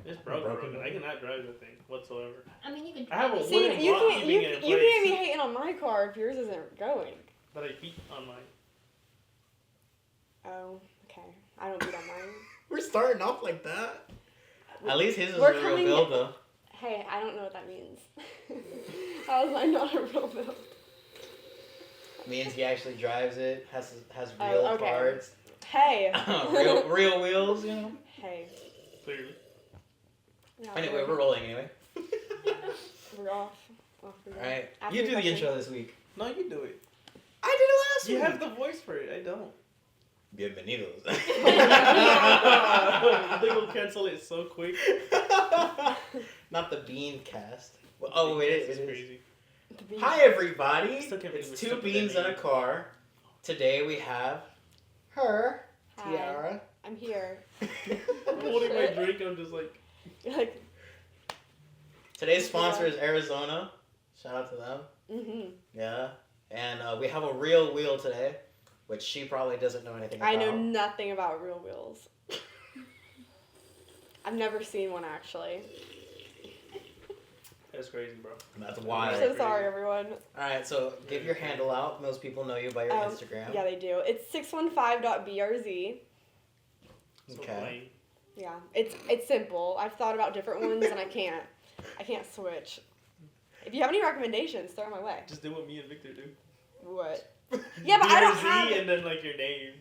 It's broken. I cannot drive the thing whatsoever. I mean, you can. I have a wooden See, you block can't keeping it in you can't be place. hating on my car if yours isn't going. But I beat on mine. Oh, okay. I don't beat on mine. We're starting off like that. At least his is We're a real coming- build, though. Hey, I don't know what that means. How is mine not a real build? Means he actually drives it, has real okay. parts. Hey. real wheels, you know? Hey. Clearly. Yeah, Anyway, we're rolling anyway. We're off. We go. Alright, After you do the question. intro this week. No, you do it. I did it last You week. have the voice for it. I don't. Bienvenidos. They will cancel it so quick. Not the bean cast. Well, oh, wait, it is. Crazy. Hi, everybody. Still can't believe It's we're two stuck with beans that in a name. car. Today we have her, Hi. Tiara. I'm here. I'm holding my drink. I'm just like. You're like, Today's sponsor is Arizona. Shout out to them. mm-hmm. Yeah. And we have a real wheel today, which she probably doesn't know anything about. I know nothing about real wheels. I've never seen one actually. That's crazy, bro. That's I'm why. so sorry, everyone. Alright, so give your handle out. Most people know you by your Instagram. Yeah, they do. It's 615.brz. So Okay. plain. Yeah, it's simple. I've thought about different ones and I can't switch. If you have any recommendations, throw them my way. Just do what me and Victor do. What? Yeah, but I don't BRZ have. and then like your name.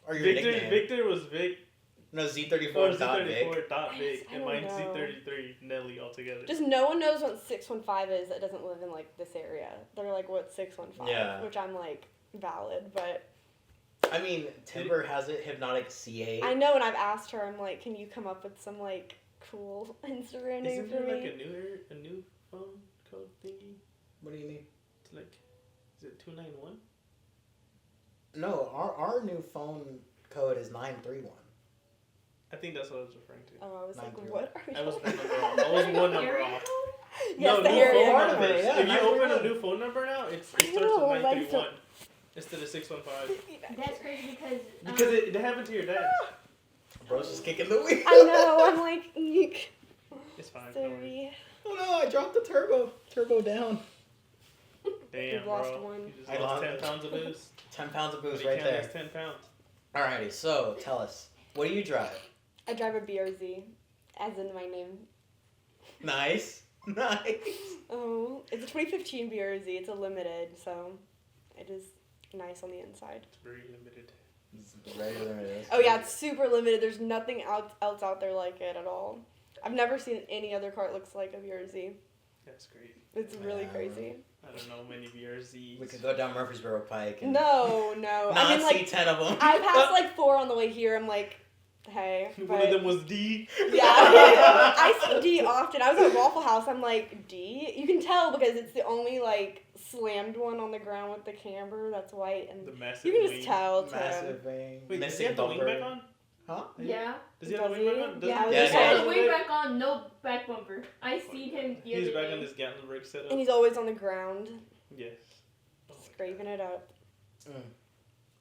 Or your Victor. nickname. Victor was Vic. No, Or Z34 dot Vic. Z34 dot Vic, I and don't mine's know. Z33 Nelly altogether. Just no one knows what 615 is that doesn't live in like this area. They're like, what's 615? Yeah. Which I'm like, valid, but I mean, Timber has it, Hypnotic CA. I know. And I've asked her, I'm like, can you come up with some like cool Instagram name Isn't for there me? like a new phone code thingy? What do you mean? It's like, is it 291? No, our new phone code is 931. I think that's what I was referring to. Oh, I was like, 931. what are we I was talking one number off. I was one number Area off. code? Yes, No, the new area phone part of numbers. it, yeah, If you open a 931. new phone number now, it I starts know, with like, 931 instead of 615. That's crazy because. Because it happened to your dad. Bro's just kicking the wheel. I know. I'm like, eek. It's fine. Don't worry. Sorry. Oh no, I dropped the turbo down. Damn, You've lost bro. one. You just I lost lost 10 pounds of booze. 10 pounds of booze But you right can't there. lose 10 pounds. Alrighty, so tell us, what do you drive? I drive a BRZ, as in my name. Nice. Nice. Oh, it's a 2015 BRZ. It's a limited, so it is nice on the inside. It's very limited. Regular it is. Oh yeah, it's super limited. There's nothing else out there like it at all. I've never seen any other car that looks like a BRZ. That's great. It's really Yeah. crazy. I don't know many BRZs. We could go down Murfreesboro Pike and No. not I mean, see like, 10 of them. I passed like 4 on the way here. I'm like, hey. One of them was D. Yeah, I see D often. I was at Waffle House. I'm like, D? You can tell because it's the only like slammed one on the ground with the camber that's white, and The massive you can wing. just tell. To Massive wing. Wait, does he Missing have the wing bumper. back on? Huh? Yeah. Does he have the Does wing he? back on? Does Yeah, he? Yeah, He has yeah. the wing back on, no back bumper. I seen him the He's other back day. on this Gatlinburg setup. And he's always on the ground, Yes. Oh my scraping it up.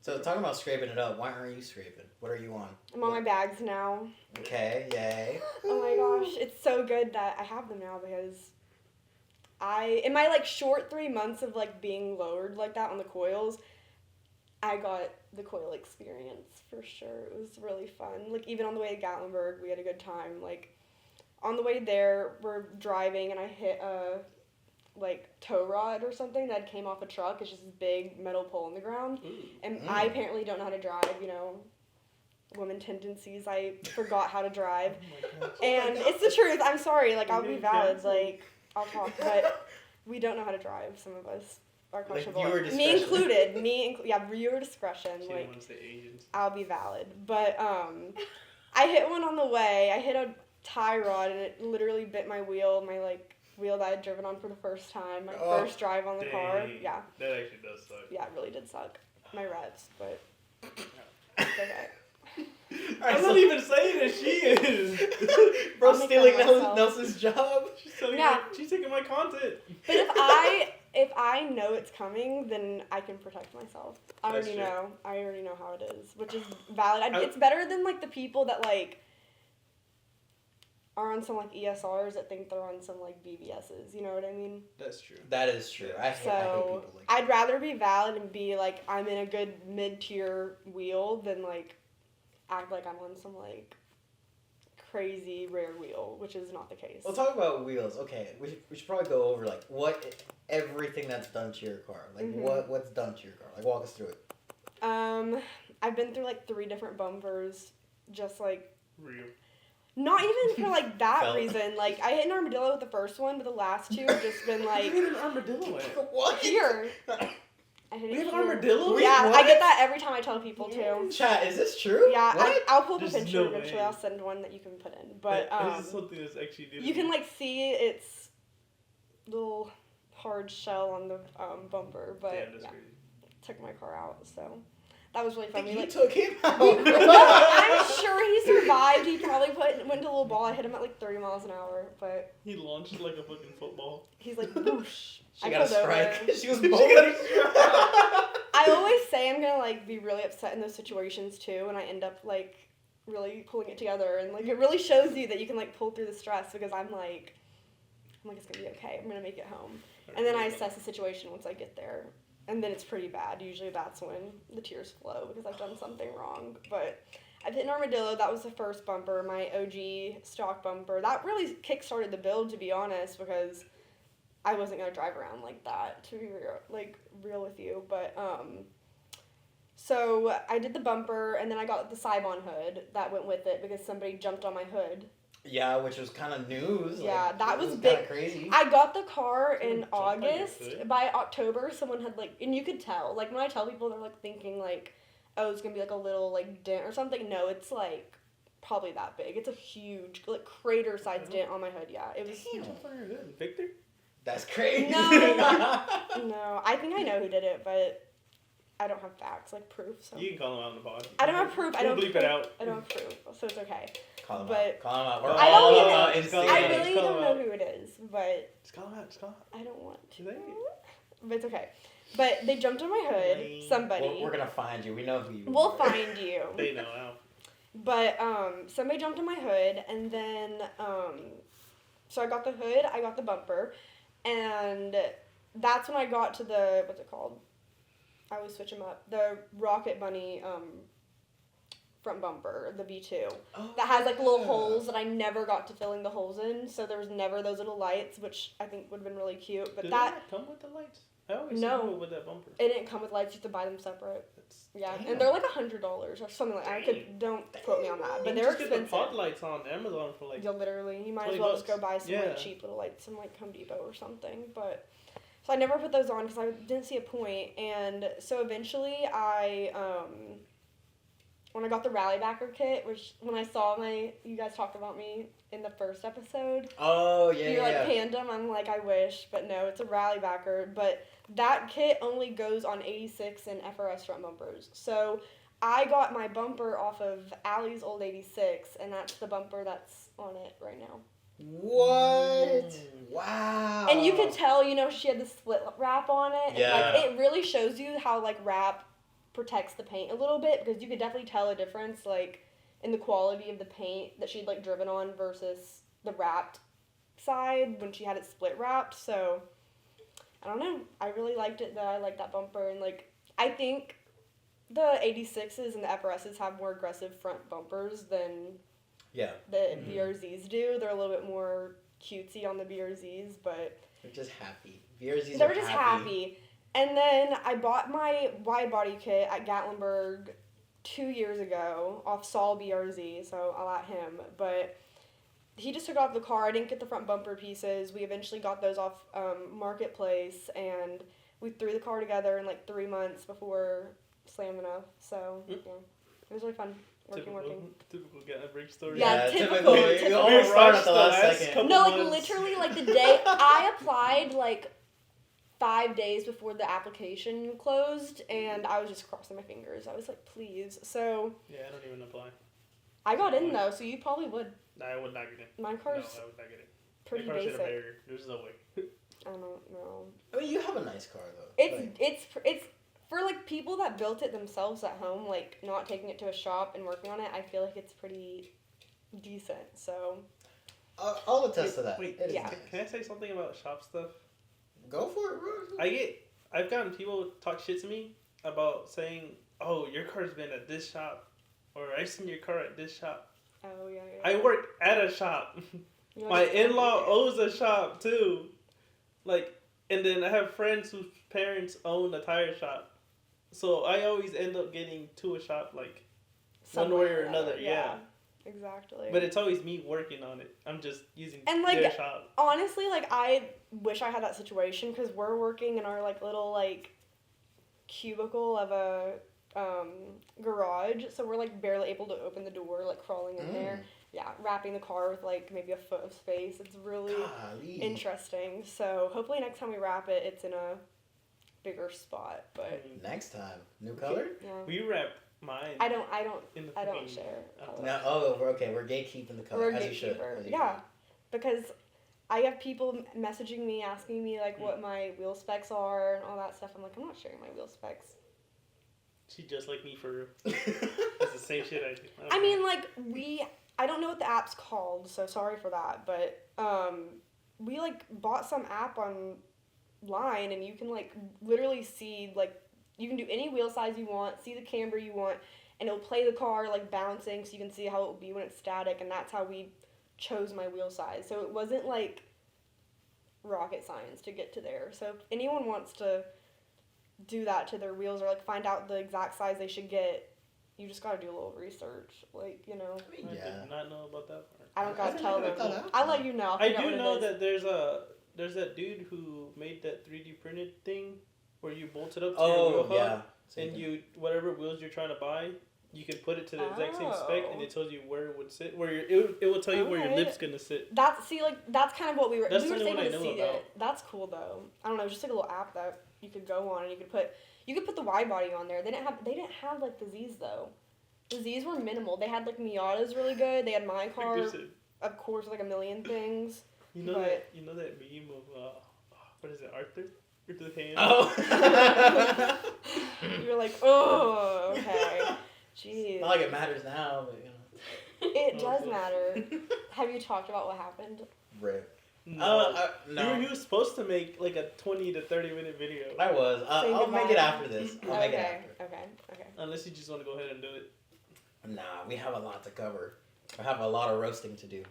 So talking about scraping it up, why aren't you scraping? What are you on? I'm on my bags now. Okay, yay. Oh my gosh, it's so good that I have them now because in my like short 3 months of like being lowered like that on the coils, I got the coil experience for sure. It was really fun. Like even on the way to Gatlinburg, we had a good time. Like on the way there, we're driving and I hit a like tow rod or something that came off a truck. It's just this big metal pole on the ground. Ooh. And I apparently don't know how to drive, you know, woman tendencies. I forgot how to drive. Oh my God. And it's the truth. I'm sorry. Like, I'll be You're valid. canceled. Like, I'll talk. But we don't know how to drive. Some of us are Like, questionable. viewer Me discretion. included. Yeah, viewer discretion. She Like, didn't want to say Asians. I'll be valid. But I hit one on the way. I hit a tie rod, and it literally bit my wheel. My, like, wheel that I had driven on for the first time. My Oh, first drive on the car. Dang. Yeah. That actually does suck. Yeah, it really did suck. My revs, but it's okay. I'm not even saying that she is. Bro, I'll make stealing fun of myself. Nelson's job. She's telling Yeah. me, she's taking my content. But if I know it's coming, then I can protect myself. I That's already true. know. I already know how it is, which is valid. I- It's better than like the people that like are on some like ESRs that think they're on some like BBSs. You know what I mean? That's true. That is true. I hate people like that. I'd rather be valid and be like I'm in a good mid-tier wheel than like act like I'm on some like crazy rare wheel, which is not the case. We'll talk about wheels. Okay, we should probably go over like everything that's done to your car. Like what's done to your car. Like walk us through it. I've been through like 3 different bumpers, just like Real. not even for like that Felt. reason. Like I hit an armadillo with the first one, but the last 2 have just been like You hit an armadillo at? What? here. I hit We it have here. armadillo? Yeah, What? I get that every time I tell people too. Chat, is this true? Yeah, What? I'll pull up a There's picture no eventually. way. I'll send one that you can put in. But This is something that's actually did. you can like see its little hard shell on the bumper. But Damn, that's yeah, crazy. took my car out, so that was really I fun. think We you like. took him out. I'm sure he survived. He probably went to a little ball. I hit him at like 30 miles an hour, but He launched like a fucking football. he's like whoosh. She I got a pulled over. strike. She was bowling. I always say I'm gonna like be really upset in those situations too, and I end up like really pulling it together, and like it really shows you that you can like pull through the stress because I'm like it's gonna be okay. I'm gonna make it home, and then I assess the situation once I get there, and then it's pretty bad. Usually that's when the tears flow because I've done something wrong. But I've hit an armadillo. That was the first bumper, my OG stock bumper. That really kickstarted the build, to be honest, because I wasn't gonna drive around like that, to be real with you. But so I did the bumper, and then I got the Sibon hood that went with it because somebody jumped on my hood. Yeah, which was kind of news. Yeah, like, that it was kind big. of crazy. I got the car in Someone jumped on your August. hood? By October, someone had and you could tell. Like when I tell people, they're like thinking like, oh, it's gonna be like a little like dent or something. No, it's like probably that big. It's a huge like crater-sized dent on my hood. Yeah, it was. Who jumped on your hood? Victor? That's crazy. No. No, I think I know who did it, but I don't have facts like proof. So You can call him out in the pod. I don't have proof. I We'll don't bleep proof. it out. I don't have proof, so it's okay. Call him But- out. Call him out. We're I all don't about even- insane. I Yeah, really just call don't him know out. who it is, but Just call him out. Just call him out. I don't want to. Say it. But it's okay. But they jumped on my hood. Lame. Somebody. We're gonna find you. We know who you We'll are. find you. They know how. But somebody jumped on my hood, and then so I got the hood, I got the bumper, and that's when I got to the what's it called? I always switch them up. The Rocket Bunny front bumper, the V2, Oh, that has like little yeah. holes that I never got to filling the holes in, so there was never those little lights, which I think would have been really cute. But Did that not come with the lights? I always No. see people with that bumper. it didn't come with lights. You have to buy them separate. That's, Yeah, Damn. and they're like $100 or something like that. I could don't quote me on that, but you they're just get the expensive. pod lights on Amazon for like. Yeah, literally. You might as 20 well just go bucks. buy some Yeah. like cheap little lights from like Home Depot or something. But so I never put those on because I didn't see a point. And so eventually I when I got the Rally Backer kit, which when I saw you guys talked about me in the first episode. Oh yeah, You're yeah. like Pandem. I'm like I wish, but no, it's a Rally Backer. But that kit only goes on 86 and FRS front bumpers. So I got my bumper off of Allie's old 86, and that's the bumper that's on it right now. What? Mm. Wow. And you could tell, she had the split wrap on it. And, Yeah. it really shows you how, wrap protects the paint a little bit, because you could definitely tell a difference, in the quality of the paint that she'd, driven on versus the wrapped side when she had it split wrapped. So, I don't know. I really liked it, though. I liked that bumper. And, I think the 86s and the FRSs have more aggressive front bumpers than Yeah. the BRZs do. They're a little bit more cutesy on the BRZs, but They're just happy. VRZs they are were just happy. And then I bought my widebody kit at Gatlinburg 2 years ago off Saul BRZ, so I'll at him. But he just took off the car. I didn't get the front bumper pieces. We eventually got those off Marketplace, and we threw the car together in 3 months before Slamina. So, yeah, it was really fun. Working. Typical Gatlinburg story. Yeah, typical. You almost started at the last second. No, months. literally, the day I applied, 5 days before the application closed, and I was just crossing my fingers. I was like, please. So, Yeah, I don't even apply. I got in, though, so you probably would. Nah, I would not get in. My No, car's I would not get in. pretty My car's hit a basic. barrier. There's no way. I don't know. I mean, you have a nice car though. It's for, people that built it themselves at home, not taking it to a shop and working on it, I feel like it's pretty decent, so. I'll attest to that. Wait, It is yeah. nice. Can I say something about shop stuff? Go for it, bro. I've gotten people talk shit to me about saying, "Oh, your car's been at this shop," or "I've seen your car at this shop." Oh yeah. I work at a shop. You're My like, in-law owns a shop too. Like, and then I have friends whose parents own a tire shop, so I always end up getting to a shop like one way or another. Yeah. Exactly. But it's always me working on it. I'm just using And, like, their shop. honestly, like, I wish I had that situation because we're working in our, like, little, like, cubicle of a garage, so we're, like, barely able to open the door, like, crawling in there. Yeah, wrapping the car with, like, maybe a foot of space. It's really Golly. interesting. So hopefully next time we wrap it, it's in a bigger spot. But Next time, new color. yeah, We wrap mine. I don't in the I don't fucking- share. color. No, oh, okay. We're gatekeeping the color We're as you should. gatekeeper. as you Yeah, because I have people messaging me asking me like what my wheel specs are and all that stuff. I'm like, I'm not sharing my wheel specs. She's just like me for real. should. That's the same shit I do. I mean, like I don't know what the app's called, so sorry for that. But we like bought some app online, and you can like literally see like you can do any wheel size you want, see the camber you want, and it'll play the car like bouncing, so you can see how it will be when it's static, and that's how we chose my wheel size. So it wasn't like rocket science to get to there. So if anyone wants to do that to their wheels or like find out the exact size they should get, you just gotta do a little research, like, you know. I mean, I yeah. did not know about that part. I don't I gotta didn't tell know them. that. I'll let you know. I forget do what it know is. that there's that dude who made that 3D printed thing where you bolt it up to your Oh wheel hub, yeah. Same and thing. you whatever wheels you're trying to buy, you can put it to the exact same spec, and it tells you where it would sit. It will tell you where your Alright. lip's gonna sit. That's that's kind of what we were. That's we the were only able one I to know see about. it. That's cool though. I don't know, just like a little app that you could go on and you could put the wide body on there. They didn't have like the Z's though. The Z's were minimal. They had like Miatas really good. They had my car, of course, like a million things. You know but- that meme of what is it, Arthur with the hand? Oh. You're like, oh, okay, jeez. Not like it matters now, but you know. It Oh, does boy. matter. Have you talked about what happened? Rip. No. No. He was supposed to make like a 20 to 30 minute video. I was. Say I'll make it goodbye. after this. I'll make it after. Okay. Unless you just want to go ahead and do it. Nah, we have a lot to cover. I have a lot of roasting to do.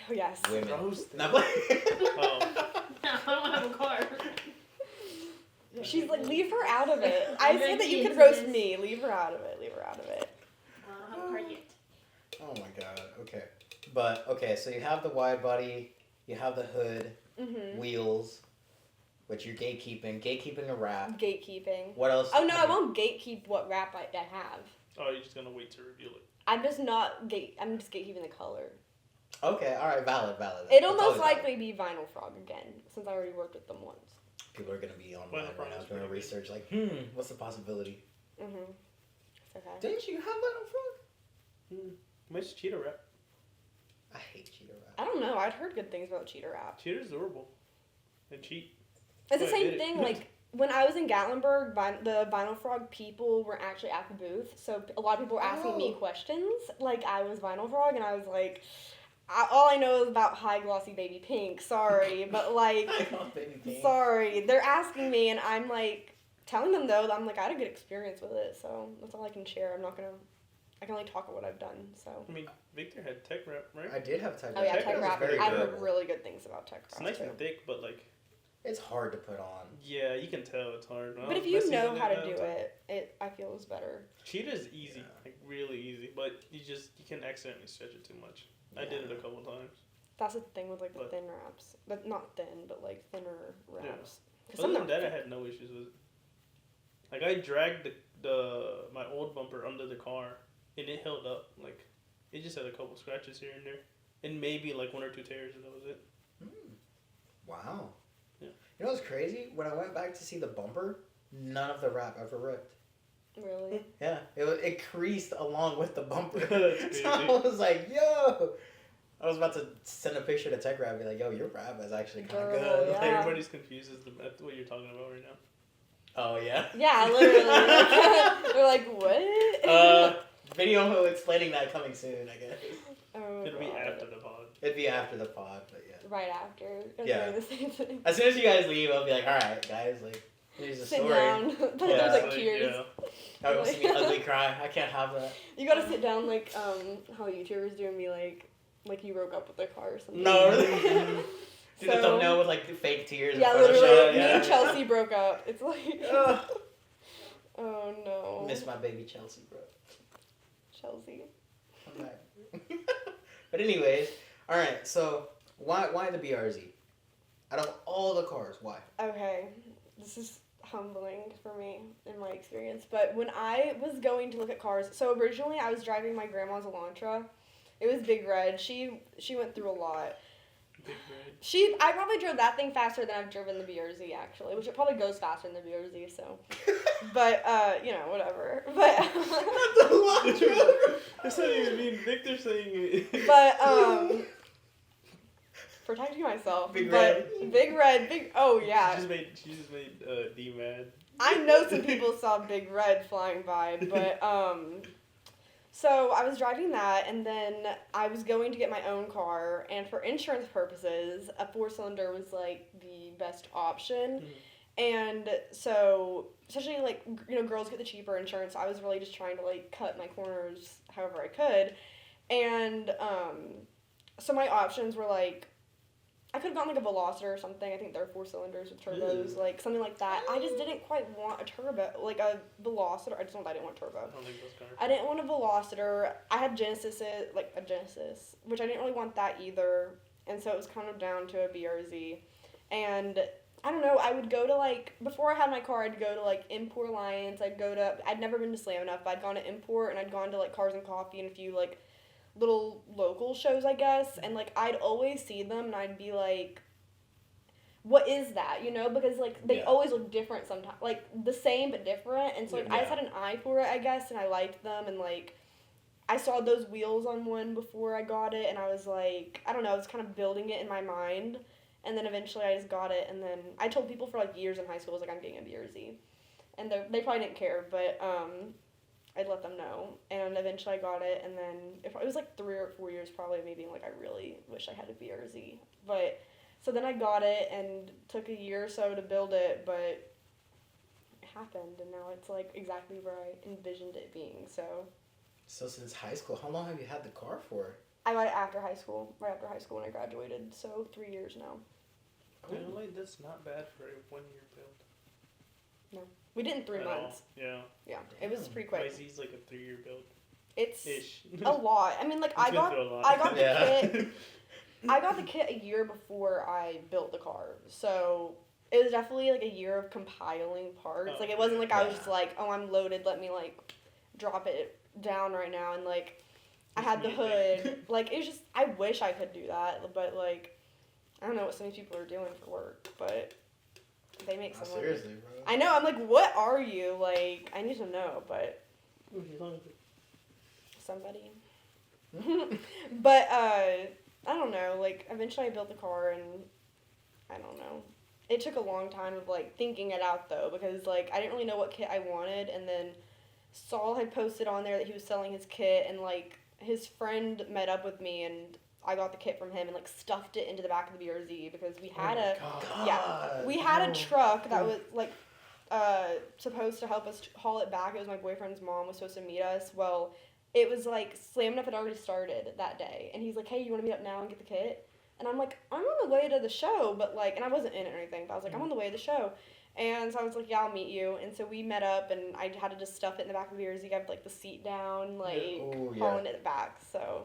Oh yes. Women. Roasting. Not Oh. I don't have a car. She's like, leave her out of it. I I'm said gonna that you get could into roast this. me. Leave her out of it. Leave her out of it. I don't have a car yet. Oh my god. Okay. But okay, so you have the wide body, you have the hood, Mm-hmm. wheels, which you're gatekeeping a wrap. Gatekeeping. What else? Oh no, I won't gatekeep what wrap I have. Oh, you're just gonna wait to reveal it. I'm just gatekeeping the color. Okay. All right. Valid. It'll That's most always valid. likely be Vinyl Frog again, since I already worked with them once. People are gonna be online Well, right now that's doing pretty research. Like, what's the possibility? Mm-hmm. It's okay. Didn't you have Vinyl Frog? Much cheetah wrap. I hate cheetah wrap. I don't know. I'd heard good things about cheetah wrap. Cheetah's horrible. And cheap. It's the I same did it. thing. Like when I was in Gatlinburg, the Vinyl Frog people were actually at the booth, so a lot of people were asking me Oh. questions. Like I was Vinyl Frog, and I was like, all I know is about high glossy baby pink. Sorry, but like, Baby pink. sorry. They're asking me, and I'm like telling them though that I'm like I had a good experience with it, so that's all I can share. I can only talk about what I've done. So. I mean, Victor had tech wrap, right? I did have tech Oh yeah, Tech tech Wrap wrap. is very I've heard durable. really good things about tech It's wrap nice too. and thick, but like, It's hard to put on. yeah, you can tell it's hard. But if you know how to do it, I feel is better. Cheetah's easy, Yeah. like really easy, but you can accidentally stretch it too much. I did it a couple times. That's the thing with like the But- thin wraps, but not thin, but like thinner wraps. 'Cause Other some than are that, I thick. had no issues with it. Like I dragged my old bumper under the car, and it held up. Like it just had a couple scratches here and there, and maybe like one or two tears, and that was it. Wow. Yeah. You know what's crazy? When I went back to see the bumper, none of the wrap ever ripped. Really? Yeah, it creased along with the bumper. That's So I crazy. was like, yo. I was about to send a picture to Tech Wrap and be like, yo, your wrap is actually kind of Durable, good. yeah. Like, Everybody's confused as to what you're talking about right now. oh, yeah. Yeah, literally. They're like, what? Video explaining that coming soon, I guess. Oh, It'll be God. after the pod. It'd be after the pod, but yeah. Right after. Yeah. The same thing. As soon as you guys leave, I'll be like, all right, guys, like, here's the Sit story. down. There's like tears. Yeah. I want to see me ugly cry. I can't have that. You gotta sit down like how YouTubers do and be like you broke up with their car or something. No, really? Do the So- thumbnail with like the fake tears. Yeah, in front of literally. it. Me Yeah. and Chelsea broke up. It's like, Ugh. oh no. Miss my baby Chelsea, bro. Chelsea. I'm back. But anyways, all right. So why the BRZ? Out of all the cars, why? Okay, this is humbling for me in my experience. But when I was going to look at cars, so originally I was driving my grandma's Elantra. It was Big Red. She went through a lot. Big Red. I probably drove that thing faster than I've driven the BRZ actually, which it probably goes faster than the BRZ. So, but whatever. But That's not even me and Victor saying it. but protecting myself. Big but Red. Big Red. Oh yeah. She just made D mad. I know some people saw Big Red flying by, but so I was driving that, and then I was going to get my own car, and for insurance purposes, a 4-cylinder was like the best option. And so, especially like girls get the cheaper insurance. So I was really just trying to like cut my corners however I could, and so my options were like, I could have gotten like a Veloster or something. I think they're 4-cylinders with turbos, like something like that. I just didn't quite want a turbo, like a Velociter. I didn't want turbo. I don't think those cars. I didn't want a Velociter. I had Genesis, which I didn't really want that either. And so it was kind of down to a BRZ. And I don't know, I would go to like, before I had my car, I'd go to like Import Alliance. I'd never been to Slam Enough, but I'd gone to Import and I'd gone to like Cars and Coffee and a few like little local shows, I guess, and like I'd always see them and I'd be like, what is that, because like they always look different sometimes, like the same but different, and so like I just had an eye for it, I guess, and I liked them, and like I saw those wheels on one before I got it, and I was like, I don't know, I was kind of building it in my mind, and then eventually I just got it, and then I told people for like years in high school, I was like, I'm getting a BRZ, and they probably didn't care, but I'd let them know, and eventually I got it, and then it was like 3 or 4 years probably of me being like, I really wish I had a BRZ, but, so then I got it, and took a year or so to build it, but it happened, and now it's like exactly where I envisioned it being, so. So since high school, how long have you had the car for? I got it after high school, right after high school when I graduated, so 3 years now. Apparently, that's not bad for a 1-year build. No. We did in 3 At all. months. Yeah. Yeah, it was pretty quick. My Z's like a 3-year build. It's Ish. a lot. I mean, like, I It's been got through a lot. I got the Yeah. kit. I got the kit a year before I built the car, so it was definitely like a year of compiling parts. Oh, Like it wasn't like I was yeah. just like, oh, I'm loaded, let me like drop it down right now, and like I Just had the me a thing. hood. Like it was just, I wish I could do that, but like I don't know what some of these people are doing for work, but they make some money. Seriously, bro. I know. I'm like, what are you? Like, I need to know, but somebody. But I don't know. Like, eventually I built the car, and I don't know. It took a long time of like thinking it out though, because like I didn't really know what kit I wanted, and then Saul had posted on there that he was selling his kit, and like his friend met up with me, and I got the kit from him and like stuffed it into the back of the BRZ because we had we had a truck that was like supposed to help us haul it back. It was my boyfriend's mom was supposed to meet us. Well, it was like Slam Enough had already started that day, and he's like, hey, you want to meet up now and get the kit? And I'm like, I'm on the way to the show, but like, and I wasn't in it or anything, but I was like, I'm on the way to the show. And so I was like, yeah, I'll meet you. And so we met up, and I had to just stuff it in the back of the BRZ. I had like the seat down, like hauling it back. So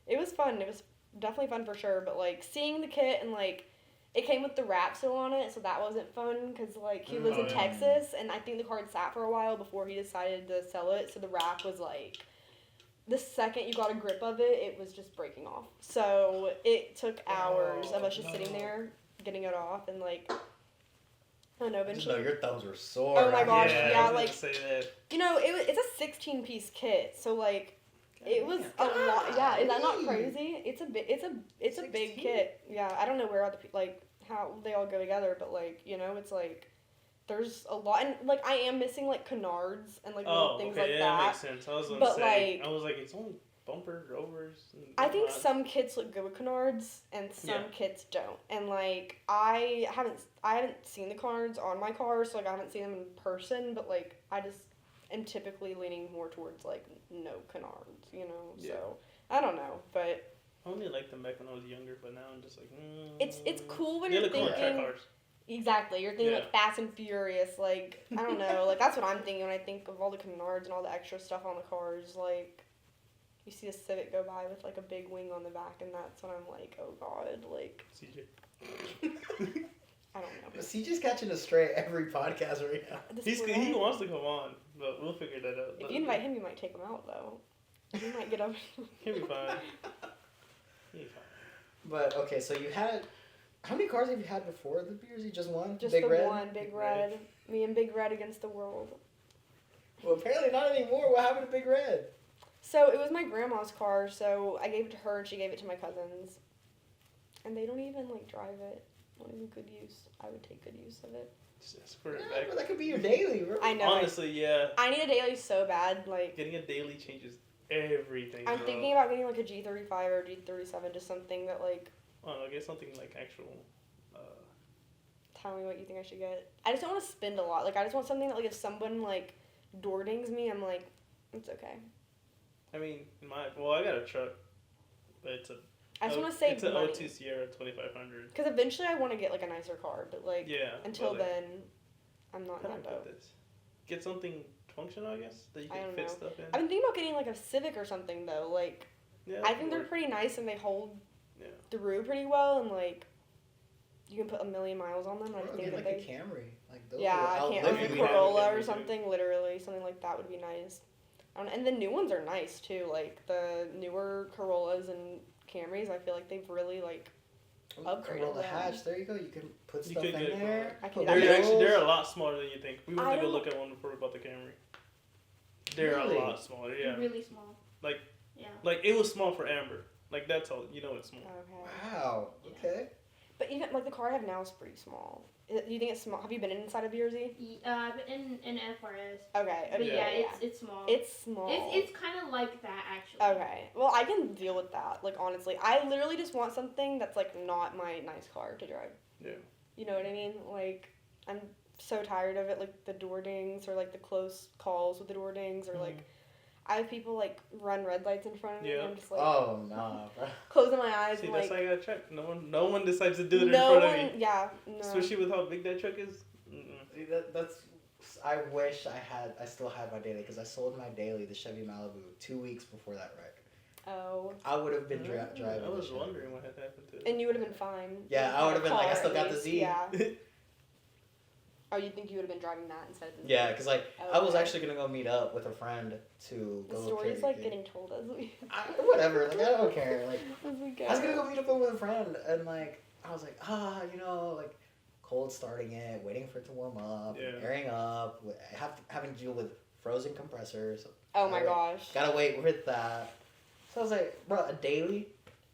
it was fun. It was definitely fun for sure. But like seeing the kit, and like it came with the wrap still on it, so that wasn't fun because like he lives in Texas, and I think the car had sat for a while before he decided to sell it. So the wrap was like, the second you got a grip of it, it was just breaking off. So it took hours of us just sitting there getting it off, and like, I don't know, eventually. No, your thumbs were sore. Oh my gosh, I yeah, was gonna like, say that. you know, it's a 16-piece kit, so like, it was a lot. Yeah, is that not crazy? It's a big 16? kit. Yeah, I don't know where like how they all go together, but like, you know, it's like there's a lot, and like I am missing like canards and like little things like that that. makes sense. I was gonna But, say, like, I was like, it's only bumper rovers. And I think whatnot. some kits look good with canards and some kits don't. And like I haven't seen the canards on my car, so like I haven't seen them in person, but like I just am typically leaning more towards like no canards, you know. Yeah. So I don't know, but I only liked them back when I was younger, but now I'm just like. it's cool when They you're look cool in track thinking cars. exactly. You're thinking Yeah. like Fast and Furious, like I don't know, like that's what I'm thinking when I think of all the canards and all the extra stuff on the cars, like. You see a Civic go by with like a big wing on the back, and that's when I'm like, oh god, like CJ. I don't know. CJ's catching a stray every podcast right now. He wants to come on, but we'll figure that out. If you invite him, you might take him out though. He might get up. He'll be fine. He'll be fine. But okay, so you had how many cars have you had before the BRZ? Just one? Just Big the Red? one, Big Red. Me and Big Red against the world. Well, apparently not anymore. What happened to Big Red? So it was my grandma's car, so I gave it to her and she gave it to my cousins. And they don't even like drive it. Not even good use. I would take good use of it. Just put it Yeah, back. but that could be your daily, bro. I know. Honestly, yeah. I need a daily so bad, like Getting a daily changes everything. I'm bro. thinking about getting like a G35 or a G37, just something that like I don't know, get something like actual. tell me what you think I should get. I just don't want to spend a lot. Like I just want something that like if someone like door dings me, I'm like, it's okay. I mean, I got a truck, but it's a. I just want to save It's an money. O2 Sierra 2500. Because eventually I want to get like a nicer car, but like Yeah. until well, then, I'm not in how do that I put boat. this? Get something functional, I guess, that you I can don't fit know. stuff in. I've been thinking about getting like a Civic or something though. Like Yeah. I think they're work. pretty nice and they hold Yeah. through pretty well, and like you can put 1,000,000 miles on them. And I Bro, think get that like they a Camry. Like those yeah, will I can't outlive like a you. you. Corolla or Everything. something. Literally, something like that would be nice. And the new ones are nice too. Like the newer Corollas and Camrys, I feel like they've really like upgraded Corolla them. hatch. There you go. You can put You stuff could in get a there. I can put do that. wheels. They're a lot smaller than you think. We went I to go don't- look at one before we bought the Camry. They're Really? a lot smaller. Yeah. Really small. Like- Yeah. Like it was small for Amber. Like that's all. You know it's small. Okay. Wow. Okay. But even like the car I have now is pretty small. Do you think it's small? Have you been inside a BRZ? But in FRS. Okay. But Yeah. it's small. It's small. It's kind of like that actually. Okay. Well, I can deal with that. Like honestly, I literally just want something that's like not my nice car to drive. Yeah. You know what I mean? Like I'm so tired of it. Like the door dings or like the close calls with the door dings or like I have people like run red lights in front of me. Yeah. And I'm just like Oh nah, bro. closing my eyes See, and that's like how you gotta check. No one decides to do it no in front one. of me. Yeah. No. Especially with how big that truck is. Mm-mm. See, that's. I wish I still had my daily because I sold my daily, the Chevy Malibu, 2 weeks before that wreck. Oh. I would have been driving. I was the Chevy. wondering what had happened to it. And you would have been fine. Yeah, You I had would a have been like, I car still at got the least. Z. Yeah. Oh, you think you would have been driving that instead of the Yeah, because like I was Okay. actually gonna go meet up with a friend to The go. story's like karaoke. getting told as we Whatever. Like I don't care. Like as we go. I was gonna go meet up with a friend, and like I was like, like cold starting it, waiting for it to warm up, Yeah. airing up, having to deal with frozen compressors. Oh my Gotta wait- gosh. Gotta wait with that. So I was like, bro, a daily,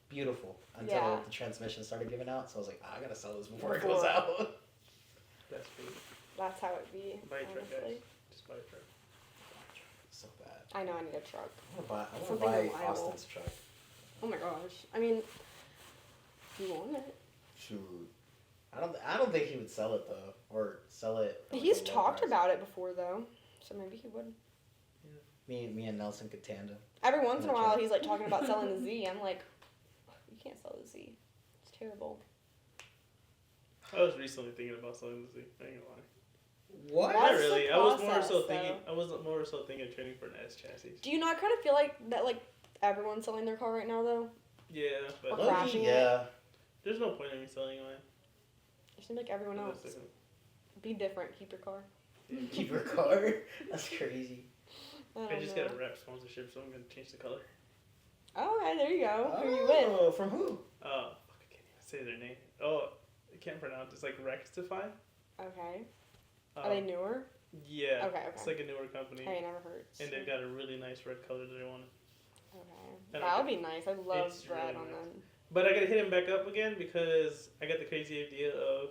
beautiful. Until Yeah. the transmission started giving out, so I was like, I gotta sell this before it goes out. That's good. That's how it be. Buy a truck, honestly. guys. Just buy a truck. So bad. I know I need a truck. I want to Something buy reliable. Austin's truck. Oh my gosh. I mean, if you want it. Shoot. I don't think he would sell it though, or sell it. for, like, He's a low talked price. about it before though, so maybe he would. Me and Nelson could tandem. Every once in a Gotcha. while, he's like talking about selling the Z. I'm like, you can't sell the Z. It's terrible. I was recently thinking about selling the Z. I ain't gonna lie. What? Not What's the really. I was more process, so thinking. though? I was more so thinking of trading for an S chassis. Do you not kind of feel like that? Like everyone's selling their car right now though. Yeah, but Or Low-key, crashing it? yeah. there's no point in me selling mine. You seem like everyone else. Be different. Keep your car. Keep your car. That's crazy. I just know. got a rap sponsorship, so I'm gonna change the color. Oh, okay, there you go. Who are you with? Oh, from who? Oh, fuck, I can't even say their name. Oh, I can't pronounce. It's like Rectify. Okay. Are they newer? Yeah. Okay, It's okay. like a newer company, Hey, never heard. and they've got a really nice red color that I want. Okay. And That would be nice. I love It's red really on nice. them. But I gotta hit him back up again because I got the crazy idea of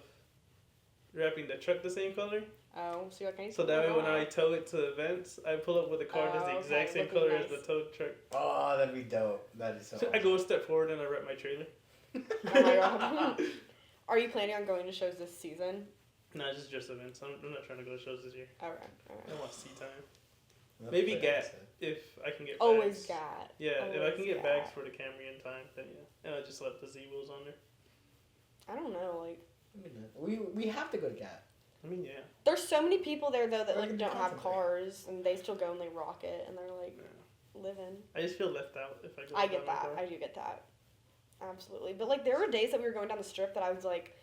wrapping the truck the same color. Oh, so you're like, I need So to that way learn when that. I tow it to events, I pull up with a car that's the Oh, exact okay, same looking color as nice. the towed truck. Oh, that'd be dope. That is so. So I go a step forward and I wrap my trailer. Oh my god. Are you planning on going to shows this season? No, just events. I'm not trying to go to shows this year. Alright. I want to see time. That's Maybe fair, Gap. that's it. If I can get Always bags. got. Yeah, if I Always can get got. bags for the Camry in time, then yeah. And I just left the Z wheels on there. I don't know, like We have to go to Gap. I mean, yeah. there's so many people there though that Where like can don't you have concentrate? cars and they still go and they rock it and they're like Yeah. living. I just feel left out if I go. I without get my that. car. I do get that. Absolutely. But like there were days that we were going down the strip that I was like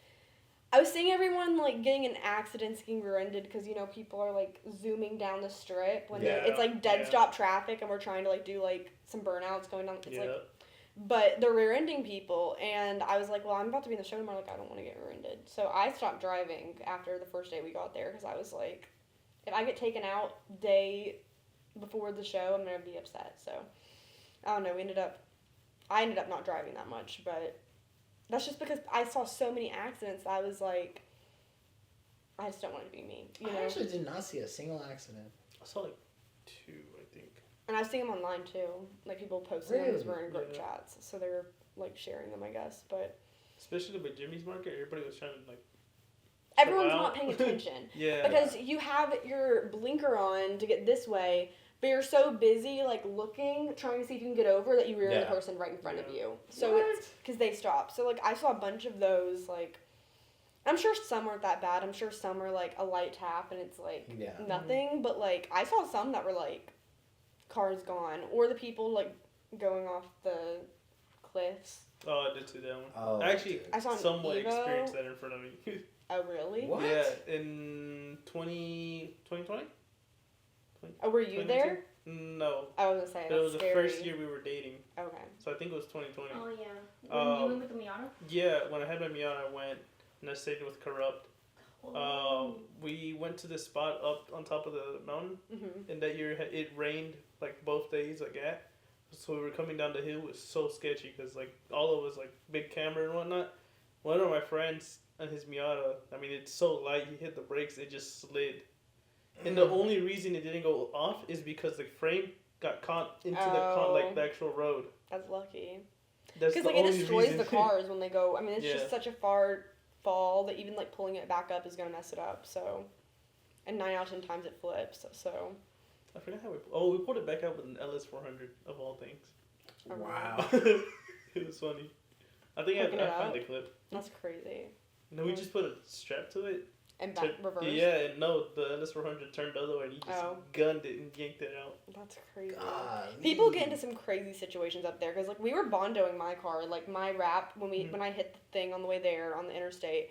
I was seeing everyone like getting in accidents, getting rear-ended because you know people are like zooming down the strip when Yeah, it's like dead yeah. stop traffic and we're trying to like do like some burnouts going down. It's Yeah. like, but they're rear-ending people and I was like, well, I'm about to be in the show tomorrow. Like I don't want to get rear-ended, so I stopped driving after the first day we got there because I was like, if I get taken out day before the show, I'm gonna be upset. So I don't know. I ended up not driving that much, but. That's just because I saw so many accidents. I was like, I just don't want to be me, you know. I actually did not see a single accident. I saw like 2, I think. And I see them online too, like people posting them Really? as we're in group Yeah. chats, so they're like sharing them, I guess. But Especially with Jimmy's Market, everybody was trying to like. everyone's Wow. not paying attention Yeah. because you have your blinker on to get this way, but you're so busy like looking, trying to see if you can get over that you rear end the Yeah. person right in front of Yeah. you. So it's because they stop. So like I saw a bunch of those like. I'm sure some weren't that bad. I'm sure some are like a light tap and it's like Yeah. nothing. But like I saw some that were like cars gone or the people like going off the cliffs. Oh, I did see that one. Oh, I actually dude. I saw an somewhat Evo. experienced that in front of me. Oh really? What? Yeah, in 2020? Oh, were you there? No. I was gonna say It that's was the scary. first year we were dating. Okay. So I think it was 2020. Oh yeah. When you went with the Miata? Yeah, when I had my Miata, I went and I stayed with Corrupt. We went to this spot up on top of the mountain, Mhm. and that year it rained like both days, like so we were coming down the hill. It was so sketchy because like all of us like big camera and whatnot. One of my friends and his Miata, I mean it's so light. He hit the brakes, it just slid. And the only reason it didn't go off is because the frame got caught into the actual road. That's lucky. That's Because the like it only destroys reason. the cars when they go. I mean, it's Yeah. just such a far fall that even like pulling it back up is gonna mess it up. So, and 9 out of 10 times it flips. So. I forgot how we pulled it back out with an LS400 of all things. Wow. It was funny. I think Hooking I it found up? the clip. That's crazy. No, we just put a strap to it. And back reverse. Yeah, and no, the LS400 turned the other way and he just Oh. gunned it and yanked it out. That's crazy. God. People get into some crazy situations up there because like we were bondoing my car, like my wrap when I hit the thing on the way there on the interstate,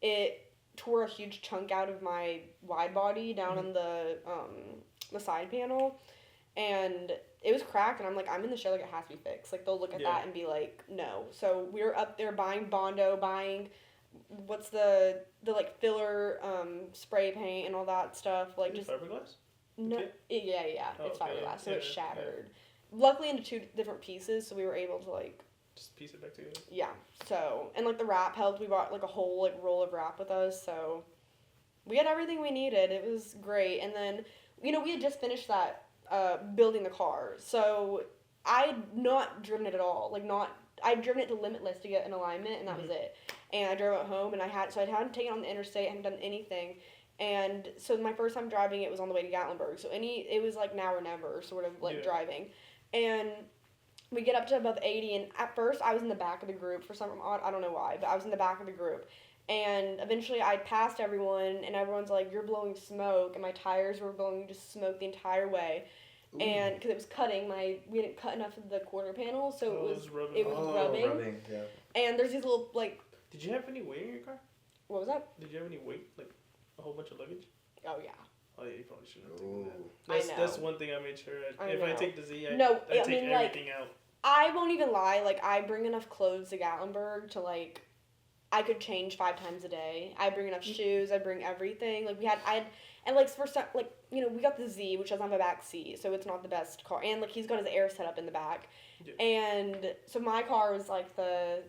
it tore a huge chunk out of my wide body down on the side panel, and it was cracked. And I'm like, I'm in the show, like it has to be fixed. Like they'll look at Yeah. that and be like, no. So we were up there buying bondo, buying what's the like filler spray paint and all that stuff, like just fiberglass. no, Okay. yeah, Oh, it's okay, fiberglass, so yeah, it's yeah. shattered. Luckily into 2 different pieces, so we were able to like, Just piece it back together. yeah. So and like the wrap helped. We brought like a whole like roll of wrap with us, so we had everything we needed. It was great. And then we had just finished that building the car, so I'd not driven it at all. I'd driven it to Limitless to get an alignment, and that was it. And I drove it home, and I hadn't taken it on the interstate, I hadn't done anything. And so my first time driving it was on the way to Gatlinburg. So it was like now or never sort of like driving. And we get up to above 80, and at first I was in the back of the group for some odd, I don't know why, but I was in the back of the group. And eventually I passed everyone, and everyone's like, you're blowing smoke, and my tires were blowing just smoke the entire way. Ooh. And because it was cutting, we didn't cut enough of the quarter panel, so it was rubbing. rubbing. Yeah. And there's these little like, Did you have any weight in your car? what was that? Did you have any weight, like a whole bunch of luggage? Oh yeah. Oh yeah, you probably shouldn't have Ooh. taken that. That's know. one thing I made sure. I If I know. take the Z, I No, I take mean, like, everything out. I won't even lie, like I bring enough clothes to Gatlinburg to like, I could change 5 times a day. I bring enough shoes. I bring everything. Like and like for some, like we got the Z, which doesn't have a back seat, so it's not the best car. And like he's got his air set up in the back, Yeah. and so my car was like the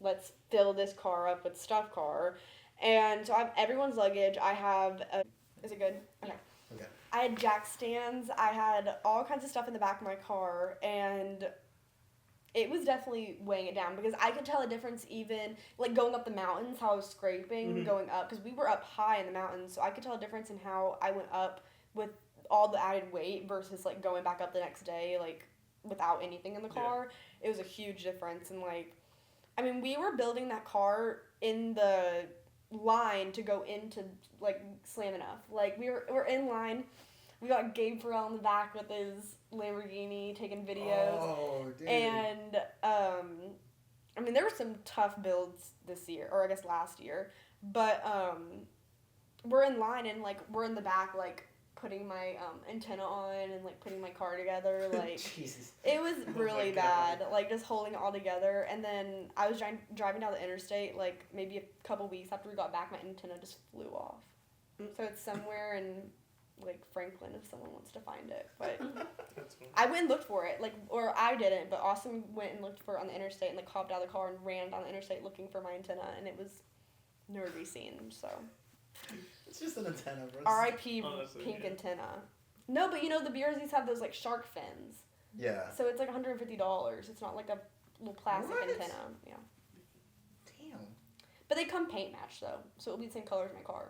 let's fill this car up with stuff car, And so I have everyone's luggage. I have is it good? Okay. Okay. I had jack stands. I had all kinds of stuff in the back of my car, and it was definitely weighing it down because I could tell a difference even like going up the mountains, how I was scraping going up because we were up high in the mountains, so I could tell a difference in how I went up with all the added weight versus like going back up the next day like without anything in the car. It was a huge difference. And like, I mean, we were building that car in the line to go into like Slam Enough. Like we're in line. We got Gabe Farrell in the back with his Lamborghini taking videos. Oh, dude. And I mean, there were some tough builds this year, or I guess last year. But we're in line and like we're in the back like putting my antenna on and like putting my car together. Like Jesus. it was really bad. Like just holding it all together. And then I was driving down the interstate like maybe a couple weeks after we got back, my antenna just flew off. So it's somewhere in like Franklin if someone wants to find it. But That's cool. I went and looked for it, like, or I didn't, but Austin went and looked for it on the interstate and like hopped out of the car and ran down the interstate looking for my antenna, and it was nowhere to be seen. So It's just an antenna, bro. R.I.P. Honestly, pink yeah. antenna. No, but you know the BRZs have those like shark fins, Yeah. so it's like $150. It's not like a little plastic What? antenna. Yeah, Damn. but they come paint matched though, so it'll be the same color as my car.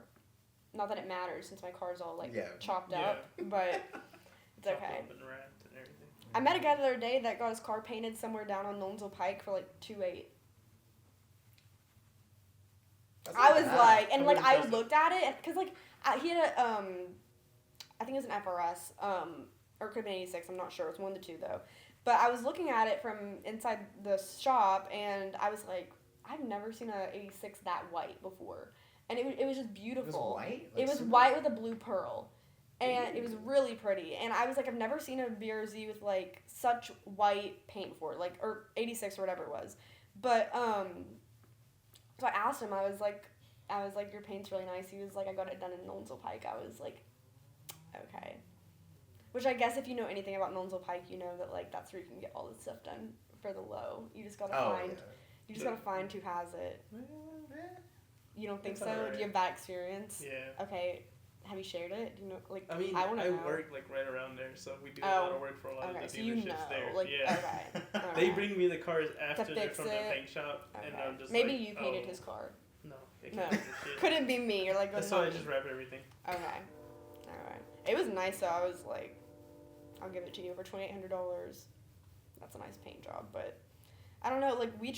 Not that it matters since my car's all like chopped up, but it's Chopped okay. up and wrapped and everything. I met a guy the other day that got his car painted somewhere down on Nolensville Pike for like $2,800. That's I not was bad. like, and like I Chelsea. looked at it, cause like he had a I think it was an FRS, or it could have been 86. I'm not sure. It's one of the two though. But I was looking at it from inside the shop, and I was like, I've never seen a 86 that white before, and it was just It was beautiful. white? It was super- white with a blue pearl. And it was really pretty. And I was like, I've never seen a BRZ with like such white paint for it, like, or 86 or whatever it was. But so I asked him, I was like, your paint's really nice. He was like, I got it done in Nolensville Pike. I was like, okay. Which I guess if you know anything about Nolensville Pike, you know that like that's where you can get all this stuff done for the low. You just gotta Oh, find. yeah. You just gotta find who has it. You don't think It's so? alright. Do you have bad experience? Yeah. Okay. Have you shared it? Do you know, like, I mean, I want to know. work like right around there, so we do a lot of work for a lot Okay, of so the you dealerships know, there. like, Yeah. okay. They alright. bring me the cars after they're fix from the it? paint shop, and Okay. I'm just Maybe like, you painted oh, his car. No, they No. can't do shit. Couldn't be me. You're like, That's "Well, why I not just me." wrap everything. Okay. Alright. It was nice though. I was like, I'll give it to you for $2,800. That's a nice paint job, but I don't know. Like we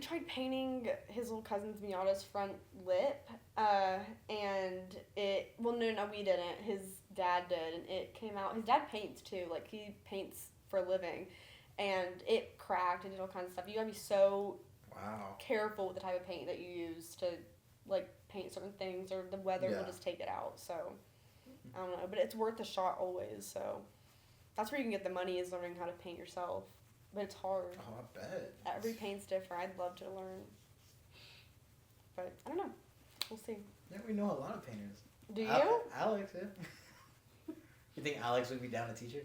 tried painting his little cousin's Miata's front lip, and it. Well, no, we didn't. His dad did, and it came out. His dad paints too. Like he paints for a living, and it cracked and did all kinds of stuff. You gotta be so Wow. careful with the type of paint that you use to like paint certain things, or the weather will Yeah. just take it out. So I don't know, but it's worth a shot always. So that's where you can get the money, is learning how to paint yourself. But it's hard. Oh, I bet. Every paint's different. I'd love to learn, but I don't know. We'll see. Yeah, we know a lot of painters. Do you? Alex, yeah. You think Alex would be down to teach you?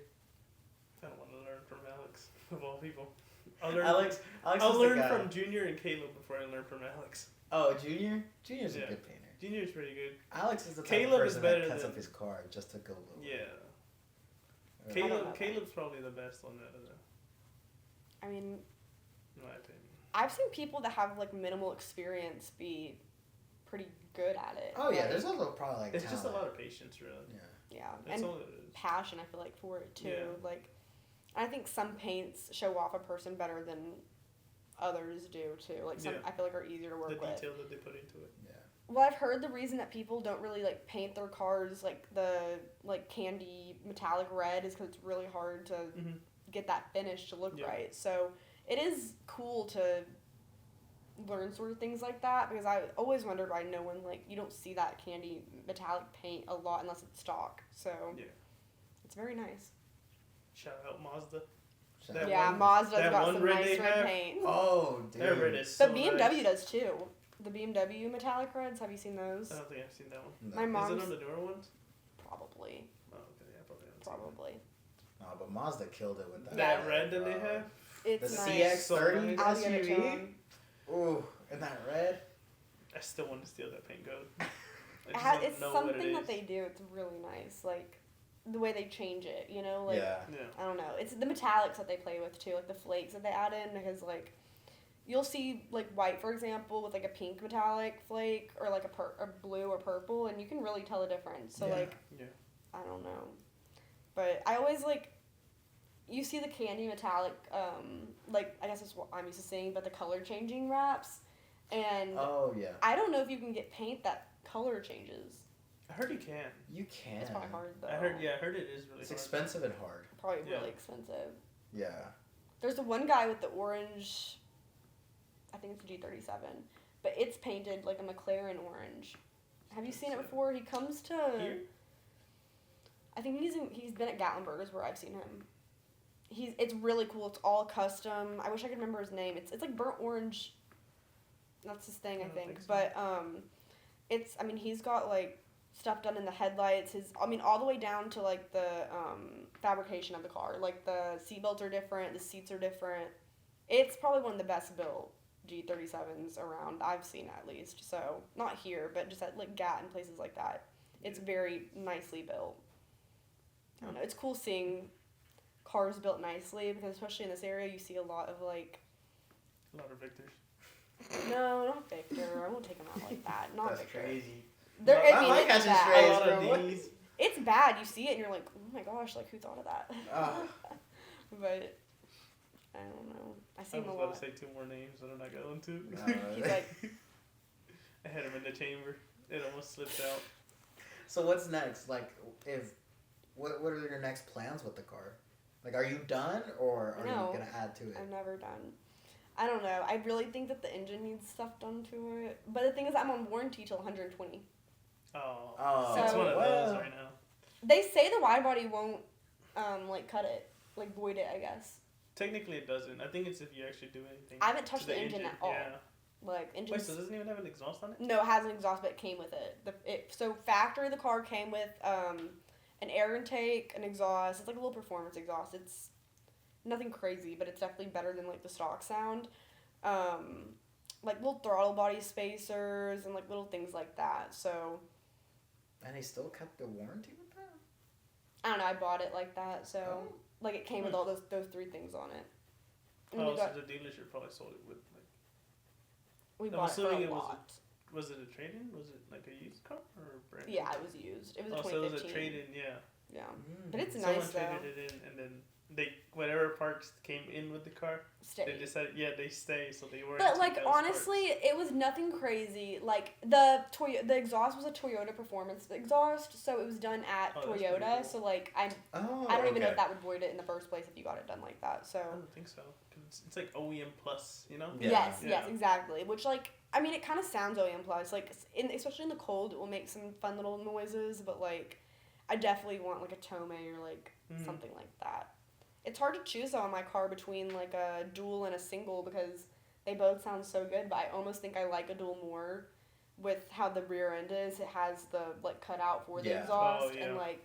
I don't want to learn from Alex, of all people. I'll learn, Alex I'll is the learn guy. from Junior and Caleb before I learn from Alex. Oh, Junior? Junior's Yeah. a good painter. Junior's pretty good. Alex is the type Caleb of is person better that cuts than- up his car just to go low. Yeah. don't know Caleb, that. Caleb's probably the best one out of them, I mean, in my opinion. I've seen people that have like minimal experience be pretty good at it. Oh, yeah, Like, there's also probably like It's just a talent. lot of patience, really. Yeah. yeah, That's and all it is. passion. I feel like for it too. Yeah. Like, I think some paints show off a person better than others do too. Like some, Yeah. I feel like are easier to work The with. detail that they put into it. Yeah. Well, I've heard the reason that people don't really like paint their cars like the like candy metallic red is because it's really hard to Mm-hmm. get that finish to look Yeah. right. So it is cool to learn sort of things like that, because I always wondered why no one, like, you don't see that candy metallic paint a lot unless it's stock. So Yeah. it's very nice. Shout out Mazda. Shout That out. Yeah, one- Mazda's that got one some red nice they red have? paint. Oh, dude. That red is so But BMW nice. does too. The BMW metallic reds, have you seen those? I don't think I've seen that one. No. My mom- Is it Mom's- on the newer ones? Probably. Oh, okay, yeah, probably haven't seen that. Probably. No, but Mazda killed it with that. That red that they have? It's The nice. CX-30 I'll give it to SUV? him. Ooh, and that red. I still want to steal that paint code. It's something that they do. It's really nice. Like, the way they change it, you know? Like, Yeah. I don't know. It's the metallics that they play with, too. Like, the flakes that they add in. Because, like, you'll see, like, white, for example, with, like, a pink metallic flake. Or, like, a blue or purple. And you can really tell the difference. So, like, I don't know. But I always, like, you see the candy metallic, like, I guess that's what I'm used to seeing, but the color changing wraps. And I don't know if you can get paint that color changes. I heard you can. You can. It's probably hard, though. I heard it is really It's hard. expensive and hard. Probably really expensive. Yeah. There's the one guy with the orange, I think it's a G37, but it's painted like a McLaren orange. Have you seen it before? He comes to... Here? I think he's been at Gatlinburg is where I've seen him. It's really cool. It's all custom. I wish I could remember his name. It's like burnt orange. That's his thing, I think. So. But he's got like stuff done in the headlights. All the way down to like the fabrication of the car. Like the seatbelts are different. The seats are different. It's probably one of the best built G37s around I've seen, at least. So not here, but just at like Gat and places like that. It's very nicely built. I don't know. It's cool seeing cars built nicely, because especially in this area, you see a lot of like... A lot of Victors. No, not Victor. I won't take him out like that. Not That's Victor. crazy. It's bad. A lot of D's. It's bad. You see it and you're like, oh my gosh, like who thought of that? But I don't know. I see him a lot. I was about to say 2 more names that I'm not going to. He's like... I had him in the chamber. It almost slipped out. So what's next? Like, what are your next plans with the car? Like, are you done, or are you going to add to it? I'm never done. I don't know. I really think that the engine needs stuff done to it. But the thing is, I'm on warranty till 120. Oh. It's one of those right now. They say the widebody won't, cut it. Like, void it, I guess. Technically, it doesn't. I think it's if you actually do anything. I haven't touched the engine at all. Yeah. Like, engine. Wait, so it doesn't even have an exhaust on it? No, it has an exhaust, but it came with it. So factory, the car came with an air intake, an exhaust. It's like a little performance exhaust. It's nothing crazy, but it's definitely better than like the stock sound. Like little throttle body spacers and like little things like that. So. And they still kept the warranty with that? I don't know. I bought it like that, so like it came with all those 3 things on it. And so the dealership probably sold it with like. We bought it for a lot. Was it a trade-in? Was it like a used car or a brand new Yeah, car? it was used. It was a 2015. So it was a trade-in, yeah. Yeah. But it's Someone nice, though. Someone traded it in, and then whatever parts came in with the car, they decided, they stay, so they weren't. But, like, honestly, it was nothing crazy. Like, the exhaust was a Toyota Performance exhaust, so it was done at Toyota, cool. So, like, I don't even know if that would void it in the first place if you got it done like that, so. I don't think so. It's like OEM plus, you know? Yeah. Yes, exactly. Which, like, I mean, it kind of sounds OEM plus. Like, especially in the cold, it will make some fun little noises, but, like, I definitely want, like, a Tome or, like, something like that. It's hard to choose, though, on my car between, like, a dual and a single because they both sound so good, but I almost think I like a dual more with how the rear end is. It has the, like, cutout for the exhaust, and, like,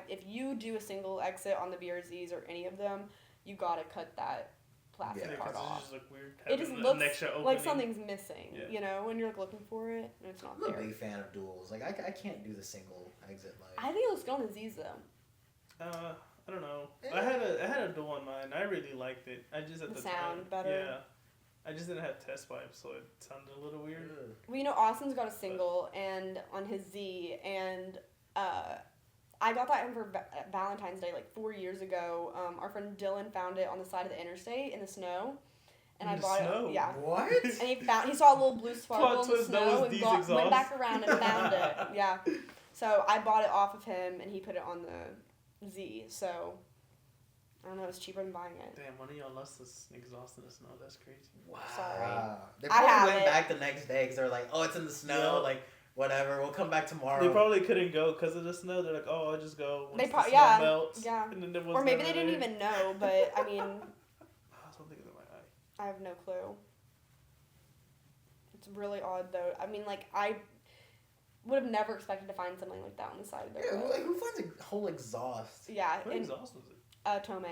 if you do a single exit on the BRZs or any of them, you gotta cut that plastic part off. It just look weird. It just looks like something's missing, you know, when you're like looking for it and it's not there. I'm a big fan of duals. Like I can't do the single exit light. I think it looks good on the Z's though. I don't know. I had a dual on mine. I really liked it. I just at the sound time, better. Yeah. I just didn't have test pipes, so it sounded a little weird. Well, you know, Austin's got a single and on his Z, and I got that for Valentine's Day like 4 years ago. Our friend Dylan found it on the side of the interstate in the snow. And I bought it. Yeah. What? And he saw a little blue sparkle in the snow and went back around and found it. Yeah. So I bought it off of him and he put it on the Z. So I don't know, it's cheaper than buying it. Damn, one of y'all lost this exhaust in the snow. That's crazy. Wow. Sorry. They probably went back the next day because they're like, oh, it's in the snow. Yeah. Like, whatever, we'll come back tomorrow. They probably couldn't go because of the snow. They're like, oh, I'll just go once the snow melts. Yeah. And then or maybe they didn't even know, but I mean... I was thinking of my eye. I have no clue. It's really odd, though. I mean, like, I would have never expected to find something like that on the side of their road. Like, who finds a whole exhaust? Yeah. What exhaust was it? Tome.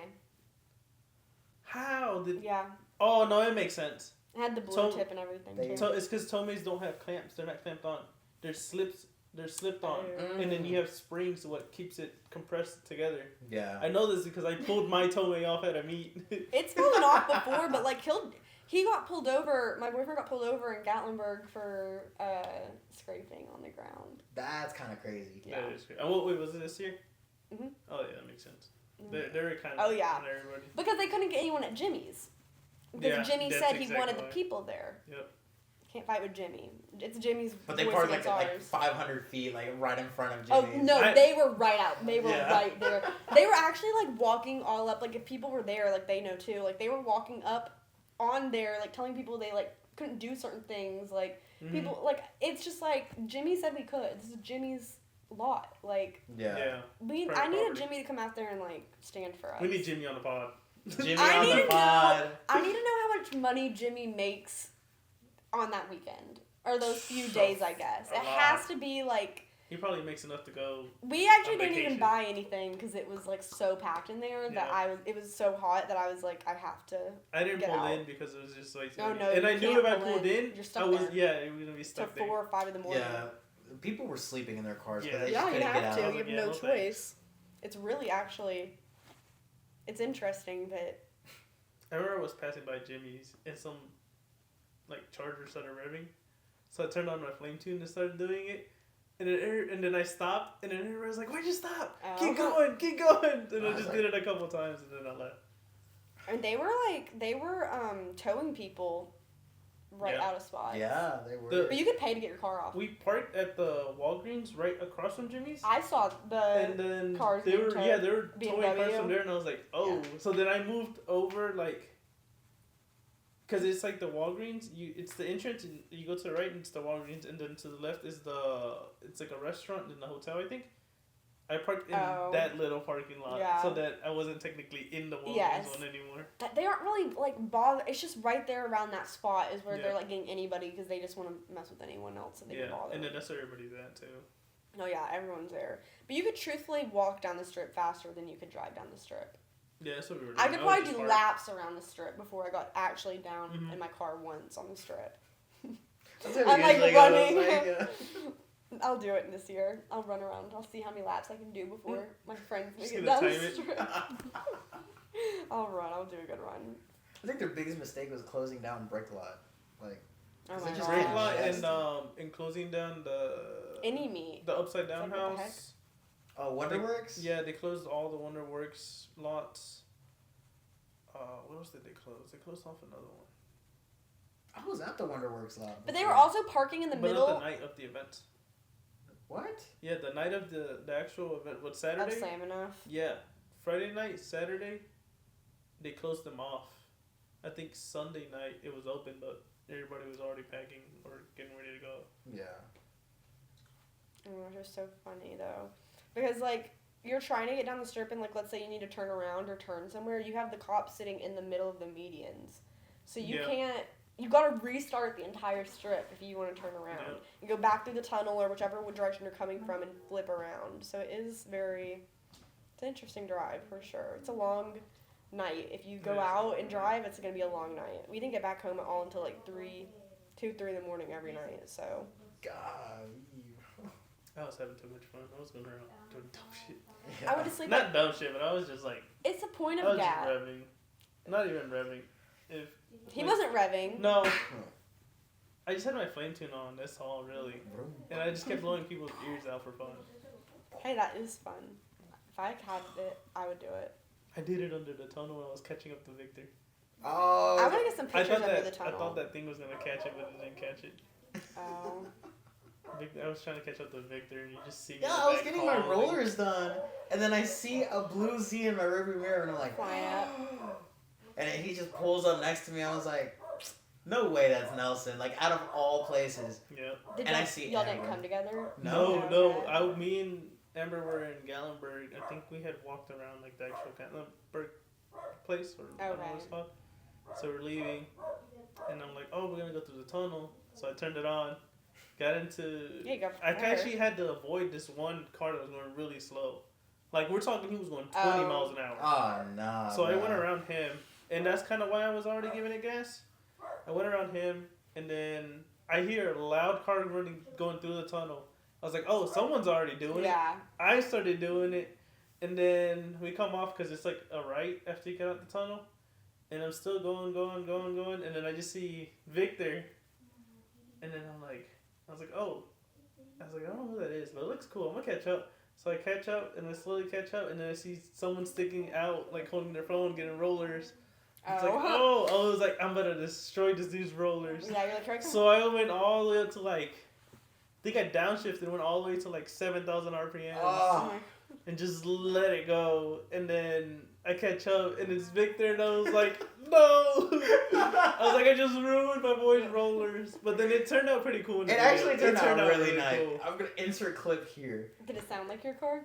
How did... Yeah. Oh, no, it makes sense. It had the blue tip and everything too. So it's because Tomeis don't have clamps. They're not clamped on. They're slipped on, and then you have springs, what keeps it compressed together. Yeah. I know this because I pulled my Tomei off at a meet. It's fallen off before, but like he got pulled over. My boyfriend got pulled over in Gatlinburg for scraping on the ground. That's kind of crazy. Yeah. That is crazy. Oh, wait, was it this year? Mhm. Oh yeah, that makes sense. They're kind of on everybody. Because they couldn't get anyone at Jimmy's. Because Jimmy said he wanted the people there. Yep. Can't fight with Jimmy. It's Jimmy's. But they parked like 500 feet, like right in front of Jimmy's. Oh no, they were right out. They were right there. They were actually like walking all up. Like if people were there, like they know too. Like they were walking up on there, like telling people they like couldn't do certain things. Like people, like it's just like Jimmy said we could. This is Jimmy's lot. Like yeah. I needed Jimmy to come out there and like stand for us. We need Jimmy on the pod. Jimmy on the pod. I need to know how much money Jimmy makes on that weekend or those few days. I guess it has to be like. He probably makes enough to go. We actually didn't even buy anything because it was like so packed in there that it was so hot that I was like, I have to. I didn't pull in because it was just like. No, and I knew if I pulled in, you're stuck I was there. it was gonna be stuck till 4 or 5 in the morning. Yeah, people were sleeping in their cars. Yeah, they you just couldn't have get out. to. You have no choice. It's really actually. It's interesting that. I remember I was passing by Jimmy's and some like charger started revving, so I turned on my flame tune and started doing it. And then I stopped, and then everybody was like, "Why'd you stop? Keep going, keep going!" And I just did it a couple times, and then I left. And they were towing people right out of spots. Yeah, they were. But you could pay to get your car off. We parked at the Walgreens right across from Jimmy's. I saw and then cars they were towed, they were towing cars from there, and I was like, oh. Yeah. So then I moved over like. Cause it's like the Walgreens, it's the entrance, and you go to the right, and it's the Walgreens, and then to the left is it's like a restaurant and a hotel, I think. I parked in that little parking lot, so that I wasn't technically in the Walgreens one anymore. They aren't really like bothered. It's just right there around that spot is where they're like getting anybody because they just want to mess with anyone else and they can bother. And then that's where everybody's at too. No, everyone's there, but you could truthfully walk down the strip faster than you could drive down the strip. Yeah, that's what we were doing. I could probably do laps around the strip before I got actually down in my car once on the strip. I'm like running. I'll do it this year. I'll run around. I'll see how many laps I can do before my friends make it down the strip. I'll run. I'll do a good run. I think their biggest mistake was closing down Brick Lot. Like, Brick Lot and closing down the Upside Down house. Oh, Wonderworks? Yeah, they closed all the Wonderworks lots. What else did they close? They closed off another one. I was at the Wonderworks lot. But they were also parking in the middle. But not the night of the event. What? Yeah, the night of the actual event. What, Saturday? Of Slam Enough. Yeah. Friday night, Saturday, they closed them off. I think Sunday night it was open, but everybody was already packing or getting ready to go. Yeah. Oh my gosh, it was so funny though. Because, like, you're trying to get down the strip and, like, let's say you need to turn around or turn somewhere. You have the cops sitting in the middle of the medians. So you can't... You got to restart the entire strip if you want to turn around. Yeah. You go back through the tunnel or whichever direction you're coming from and flip around. So it is it's an interesting drive for sure. It's a long night. If you go out and drive, it's going to be a long night. We didn't get back home at all until, like, 2, 3 in the morning every night, so... God... I was having too much fun. I was going around doing dumb shit. Yeah. I would just sleep. Not dumb shit, but I was just like. It's a point of I was gap. just revving. Not even revving. He wasn't revving. No. I just had my flame tune on. That's all, really. And I just kept blowing people's ears out for fun. Hey, that is fun. If I had it, I would do it. I did it under the tunnel when I was catching up to Victor. Oh. I want to get some pictures under the tunnel. I thought that thing was gonna catch it, but it didn't catch it. Oh. I was trying to catch up to Victor, and you just see me. Yeah, I was getting my rollers done, and then I see a blue Z in my rearview mirror, and I'm like, and he just pulls up next to me. I was like, no way, that's Nelson. Like, out of all places. Yeah. I see y'all didn't come together? No. Me and Amber were in Gallenberg. I think we had walked around like the actual Gallenberg place, or I don't know what it's called. So we're leaving, and I'm like, oh, we're gonna go through the tunnel. So I turned it on. Got into... I actually had to avoid this one car that was going really slow. Like, we're talking, he was going 20 miles an hour. Oh, no. So I went around him, and that's kind of why I was already giving it gas. I went around him, and then I hear a loud car going through the tunnel. I was like, oh, someone's already doing it. I started doing it, and then we come off because it's like a right after you get out the tunnel, and I'm still going, and then I just see Victor, and then I was like, oh, I don't know who that is, but it looks cool. I'm gonna catch up. So I catch up, and I slowly catch up, and then I see someone sticking out, like holding their phone, getting rollers. It's like, oh, I was like, I'm gonna destroy this dude's rollers. Yeah, you're like, right. So I went all the way up to like, I think I downshifted and went all the way to like 7,000 RPM. Oh. And just let it go. And then I catch up, and it's Victor, and I was like, no! I was like, I just ruined my boy's rollers. But then it turned out pretty cool. It actually turned out really nice. Cool. I'm going to insert clip here. Did it sound like your car?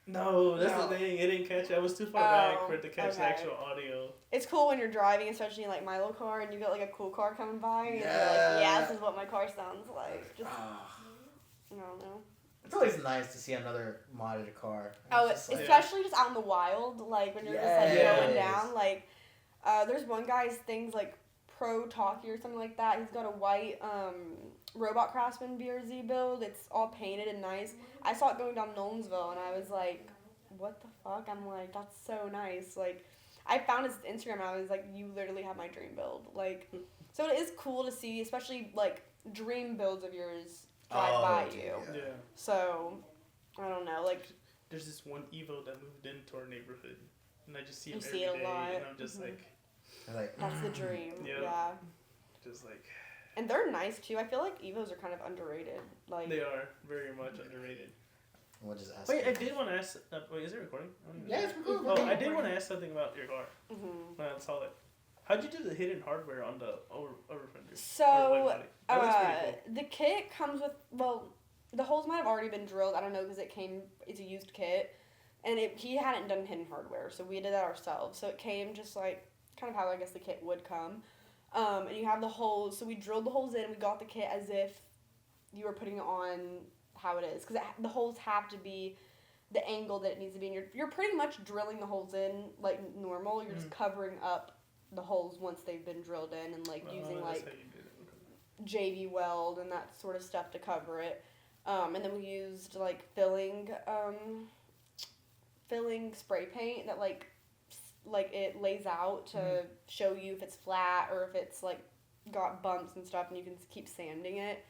No, that's the thing. It didn't catch it. I was too far back for it to catch the actual audio. It's cool when you're driving, especially in like my little car, and you got like a cool car coming by, and you're like, yeah, this is what my car sounds like. Just, I don't know. It's always nice to see another modded car. Especially just out in the wild, like when you're just like going down. Like, there's one guy's things like Pro Talkie or something like that. He's got a white Robot Craftsman BRZ build. It's all painted and nice. I saw it going down Nolensville, and I was like, what the fuck? I'm like, that's so nice. Like, I found his Instagram, and I was like, you literally have my dream build. Like, so it is cool to see, especially like dream builds of yours drive by you. Yeah. So, I don't know, like, there's this one Evo that moved into our neighborhood, and I just see him you every see it day, a lot. and I'm just like, that's the dream. Yeah. Just like. And they're nice too. I feel like Evos are kind of underrated. Like they are very much underrated. We'll just ask. Wait, I did want to ask. Wait, is it recording? Yeah, it's recording. Oh, I did want to ask something about your car. When I saw it. How'd you do the hidden hardware on the over fender? So, cool. The kit comes with, the holes might have already been drilled. I don't know because it's a used kit, and he hadn't done hidden hardware, so we did that ourselves. So it came just like kind of how I guess the kit would come. And you have the holes, so we drilled the holes in, we got the kit as if you were putting it on how it is, because the holes have to be the angle that it needs to be, and you're pretty much drilling the holes in like normal, you're just covering up the holes once they've been drilled in, and like using like JV weld and that sort of stuff to cover it, and then we used like filling spray paint that like it lays out to show you if it's flat or if it's like got bumps and stuff, and you can keep sanding it.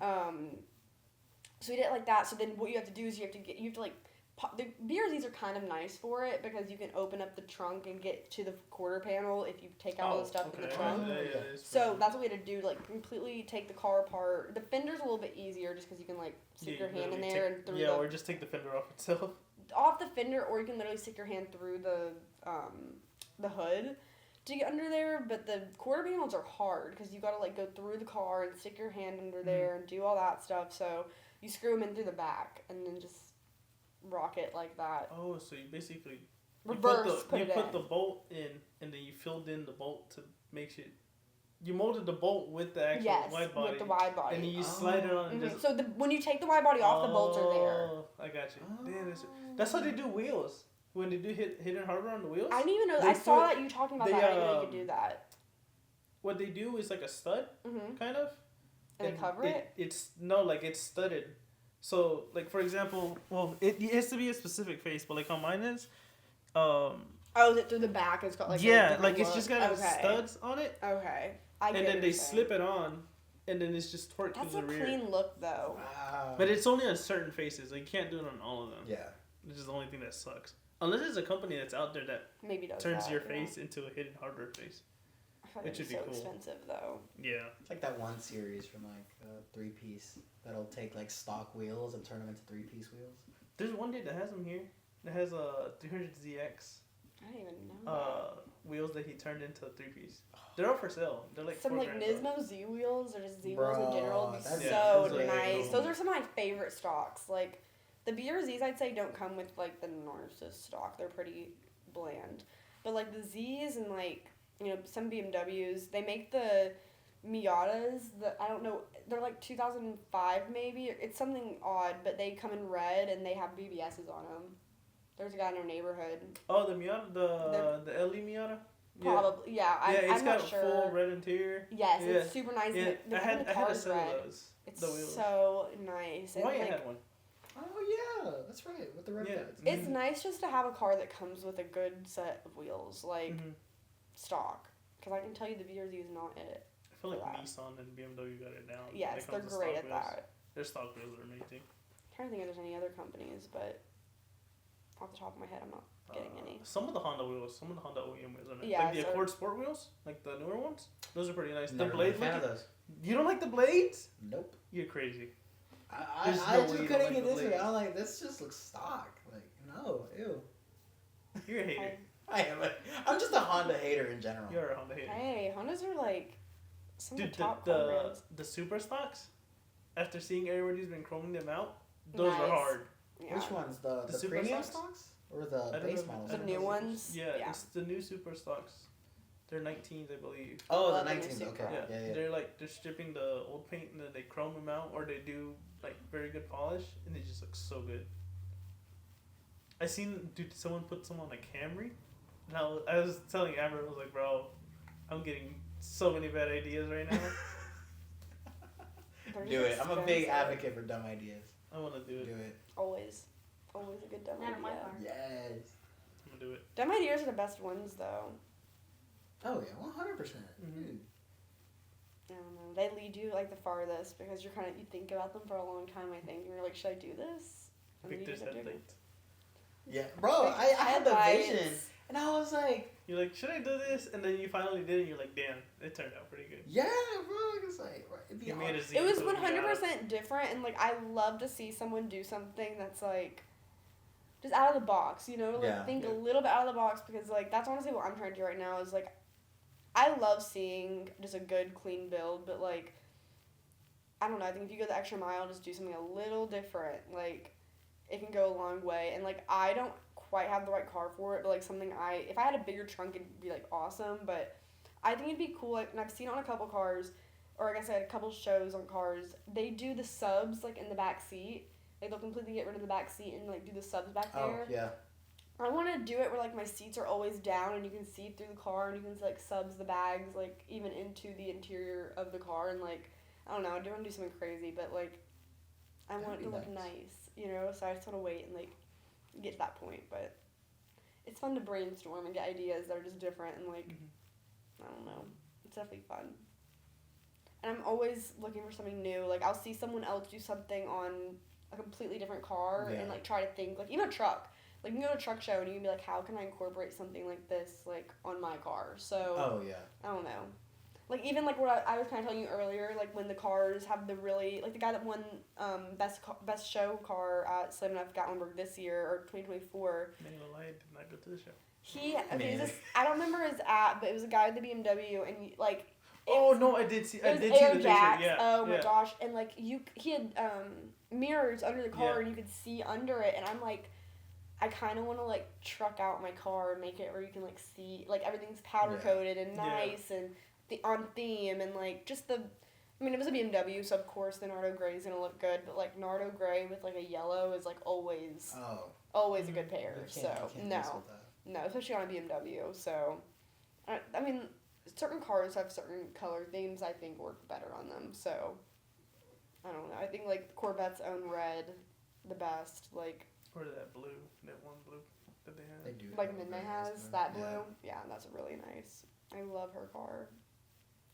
So we did it like that. So then what you have to do is you have to like the BRZs are kind of nice for it because you can open up the trunk and get to the quarter panel if you take out all the stuff in the trunk. So that's what we had to do, like completely take the car apart. The fender's a little bit easier just because you can like stick your hand in there and through or just take the fender off itself. Off the fender, or you can literally stick your hand through the hood to get under there. But the quarter panels are hard because you got to like go through the car and stick your hand under there and do all that stuff. So you screw them in through the back and then just rock it like that. Oh, so you basically put the bolt in, and then you filled in the bolt to make it. You molded the bolt with the actual wide body. With the wide body. And then you slide it on. And so when you take the wide body off, the bolts are there. I got you. Damn, that's how they do wheels. When they do hidden hardware on the wheels. I didn't even know. I saw that you talking about that. I didn't know you could do that. What they do is like a stud, kind of. And they cover it? It's studded. So, like, for example, it has to be a specific face, but like on mine is, is it through the back? It's got like it's just got studs on it. Okay. And then they slip it on, and then it's just torqued through the rear. That's a clean look, though. Wow. But it's only on certain faces. Like, you can't do it on all of them. Yeah. Which is the only thing that sucks. Unless there's a company that's out there that maybe turns your face into a hidden hardware face. It should be so expensive, though. Yeah. It's like that one series from like 3-piece that'll take like stock wheels and turn them into 3-piece wheels. There's one dude that has them here. That has a 300ZX. I didn't even know wheels that he turned into a 3-piece. They're up for sale. They're like some like Nismo Z wheels or just Z wheels in general. That's so nice. Those are some of my favorite stocks. Like the BRZs, I'd say don't come with like the Narcissus stock. They're pretty bland. But like the Zs and like some BMWs, they make the Miatas. I don't know. They're like 2005 maybe. It's something odd, but they come in red and they have BBSs on them. There's a guy in our neighborhood. Oh, the Miata, the LE Miata, Probably, yeah. It's I'm got not sure. full red interior. Yes, Yeah. it's super nice. Yeah, The I had a car's set red. of those. It's the wheels. so nice. And Wyatt had one. Oh yeah, that's right. With the red pads. It's nice just to have a car that comes with a good set of wheels, like stock. Because I can tell you the BRZ is not it. I feel like Nissan and BMW got it down. Yes, they're great at that. Their stock wheels are amazing. I'm trying to think if there's any other companies, but off the top of my head, I'm not getting any. Some of the Honda wheels, some of the Honda OEM wheels are nice. Yeah, like the Accord Sport wheels, like the newer ones. Those are pretty nice. Never the blades. been a fan of those. You don't like the blades? Nope. You're crazy. I just couldn't get into it. I'm like, this just looks stock. Like, no, ew. You're a hater. I'm just a Honda hater in general. You're a Honda hater. Hey, Hondas are like some of the Dude, top car brands. the super stocks, after seeing everybody's been chroming them out, those are Nice. hard. Yeah. Which ones? The super premium stocks? stocks? Or the don't base know. models? The new ones? Yeah, it's the new super stocks. They're 19s, I believe. Oh, Love the the new 19s. Supra. Okay. Yeah. They're stripping the old paint and then they chrome them out, or they do like very good polish and they just look so good. I seen someone put some on a Camry, and I was telling Amber, I was like, bro, I'm getting so many bad ideas right now. Do it. I'm a big advocate for dumb ideas. I want to do it. Do it. Always a good dumb Not in my idea. car. Yes. I'm gonna do it. Dumb ideas are the best ones, though. Oh yeah, 100%. I don't know. They lead you like the farthest because you think about them for a long time. I think and you're like, should I do this? And then you Victor's just end up doing headlights. Yeah, bro. I had the Headlights. vision, and I was like, You're like, should I do this? And then you finally did it, and you're like, damn, it turned out pretty good. yeah, bro. It's like, it'd be You made a Z. It was so you got 100% different, and like I love to see someone do something that's like just out of the box, you know, like Yeah. think a little bit out of the box because like that's honestly what I'm trying to do right now is like I love seeing just a good clean build, but like I don't know, I think if you go the extra mile, just do something a little different, like it can go a long way. And like I don't quite have the right car for it, but like something if I had a bigger trunk, it'd be like awesome. But I think it'd be cool, like, and I've seen it on a couple cars, or like I said, a couple shows on cars. They do the subs like in the back seat. Like they'll completely get rid of the back seat and like do the subs back there. oh yeah. I want to do it where like my seats are always down and you can see through the car and you can like subs the bags like even into the interior of the car and like I don't know, I do want to do something crazy, but like I want it to look nice, you know. So I just want to wait and like get to that point. But it's fun to brainstorm and get ideas that are just different and like I don't know, it's definitely fun. And I'm always looking for something new. Like I'll see someone else do something on a completely different car and like try to think like even a truck. Like, you can go to a truck show and you can be like, how can I incorporate something like this, like, on my car? So, oh yeah. I don't know. Like, even, like, what I was kind of telling you earlier, like, when the cars have the really, like, the guy that won best show car at Slam Enough Gatlinburg this year, or 2024. Manuel, I did not go to the show. I don't remember his but it was a guy with the BMW, and, like, oh, no, I did see the picture. Yeah. Oh, my gosh. And, like, he had mirrors under the car, and you could see under it, and I'm like, I kind of want to, like, truck out my car and make it where you can, like, see, like, everything's powder-coated and nice and on theme and, like, just the, I mean, it was a BMW, so, of course, the Nardo Gray is going to look good, but, like, Nardo Gray with, like, a yellow is, like, always a good pair, no, especially on a BMW, so, I mean, certain cars have certain color themes I think work better on them, so, I don't know, I think, like, Corvette's own red, the best, like, or that blue, that one blue that they have. They do. Like Midnight has that blue. Yeah, that's really nice. I love her car,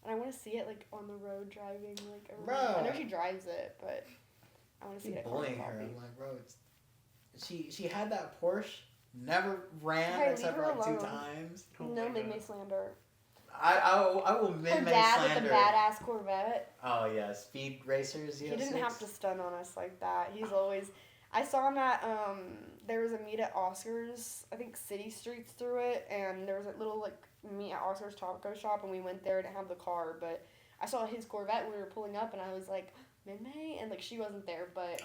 and I want to see it like on the road driving like. I know she drives it, but I want to see it. Bullying her, I'm like, bro, she had that Porsche, never ran except for like 2 times. No Midnight slander. I will Midnight slander. Her dad with the badass Corvette. Oh yeah, speed racers. He didn't have to stun on us like that. He's always. I saw him at, there was a meet at Oscars, I think City Streets through it, and there was a little, like, meet at Oscars taco shop, and we went there to have the car, but I saw his Corvette when we were pulling up, and I was like, Minmay? And, like, she wasn't there, but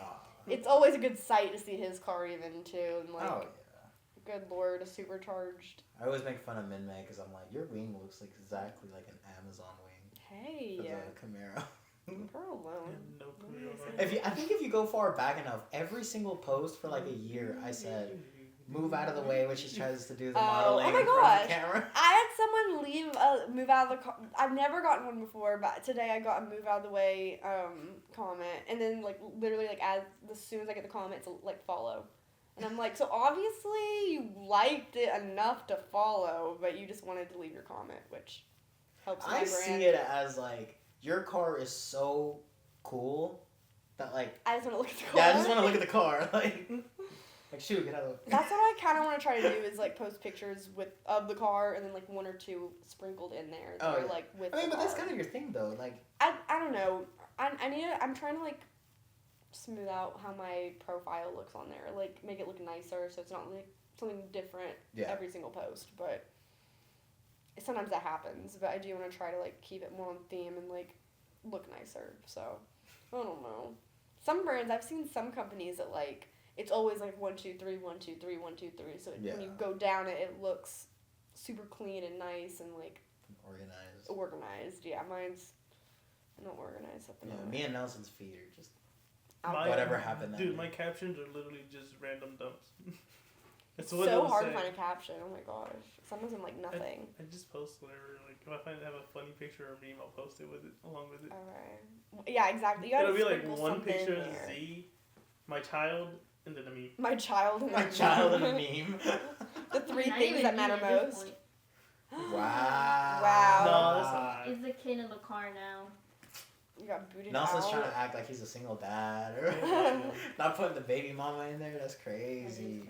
it's always a good sight to see his car even, too, and, like, good lord, a supercharged. I always make fun of Minmay, because I'm like, your wing looks like exactly like an Amazon wing. Hey. For the Camaro. Her alone. No I think if you go far back enough, every single post for like a year, I said, move out of the way when she tries to do the Oh, modeling oh my in front of gosh. the camera. I had someone move out of the car. I've never gotten one before, but today I got a move out of the way comment, and then like literally like as soon as I get the comment, it's like follow, and I'm like, so obviously you liked it enough to follow, but you just wanted to leave your comment, which helps my I brand. see it as like your car is so cool that like I just want to look at the car. yeah, I just want to look at the car like shoot, get out of the way. That's what I kind of want to try to do is like post pictures of the car and then like one or two sprinkled in there. Oh, Or, yeah. like with. I mean, the but that's car. kind of your thing though. Like I don't know. I'm trying to like smooth out how my profile looks on there. Like make it look nicer so it's not like something different every single post. But sometimes that happens. But I do want to try to like keep it more on theme and like look nicer. So I don't know. Some brands I've seen some companies that like. It's always like 1, 2, 3, 1, 2, 3, 1, 2, 3. So when you go down it, it looks super clean and nice and like organized. Yeah, mine's not organized at the moment. Me and Nelson's feet are just Whatever happened. Dude, my captions are literally just random dumps. It's so hard to find a caption. Oh my gosh, sometimes I'm like nothing. I just post whatever. Like if I have a funny picture or meme, I'll post it with it along with it. Alright. Yeah, exactly. You gotta It'll be like sprinkle one something picture in of there. Z, my child, and then a meme. My child and My child and a meme. The three Not things even that me matter at this most. point. Wow. Wow. No, that's not. Is the kid in the car now? You got booted Nelson's out. trying to act like he's a single dad or not putting the baby mama in there. That's crazy.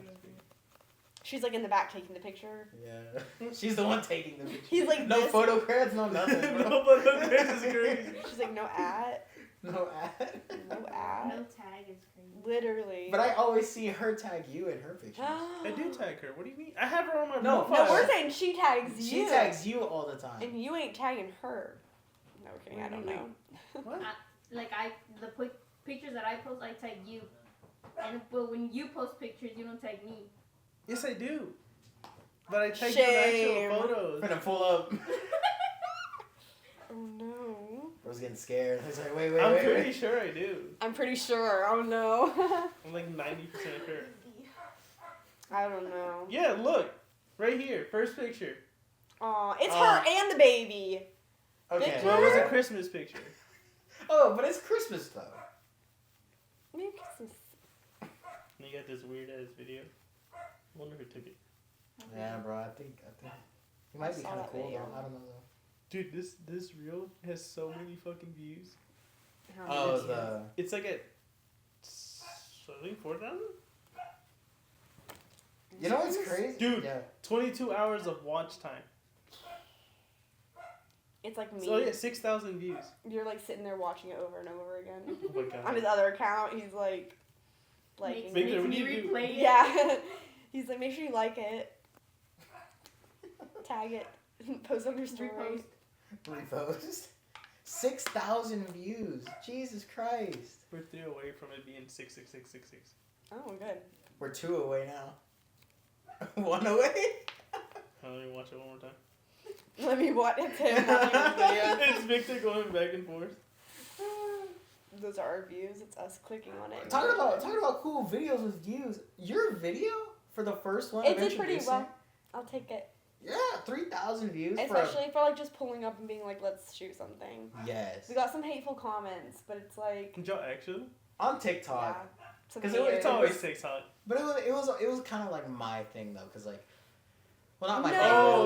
She's like in the back taking the picture. Yeah, she's the one taking the picture. He's like no this. photo creds, no nothing. Bro. No, but this is crazy. She's like no ad. No ad. No ad. No tag is crazy. Literally. But I always see her tag you in her pictures. I do tag her. What do you mean? I have her on my No, profile. No, we're saying she tags you. She tags you all the time. And you ain't tagging her. No, we're kidding. I don't know. What? The pictures that I post, I tag you. But when you post pictures, you don't tag me. Yes, I do. But I tag Shame. the actual photos. I'm gonna pull up. Oh no. I was getting scared. I was like, wait. I'm pretty sure I do. I'm pretty sure. Oh no. I'm like 90% sure. I don't know. Yeah, look. Right here. First picture. Aw, it's her and the baby. Okay. Picture? Well, it was a Christmas picture. Oh, but it's Christmas though. Merry Christmas. And you got this weird ass video. Wonder who took it. Yeah, bro. I think it might be saw kind of that cool video. though. I don't know though. Dude, this reel has so many fucking views. How Oh, many the It's like at I think 4,000? you know what's crazy, Dude. Yeah. 22 hours of watch time. It's like me. So yeah, 6,000 views. You're like sitting there watching it over and over again. Oh my god. On his other account, he's like liking Make it. it- Makes me you do- replay it. Yeah. He's like, make sure you like it. Tag it. Post on your story. Repost. Repost. 6,000 views. Jesus Christ. We're 3 away from it being 66666. Oh, good. We're 2 away now. 1 away. Let me watch it one more time. Let me watch it's him watching his video. It's Victor going back and forth. Those are our views. It's us clicking on it. Talking about cool videos with views. Your video for the first one. It of did pretty introducing- well. I'll take it. Yeah, 3,000 views. Especially for like just pulling up and being like, let's shoot something. Yes. We got some hateful comments, but it's like, Did y'all actually? On TikTok. yeah. Some 'Cause haters. It's always TikTok. But it was kind of like my thing though, cause like, well not my No.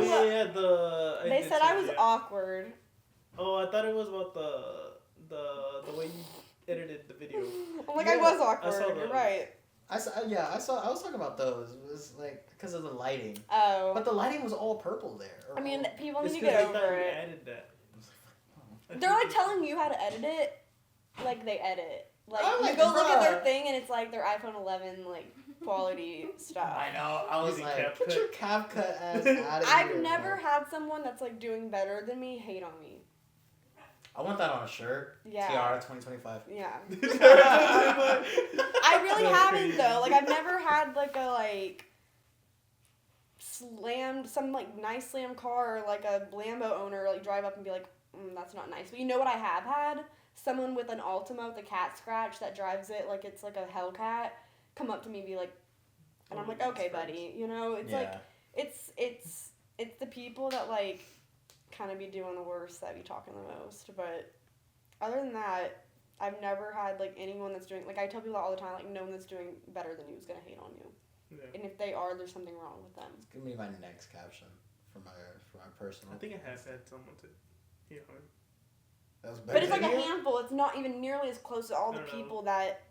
thing. Oh but yeah, They did said see I was that. awkward. Oh, I thought it was about the way you edited the video. I'm like, Yeah, I was I awkward. saw You're those. right. I was talking about those. It was like because of the lighting, Oh. but the lighting was all purple there. or I mean, all- people need It's to 'cause get they thought over you it. added that. They're like telling you how to edit it, like they edit. Like I'm you like, go look at their bruh. thing and it's like their iPhone 11 like quality stuff. I know. I was Using like, CapCut. get your CapCut ass out of here. I've never bro. had someone that's like doing better than me hate on me. I want that on a shirt. Yeah. Tiara 2025. Yeah. I I really That's haven't crazy. though. Like I've never had like a some like nice slam car or like a Lambo owner like drive up and be like, that's not nice. But you know what I have had? Someone with an Altima with a cat scratch that drives it like it's like a Hellcat come up to me and be like, And I'm like, okay, buddy, you know, it's like, it's the people that, like, kind of be doing the worst that be talking the most. But other than that, I've never had, like, anyone that's doing, like, I tell people all the time, like, no one that's doing better than you is going to hate on you. Yeah. And if they are, there's something wrong with them. It's gonna be my next caption for my personal. I think I have had someone to, you know. That was But it's better like than a you? handful. It's not even nearly as close to all the people that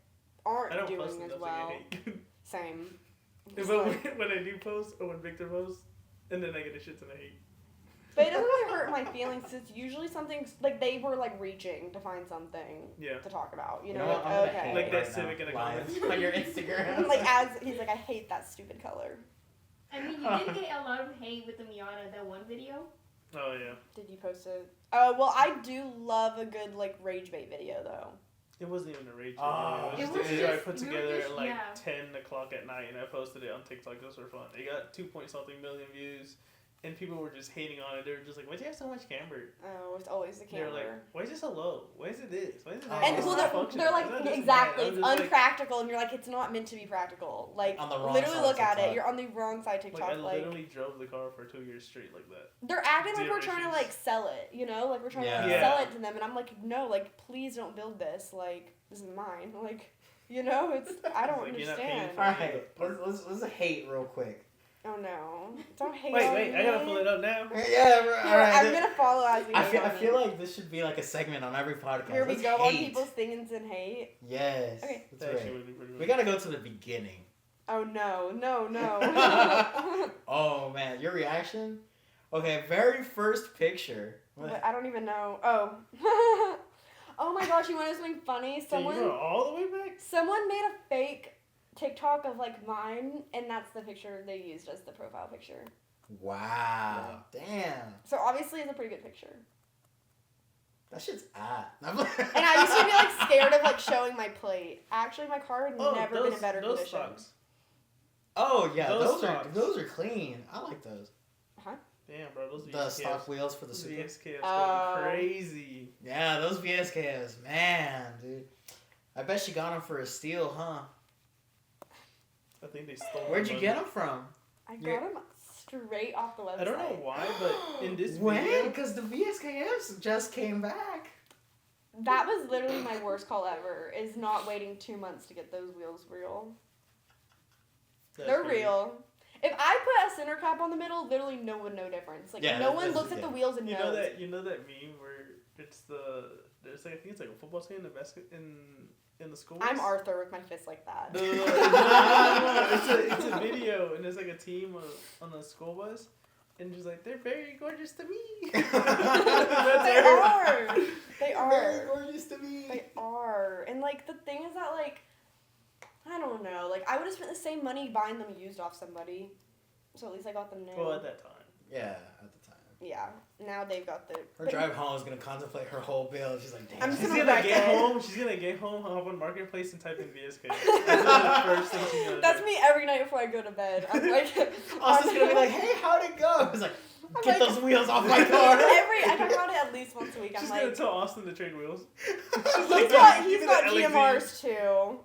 I aren't don't doing post as enough well. to get hate. Same. But It's like- when I do post, or when Victor posts, and then I get a shit ton of hate. But it doesn't really hurt my feelings. It's usually something like they were like reaching to find something to talk about. You know, what? I'm gonna hate Like that right civic now, in the live comments. on your Instagram. like as he's like, I hate that stupid color. I mean, you did get a lot of hate with the Miata, that one video. Oh yeah. Did you post it? Oh well, I do love a good like rage bait video though. It wasn't even a rage Oh, video. It was it just a was video I just- put we were together just- at like yeah. 10 o'clock at night, and I posted it on TikTok just for fun. It got 2-point-something million views, and people were just hating on it. They were just like, why do you have so much camber? Oh, it's always the They were camera. like, why is it so low? Why is it this? Why is it that? And It's well, not they're functional. like, It's not this and exactly, that. it's I'm just unpractical, and you're like, it's not meant to be practical. Like, On the wrong literally side look of at it, TikTok. you're on the wrong side like, TikTok. I Like, literally drove the car for 2 years straight like that. they're acting like Zero we're trying to, issues. like, sell it, you know? Like, we're trying to, like, Yeah. sell it to them, and I'm like, no, like, please don't build this. Like, this is mine. Like, you know, it's, I don't Like, you're not paying understand. for Alright, let's hate real quick. Oh, no. Don't hate Wait, on I me. gotta pull it up now. Yeah, Here, alright. I'm gonna follow as we I hate feel on me. like this should be like a segment on every podcast. Here we Let's go on hate. people's things and hate. Yes. Okay. That's That actually right. would be pretty We good. gotta go to the beginning. Oh, no. No. Oh man, your reaction? Okay, very first picture. But I don't even know. Oh. Oh my gosh, you want to know something funny? Dang, you were all the way back? Someone made a fake TikTok of like mine, and that's the picture they used as the profile picture. Wow. Damn. So obviously it's a pretty good picture. That shit's ah. And I used to be like scared of like showing my plate. Actually, my car had never been in better those condition. Socks. Oh yeah, Those those are clean. I like those. Damn, bro, those The VSKs. stock wheels for the Super. VSKs Oh. going crazy. Yeah, those VSKs, man, dude. I bet she got them for a steal, huh? I think they stole. Where'd you them. get them from? I You're- got them straight off the website. I don't know why, but in this When? video, Because the VSKs just came back. That was literally my worst call ever. Is not waiting 2 months to get those wheels real. That's They're crazy. real. If I put a center cap on the middle, literally no one would know difference. Like Yeah, no one that's- looks at the wheels and You knows. know that meme where it's there's like I think it's like a football team in the basket in the schools. I'm Arthur with my fist like that. No, it's a video and there's like a team on the school bus and she's like they're very gorgeous to me. That's They her. are. They Very are. gorgeous to me. They are. And like the thing is that like I don't know. Like I would have spent the same money buying them used off somebody. So at least I got them new. Well, at that time. Yeah, at the time. Yeah. Now they've got the. Her drive home is gonna contemplate her whole bill. She's like, damn. I'm She's just gonna wreck get it. home. She's gonna get home, hop on Marketplace, and type in VSK. That's the first thing she's gonna That's do. me every night before I go to bed. I'm like. Austin's gonna be like, hey, how'd it go? It's like, I'm get like- those wheels off my car. I talk about it at least once a week. I'm She's like. gonna tell Austin to trade wheels. He's got GMRs too.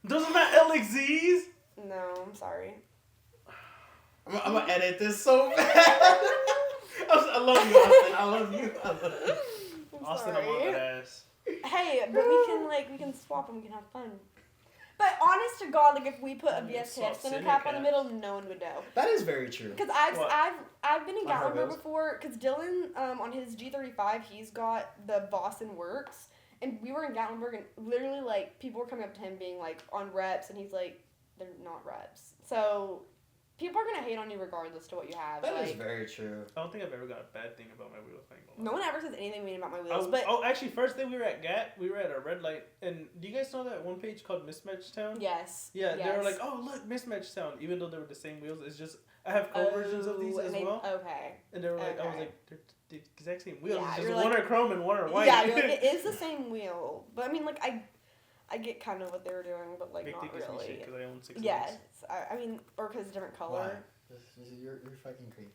Those are not LXZs. No, I'm sorry. I'm gonna edit this so bad. I love you, Austin. I love you. I'm Austin, sorry. I'm on that ass. Hey, but we can swap and we can have fun. But honest to God, like if we put a Yeah, VSKF swap center center cap on the caps. middle, no one would know. That is very true. Because What? I've been in On her Gatlinburg wheels? before. Because Dylan on his G35, he's got the Boston Works, and we were in Gatlinburg, and literally like people were coming up to him being like on reps, and he's like, they're not reps. So people are gonna hate on you regardless to what you have. That like, is very true. I don't think I've ever got a bad thing about my wheels. I ain't gonna no lie. one ever says anything mean about my wheels, but Actually, first day we were at GAT, we were at a red light, and do you guys know that one page called Mismatch Town? yes. Yeah, yes. they were like, oh look, Mismatch Town, even though they were the same wheels. It's just I have co-versions of these Oh, as and they- well, Okay. and they were like, I was Okay. like, they're the exact same wheels. Yeah, It's just you're one like- are chrome and one are white. Yeah, you're like, it is the same wheel, but I mean, like I get kind of what they were doing, but like Big not dick gives me really. shit because I own 6 Yes, I mean, or because different color. You're fucking crazy.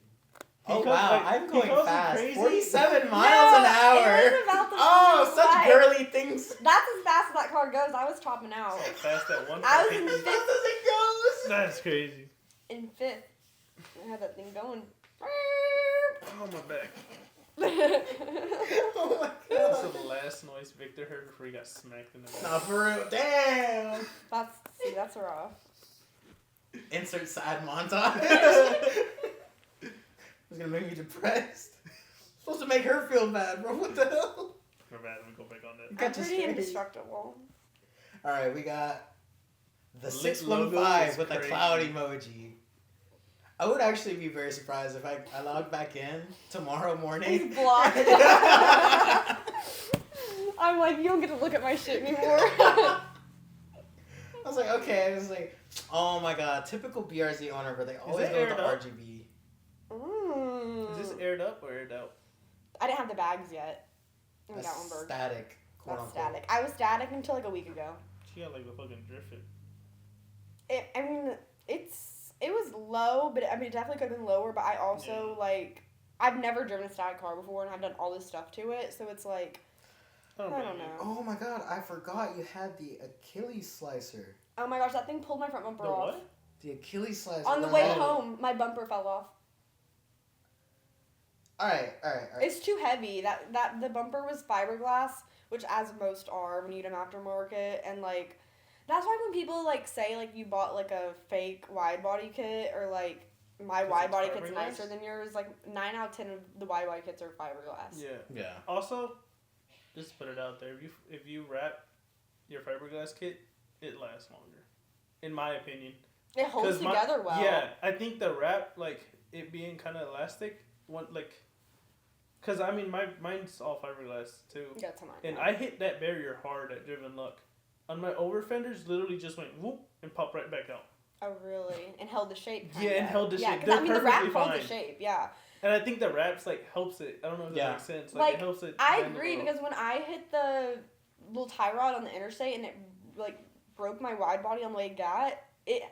He Oh calls- wow, like, I'm he going calls me fast. crazy. 47 No, miles an hour. It was about the Oh, speed such limit. girly things. That's as fast as that car goes. I was topping out. So fast that one I car was hit in me. the As fast as it goes. That's crazy. In 5th, I had that thing going. Oh, my back. Oh my That's god. the last noise Victor heard before he got smacked in the back. Nah, for real. Damn. That's rough. Insert side montage. It's gonna make me depressed. Supposed to make her feel bad, bro. What the hell? My bad, let me go back on that. I'm Got you pretty straight. indestructible. All right, we got the Lit 615 logo is with a crazy. cloud emoji. I would actually be very surprised if I log back in tomorrow morning. He's blocked. I'm like, you don't get to look at my shit anymore. I was like, okay. I was like, oh my god, typical BRZ owner, but they always that go with the aired up? RGB. Mm. Is this aired up or aired out? I didn't have the bags yet. I got one That's bird. static, quote That's unquote. static. I was static until like a week ago. She got like the fucking drifted. I mean, it was low, but I mean, it definitely could have been lower. But I also like, I've never driven a static car before, and I've done all this stuff to it, so it's like, I don't know. Oh my god, I forgot you had the Achilles slicer. Oh my gosh, that thing pulled my front bumper The off. what? The Achilles slicer. On the way home, my bumper fell off. Alright. It's too heavy. That the bumper was fiberglass, which as most are when you get them aftermarket, and like that's why when people like say like you bought like a fake wide body kit or like my 'Cause wide it's body kit's fiberglass? nicer than yours, like 9 out of 10 of the wide body kits are fiberglass. Yeah. Yeah. Also, just put it out there. If you wrap your fiberglass kit, it lasts longer, in my opinion. It holds together well. Yeah, I think the wrap, like it being kind of elastic, cause I mean mine's all fiberglass too, Yeah, it's mine. and I hit that barrier hard at Driven Luck. On my over fenders, literally just went whoop and popped right back out. Oh really? And held the shape. Yeah, and held the yeah, shape. 'cause, They're I mean the wrap perfectly holds the fine. shape. Yeah. And I think the wraps helps it. I don't know if that makes sense. Like, It helps it. I bend agree well. because when I hit the little tie rod on the interstate and it like broke my wide body on the way it got,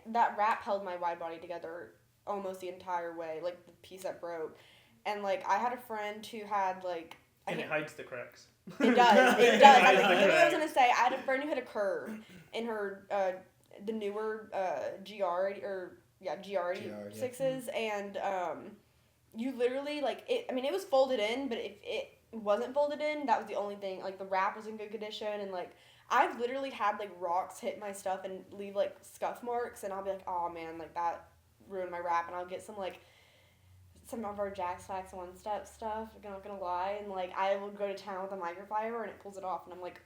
that wrap held my wide body together almost the entire way, like the piece that broke. And like I had a friend who had like And it hides the cracks. it does. It does. That's literally what I was gonna say. I had a friend who had a curve in her the newer GR86s, and you literally like it. I mean, it was folded in, but if it wasn't folded in, that was the only thing. Like the wrap was in good condition, and like I've literally had like rocks hit my stuff and leave like scuff marks, and I'll be like, oh man, like that ruined my wrap, and I'll get some of our Jack Stacks one step stuff. I'm not gonna lie, and like I will go to town with a microfiber and it pulls it off, and I'm like,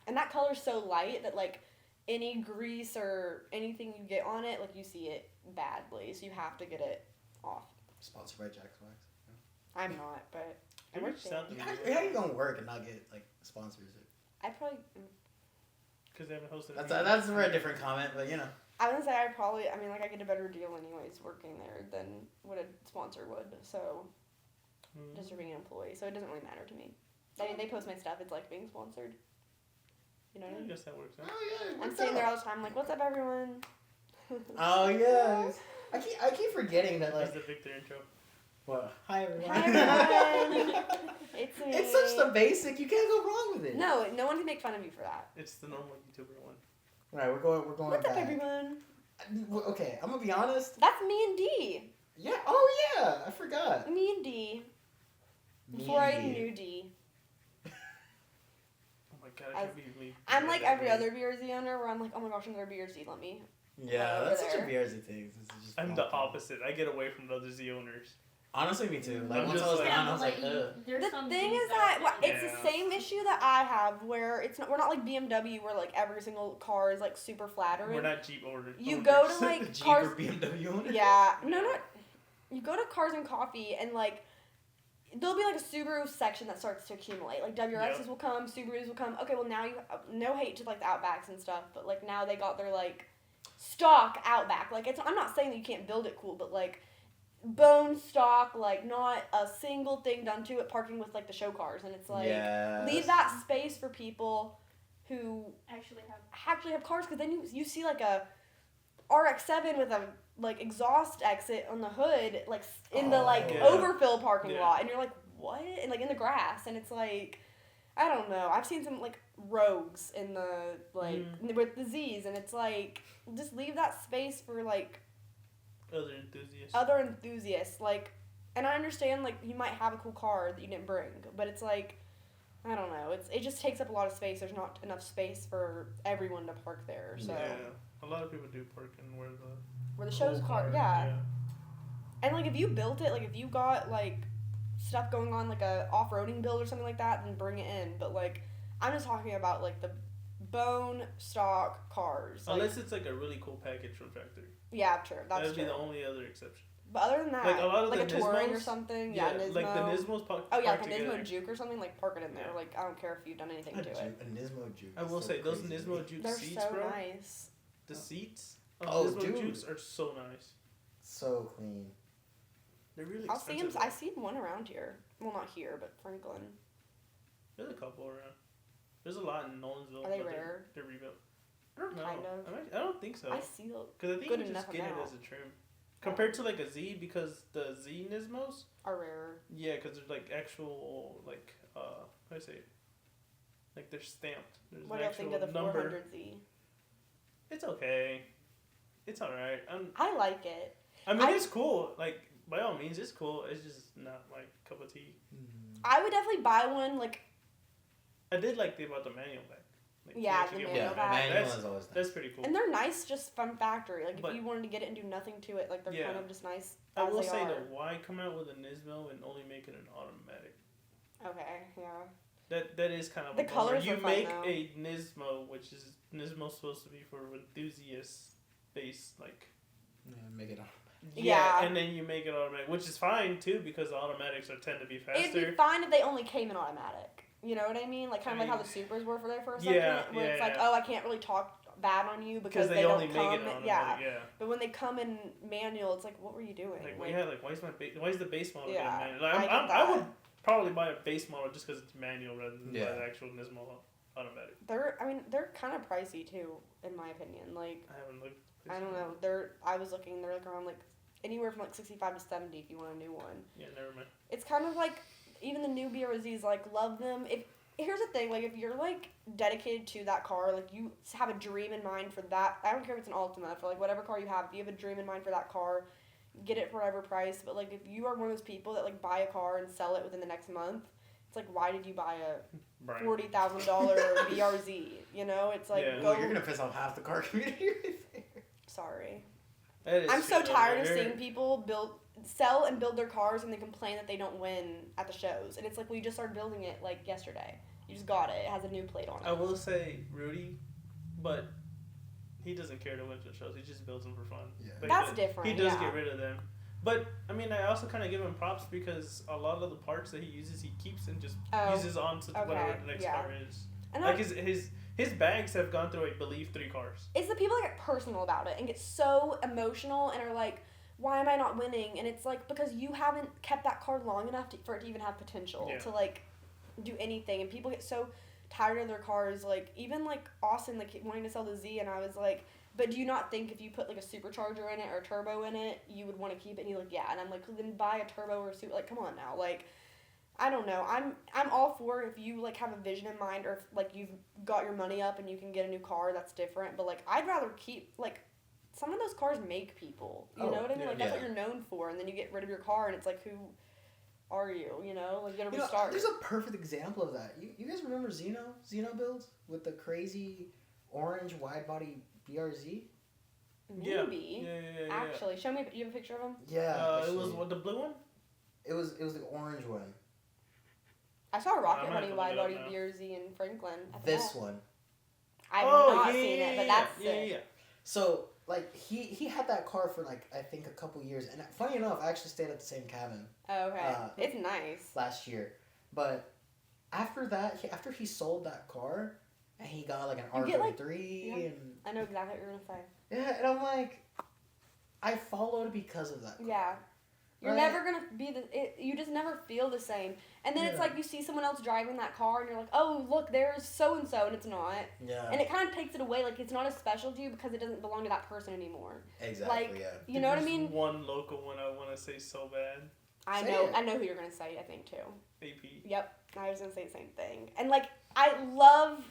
and that color's so light that like any grease or anything you get on it, like you see it badly, so you have to get it off. Sponsored by Jack's Wax. I'm not, but I It work reached there. out to me. How you gonna work and not get like sponsors? I probably. Because they haven't hosted. That's a very different comment, but you know. I was gonna say I mean like I get a better deal anyways working there than what a sponsor would. So just for being an employee, so it doesn't really matter to me. They post my stuff. It's like being sponsored. You know what I I mean? guess that works out. Oh yeah. I'm sitting there all the time, like, what's up, everyone? Oh yes. I keep forgetting that That's like. the Victor intro. What? Hi everyone. Hi, everyone. It's me. It's such the basic. You can't go wrong with it. No one can make fun of you for that. It's the normal YouTuber one. All right, we're going What's back. up, everyone? Okay, I'm gonna be honest. That's me and D. Yeah. Oh yeah. I forgot. Me and D. Me Before I and knew D. Oh my god, I can't believe I'm like every other BRZ owner where I'm like, oh my gosh, another BRZ, let me. Yeah, over that's such a there. BRZ thing. This is just I'm one the thing. opposite. I get away from the other Z owners. Honestly, me too. Like I'm once just I was like- down, I was like, you, ugh. there's The some thing things is that it's Yeah. the same issue that I have where we're not like BMW where like every single car is like super flattering. We're not Jeep owners. You go to like Jeep cars. or BMW owner? Yeah, no. You go to Cars and Coffee and like there'll be like a Subaru section that starts to accumulate. Like WRXs Yep. will come, Subarus will come. Okay, well now you no hate to like the Outbacks and stuff, but like now they got their like stock Outback. Like I'm not saying that you can't build it cool, but like bone stock, like not a single thing done to it, parking with like the show cars, and it's like Yes. leave that space for people who actually have cars, because then you see like a RX-7 with a like exhaust exit on the hood, like in the like Yeah. overfill parking Yeah. lot, and you're like, what? And like in the grass, and it's like, I don't know. I've seen some like rogues in the like with the Z's, and it's like just leave that space for like other enthusiasts. Like, and I understand like you might have a cool car that you didn't bring, but it's like I don't know. It just takes up a lot of space. There's not enough space for everyone to park there. So a lot of people do park in where the show's car. Yeah. And like if you built it, like if you got like stuff going on, like a off-roading build or something like that, then bring it in. But like I'm just talking about like the bone stock cars. Unless it's like a really cool package from factory. Yeah, true. That's That'd be the only other exception. But other than that, like a lot of like the a touring Nismos, or something, Nismo. Like the Nismos like a Nismo Juke or something, like park it in there. Yeah. Like I don't care if you've done anything to it. A Nismo Juke. I will say those Nismo Juke They're seats, so bro. nice. The seats of Nismo Jukes are so nice. So clean. They're really I'll see expensive. I see one around here. Well, not here, but Franklin. There's a couple around. There's a lot in Nolensville. Are they rare? They're rebuilt. I don't know. Kind of. I don't think so. I see them. Because I think good you just enough get amount. it as a trim. Compared to like a Z, because the Z Nismos, Are rarer. yeah, because they're like actual, like, how do I say it? Like they're stamped. There's What an do you think of the number. 400Z? It's okay. It's alright. I like it. I mean, it's cool. Like, by all means, it's cool. It's just not my cup of tea. I would definitely buy one, like... I did like about the manual back. Like, Yeah, the manual back. Manual is always nice. That's pretty cool. And they're nice just from factory. Like, But- if you wanted to get it and do nothing to it, like, they're kind of just nice I as will they say are. though, why come out with a Nismo and only make it an automatic? Okay, yeah. That is kind of The a bummer. colors You are fun, make though. a Nismo, which is Nismo's supposed to be for enthusiasts based, like Make it on. Yeah. and then you make it automatic, which is fine too because the automatics tend to be faster. It'd be fine if they only came in automatic. You know what I mean? Like, kind of like how the Supers were for their first second. Where it's like, oh, I can't really talk bad on you because they only don't make come. it automatic. Yeah. But when they come in manual, it's like, what were you doing? Like, why is the base model Yeah, manual? Like, I get I that. would probably buy a base model just because it's manual rather than buy the actual Nismo automatic. They're kind of pricey too, in my opinion. Like, I haven't looked. I don't know. I was looking. They're like around like anywhere from like 65 to 70 if you want a new one. Yeah, never mind. It's kind of like even the new BRZs. Like, love them. Here's the thing. Like, if you're like dedicated to that car, like you have a dream in mind for that. I don't care if it's an Altima, for like whatever car you have. If you have a dream in mind for that car, get it for whatever price. But like, if you are one of those people that like buy a car and sell it within the next month, it's like, why did you buy a $40,000 BRZ? You know, it's like, Ooh, you're gonna piss off half the car community right there. Sorry. That is I'm so true, tired of though. seeing people sell and build their cars and they complain that they don't win at the shows. And it's like, well, you just started building it like yesterday. You just got it. It has a new plate on it. I will say Rudy, but he doesn't care to win the shows. He just builds them for fun. Yeah. But That's different. He does yeah. get rid of them. But, I mean, I also kind of give him props because a lot of the parts that he uses, he keeps and just uses on to whatever the next car is. And like, his bags have gone through, I believe, 3 cars. It's the people that get personal about it and get so emotional and are like, why am I not winning? And it's like, because you haven't kept that car long enough for it to even have potential to, like, do anything. And people get so tired of their cars. Like, even, like, Austin, like, wanting to sell the Z, and I was like, but do you not think if you put, like, a supercharger in it or a turbo in it, you would want to keep it? And he's like, yeah. And I'm like, then buy a turbo or a super. Like, come on now. Like, I don't know. I'm all for if you, like, have a vision in mind or if, like, you've got your money up and you can get a new car, that's different. But, like, I'd rather keep, like, some of those cars make people. You know what I mean? Like, that's what you're known for. And then you get rid of your car and it's like, who are you? You know? Like, you gotta restart. There's a perfect example of that. You guys remember Zeno builds? With the crazy orange wide-body BRZ? Maybe. Yeah. Actually, show me. You have a picture of him? Yeah. It was the blue one? It was the orange one. I saw a Rocket I'm Honey gonna have to look it wide up body BRZ in Franklin. At the This mall. one. I've not seen it, but that's sick. Yeah. So, like, he had that car for, like, I think a couple years. And funny enough, I actually stayed at the same cabin Oh, okay. It's nice. last year. But after that, after he sold that car, and he got, like, an You get, like- R33, yeah. and... I know exactly what you're gonna say. Yeah, and I'm like... I followed because of that car. Yeah. You're Right. never gonna be you just never feel the same. And then it's like you see someone else driving that car and you're like, oh, look, there's so-and-so, and it's not. Yeah. And it kind of takes it away. Like, it's not as special to you because it doesn't belong to that person anymore. Exactly, Like, yeah. you know what I There's mean? one local one I want to say so bad. I Say know. it. I know who you're gonna say. I think too. AP. Yep. I was gonna say the same thing. And like, I love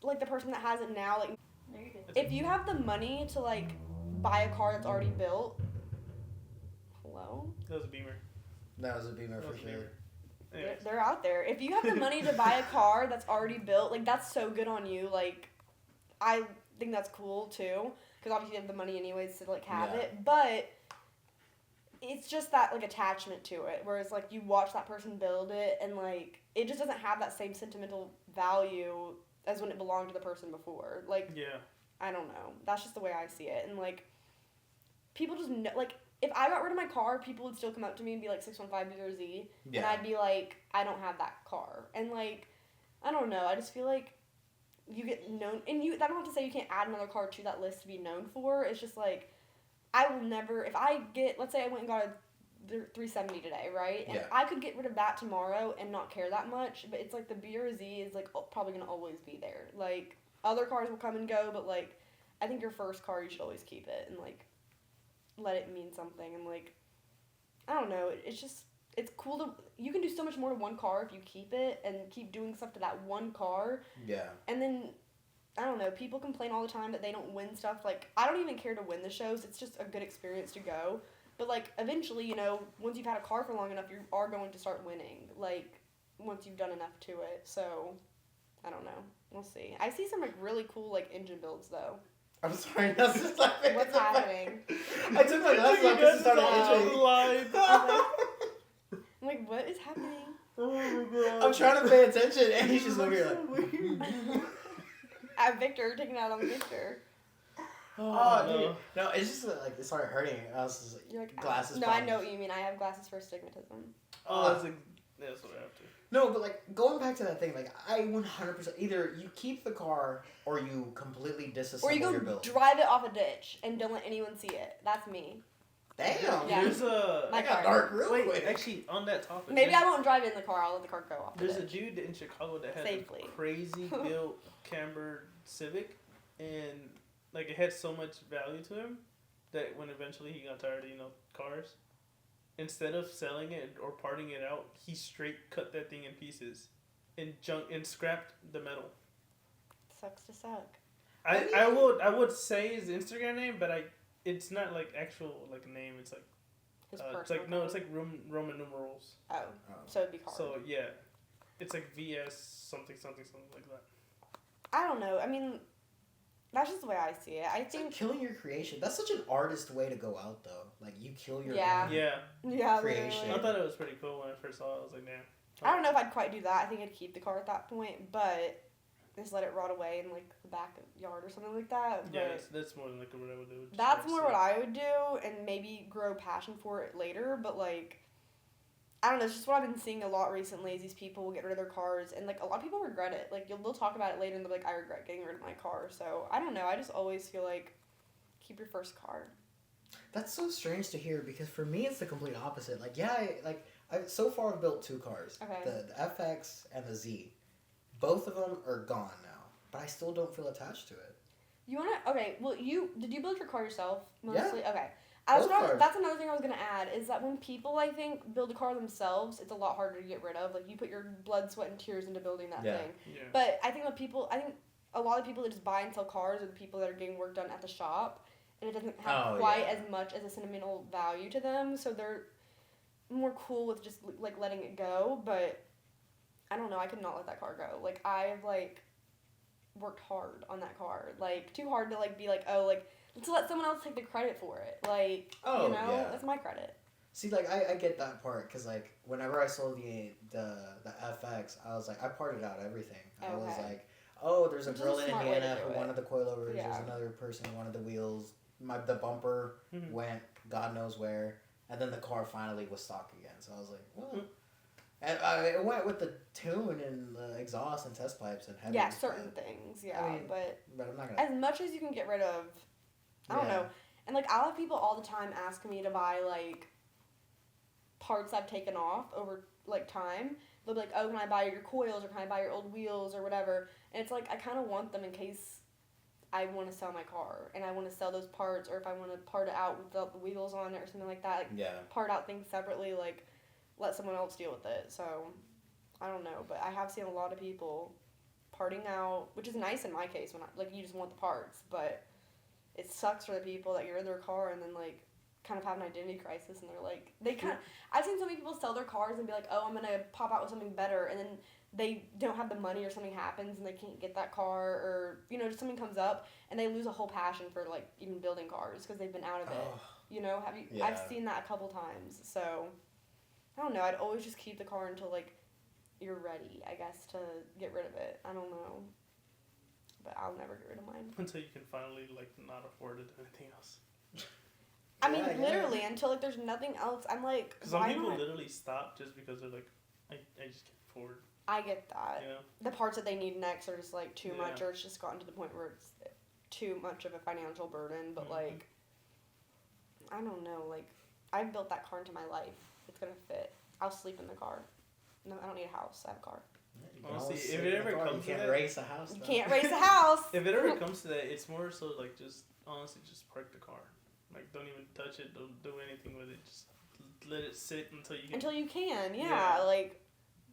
like the person that has it now. Like, No, you're good. if you have the money to like buy a car that's already built, hello, That was a Beamer. That was a Beamer That for was a sure. Beamer. Anyways. they're out there. If you have the money to buy a car that's already built, like that's so good on you. Like, I think that's cool too, because obviously you have the money anyways to like have Yeah. it, but it's just that like attachment to it, whereas like you watch that person build it and like it just doesn't have that same sentimental value as when it belonged to the person before. Like, Yeah. I don't know, that's just the way I see it. And like people just know, like if I got rid of my car, people would still come up to me and be like 615 BRZ, and Yeah. I'd be like, I don't have that car. And like, I don't know, I just feel like you get known, and you, that don't have to say you can't add another car to that list to be known for. It's just like, I will never, if I get, let's say I went and got a 370 today, right? And Yeah. I could get rid of that tomorrow and not care that much, but it's like the BRZ is like probably going to always be there. Like, other cars will come and go, but like, I think your first car, you should always keep it and like, let it mean something. And like, I don't know, it's just, it's cool to, you can do so much more to one car if you keep it and keep doing stuff to that one car. Yeah. And then, I don't know, people complain all the time that they don't win stuff. Like, I don't even care to win the shows. It's just a good experience to go. But, like, eventually, you know, once you've had a car for long enough, you are going to start winning. Like, once you've done enough to it. So, I don't know. We'll see. I see some, like, really cool, like, engine builds, though. I'm sorry, that's just like What's happening? I took my glasses off because it started itching. I'm like, what is happening? Oh my god. I'm trying to pay attention, and he's just over here like. At Victor, taking it out on Victor. Oh, no. dude. No, it's just like it started hurting. I was just like, You're like, glasses. no, I problems. know what you mean. I have glasses for astigmatism. Oh, that's what I have to. No, but like going back to that thing, like I 100% either you keep the car or you completely disassemble Or you your go build. drive it off a ditch and don't let anyone see it. That's me. Damn. Yeah. There's a. My I got car. dark real Wait, quick. actually, on that topic. Maybe I won't drive it in the car. I'll let the car go off the There's a ditch. dude in Chicago that had Safely. a crazy built camber Civic, and like it had so much value to him that when eventually he got tired of cars, instead of selling it or parting it out, he straight cut that thing in pieces, and scrapped the metal. Sucks to suck. I would say his Instagram name, but it's not like actual like name. It's like His it's personal like no, it's car. like Roman numerals. Oh, so it'd be hard. So yeah, it's like VS something like that. I don't know. I mean, that's just the way I see it. I It's like think. killing your creation. That's such an artist way to go out, though. Like you kill your Yeah. own Yeah, Yeah, creation. I literally. thought it was pretty cool when I first saw it. I was like, damn. I don't know if I'd quite do that. I think I'd keep the car at that point, but just let it rot away in like the backyard or something like that. Yeah, But that's more than like what I would do. Just that's like more sit. what I would do, and maybe grow passion for it later. But like, I don't know. It's just what I've been seeing a lot recently. Is these people will get rid of their cars, and like a lot of people regret it. Like they'll talk about it later, and they'll be like, "I regret getting rid of my car." So I don't know. I just always feel like keep your first car. That's so strange to hear because for me it's the complete opposite. Like I've so far I've built 2 cars. Okay. The FX and the Z. Both of them are gone now, but I still don't feel attached to it. You wanna? Okay. Well, did you build your car yourself Yeah. mostly? Okay. Both cars. That's another thing I was gonna add is that when people I think build a car themselves, it's a lot harder to get rid of. Like you put your blood, sweat, and tears into building that Yeah. thing. Yeah. But I think a lot of people that just buy and sell cars are the people that are getting work done at the shop, and it doesn't have Oh, quite yeah. as much as a sentimental value to them. So they're more cool with just like letting it go. But I don't know. I could not let that car go. Like I've like worked hard on that car, like too hard to like be like, oh, like to let someone else take the credit for it. Like Oh, you know, yeah. that's my credit. See, like I get that part because like whenever I sold the FX, I was like I parted out everything. I was Okay. like, oh, there's a Which is girl a in smart way to Indiana do who it. wanted the coilovers. Yeah. There's another person who wanted the wheels. The bumper Mhm. went God knows where, and then the car finally was stock again. So I was like, well. Mhm. And it went with the tune and the exhaust and test pipes and headers. Yeah, certain things. Yeah, I mean, but But I'm not gonna. as much as you can get rid of, I don't Yeah. know. And like I'll have people all the time ask me to buy like parts I've taken off over like time. They'll be like, "Oh, can I buy your coils or can I buy your old wheels or whatever?" And it's like I kind of want them in case I want to sell my car and I want to sell those parts, or if I want to part it out without the wheels on it or something like that. Like Yeah. part out things separately. Like let someone else deal with it. So I don't know, but I have seen a lot of people parting out, which is nice in my case when you just want the parts, but it sucks for the people that you're in their car and then like kind of have an identity crisis and they're like I've seen so many people sell their cars and be like, oh, I'm gonna pop out with something better, and then they don't have the money or something happens and they can't get that car, or just something comes up and they lose a whole passion for like even building cars because they've been out of it. Have you? Yeah. I've seen that a couple times. So I don't know. I'd always just keep the car until like you're ready, I guess, to get rid of it. I don't know, but I'll never get rid of mine until you can finally like not afford to do anything else. I mean, literally, until like there's nothing else. I'm like, some people literally stop just because they're like, I just can't afford. I get that. You know? The parts that they need next are just like too much, or it's just gotten to the point where it's too much of a financial burden. But like, I don't know. Like, I've built that car into my life. It's gonna fit. I'll sleep in the car. No, I don't need a house. I have a car. Honestly, if it ever comes to that, you can't race a house. You can't race a house. If it ever comes to that, it's more so like just honestly just park the car. Like, don't even touch it. Don't do anything with it. Just let it sit until you can. Until you can, yeah. Like,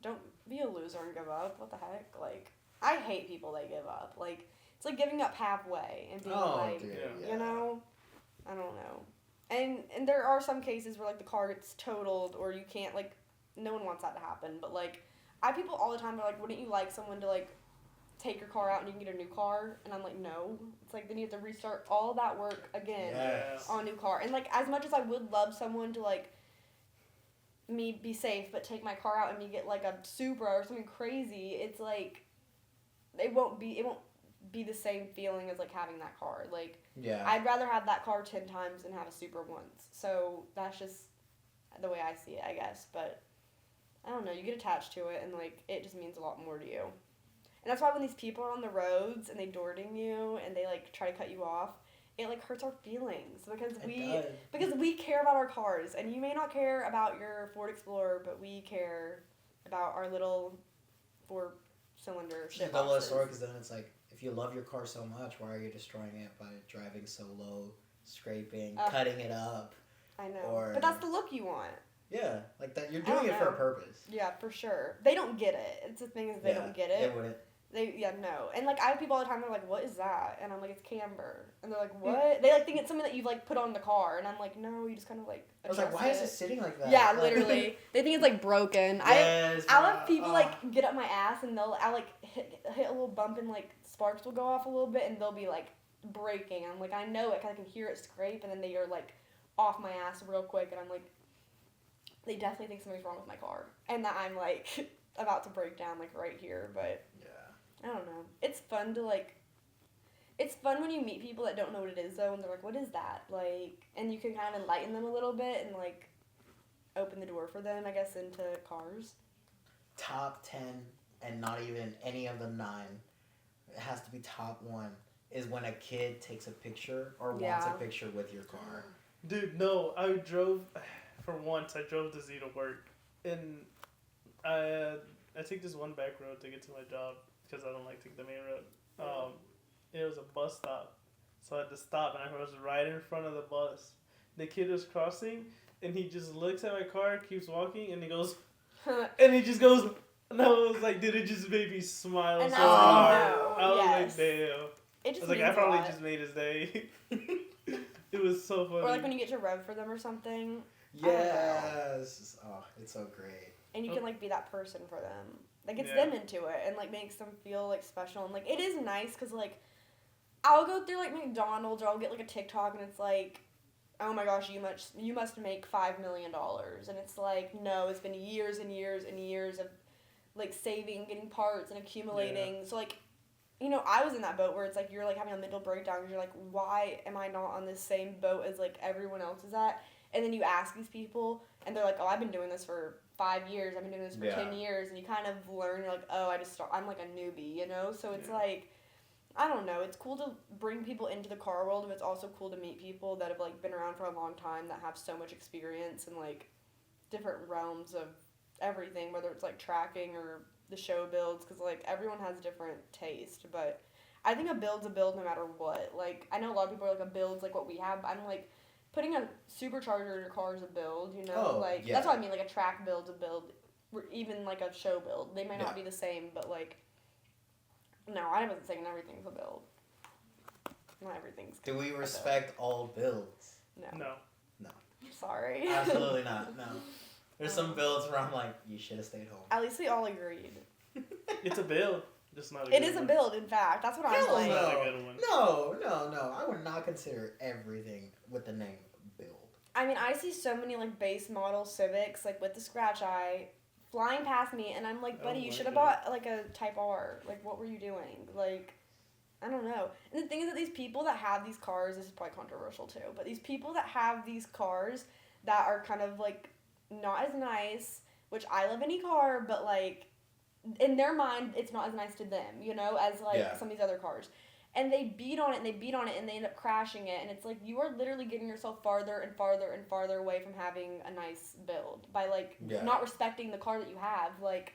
don't be a loser and give up. What the heck? Like, I hate people that give up. Like, it's like giving up halfway and being you know? I don't know. And there are some cases where, like, the car gets totaled or you can't, like, no one wants that to happen. But, like, I have people all the time that are like, wouldn't you like someone to, like, take your car out and you can get a new car? And I'm like, no. It's like then you have to restart all that work again on a new car. And like as much as I would love someone to like me be safe but take my car out and me get like a Supra or something crazy, it's like it won't be the same feeling as like having that car. Like I'd rather have that car 10 times than have a Supra once. So that's just the way I see it, I guess. But I don't know, you get attached to it and like it just means a lot more to you. And that's why when these people are on the roads and they door ding you and they like try to cut you off, it like hurts our feelings because we care about our cars, and you may not care about your Ford Explorer, but we care about our little 4-cylinder shit. Double-edged sword, because then it's like if you love your car so much, why are you destroying it by driving so low, scraping, cutting it up? I know, but that's the look you want. Yeah, like that. You're doing it for a purpose. Yeah, for sure. They don't get it. It's the thing is they don't get it. They wouldn't. No. And, like, I have people all the time, they're like, what is that? And I'm like, it's camber. And they're like, what? They, like, think it's something that you've, like, put on the car. And I'm like, no, you just kind of, like, I was like, why is it sitting like that? Yeah, literally. They think it's, like, broken. Yes, I'll have people, like, get up my ass, and I'll, like, hit a little bump, and, like, sparks will go off a little bit, and they'll be, like, breaking. I'm like, I know it, 'cause I can hear it scrape, and then they are, like, off my ass real quick, and I'm like, they definitely think something's wrong with my car. And that I'm, like, about to break down, like, right here, but... I don't know. It's fun to, like... It's fun when you meet people that don't know what it is, though, and they're like, what is that? Like, and you can kind of enlighten them a little bit and, like, open the door for them, I guess, into cars. Top 10, and not even any of the 9, it has to be top 1, is when a kid takes a picture or wants a picture with your car. Dude, no. I drove to Z to work, and I take this one back road to get to my job, because I don't like taking the main road. It was a bus stop, so I had to stop, and I was right in front of the bus. The kid was crossing, and he just looks at my car, keeps walking, and he goes, and he just goes, and I was like, dude, it just made me smile so hard. I was like, damn. It just I was like, I probably just made his day. It was so funny. Or like when you get to rev for them or something. Yes. Oh, it's so great. And you can like be that person for them. Like gets them into it and like makes them feel like special. And like it is nice because like I'll go through like McDonald's or I'll get like a TikTok and it's like, oh my gosh, you must make $5 million. And it's like, no, it's been years and years and years of like saving, getting parts and accumulating. Yeah. So like, you know, I was in that boat where it's like you're like having a mental breakdown because you're like, why am I not on this same boat as like everyone else is at? And then you ask these people and they're like, oh, I've been doing this for 5 years. I've been doing this for 10 years. And you kind of learn, you're like, oh, I'm like a newbie, you know? So it's like, I don't know. It's cool to bring people into the car world, but it's also cool to meet people that have like been around for a long time that have so much experience in like different realms of everything, whether it's like tracking or the show builds, because like everyone has different taste. But I think a build's a build no matter what. Like I know a lot of people are like a build's like what we have. I'm like putting a supercharger in your car is a build, you know? That's what I mean. Like a track build's a build even like a show build. They might not be the same, but like, no, I wasn't saying everything's a build. Not everything's. Do we respect all builds? No. Sorry. Absolutely not. No. There's some builds where I'm like, you should have stayed home. At least we all agreed. It's a build. Just not a It good is a one. build, in fact. That's what I'm Hell like. Not a good one. No. I would not consider everything with the name build. I mean, I see so many like base model Civics like with the scratch eye flying past me, and I'm like, buddy, you should have bought like a Type R. Like, what were you doing? Like, I don't know. And the thing is that these people that have these cars, this is probably controversial too, but these people that have these cars that are kind of like not as nice, which I love any car, but like in their mind, it's not as nice to them, you know, as like some of these other cars. And they beat on it and they beat on it and they end up crashing it. And it's like, you are literally getting yourself farther and farther and farther away from having a nice build by like not respecting the car that you have. Like,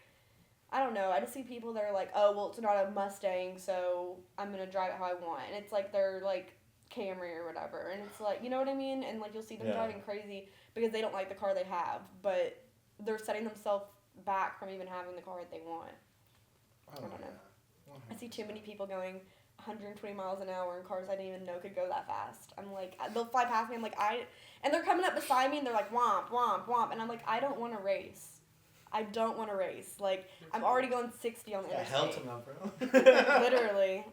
I don't know. I just see people that are like, oh, well, it's not a Mustang, so I'm going to drive it how I want. And it's like they're like Camry or whatever. And it's like, you know what I mean? And like you'll see them driving crazy because they don't like the car they have. But they're setting themselves back from even having the car that they want. I don't know. I see too many people going 120 miles an hour in cars I didn't even know could go that fast. I'm like, they'll fly past me. I'm like, and they're coming up beside me and they're like, womp, womp, womp. And I'm like, I don't want to race. I don't want to race. Like, I'm already going 60 on the interstate. Hell to my bro. Literally.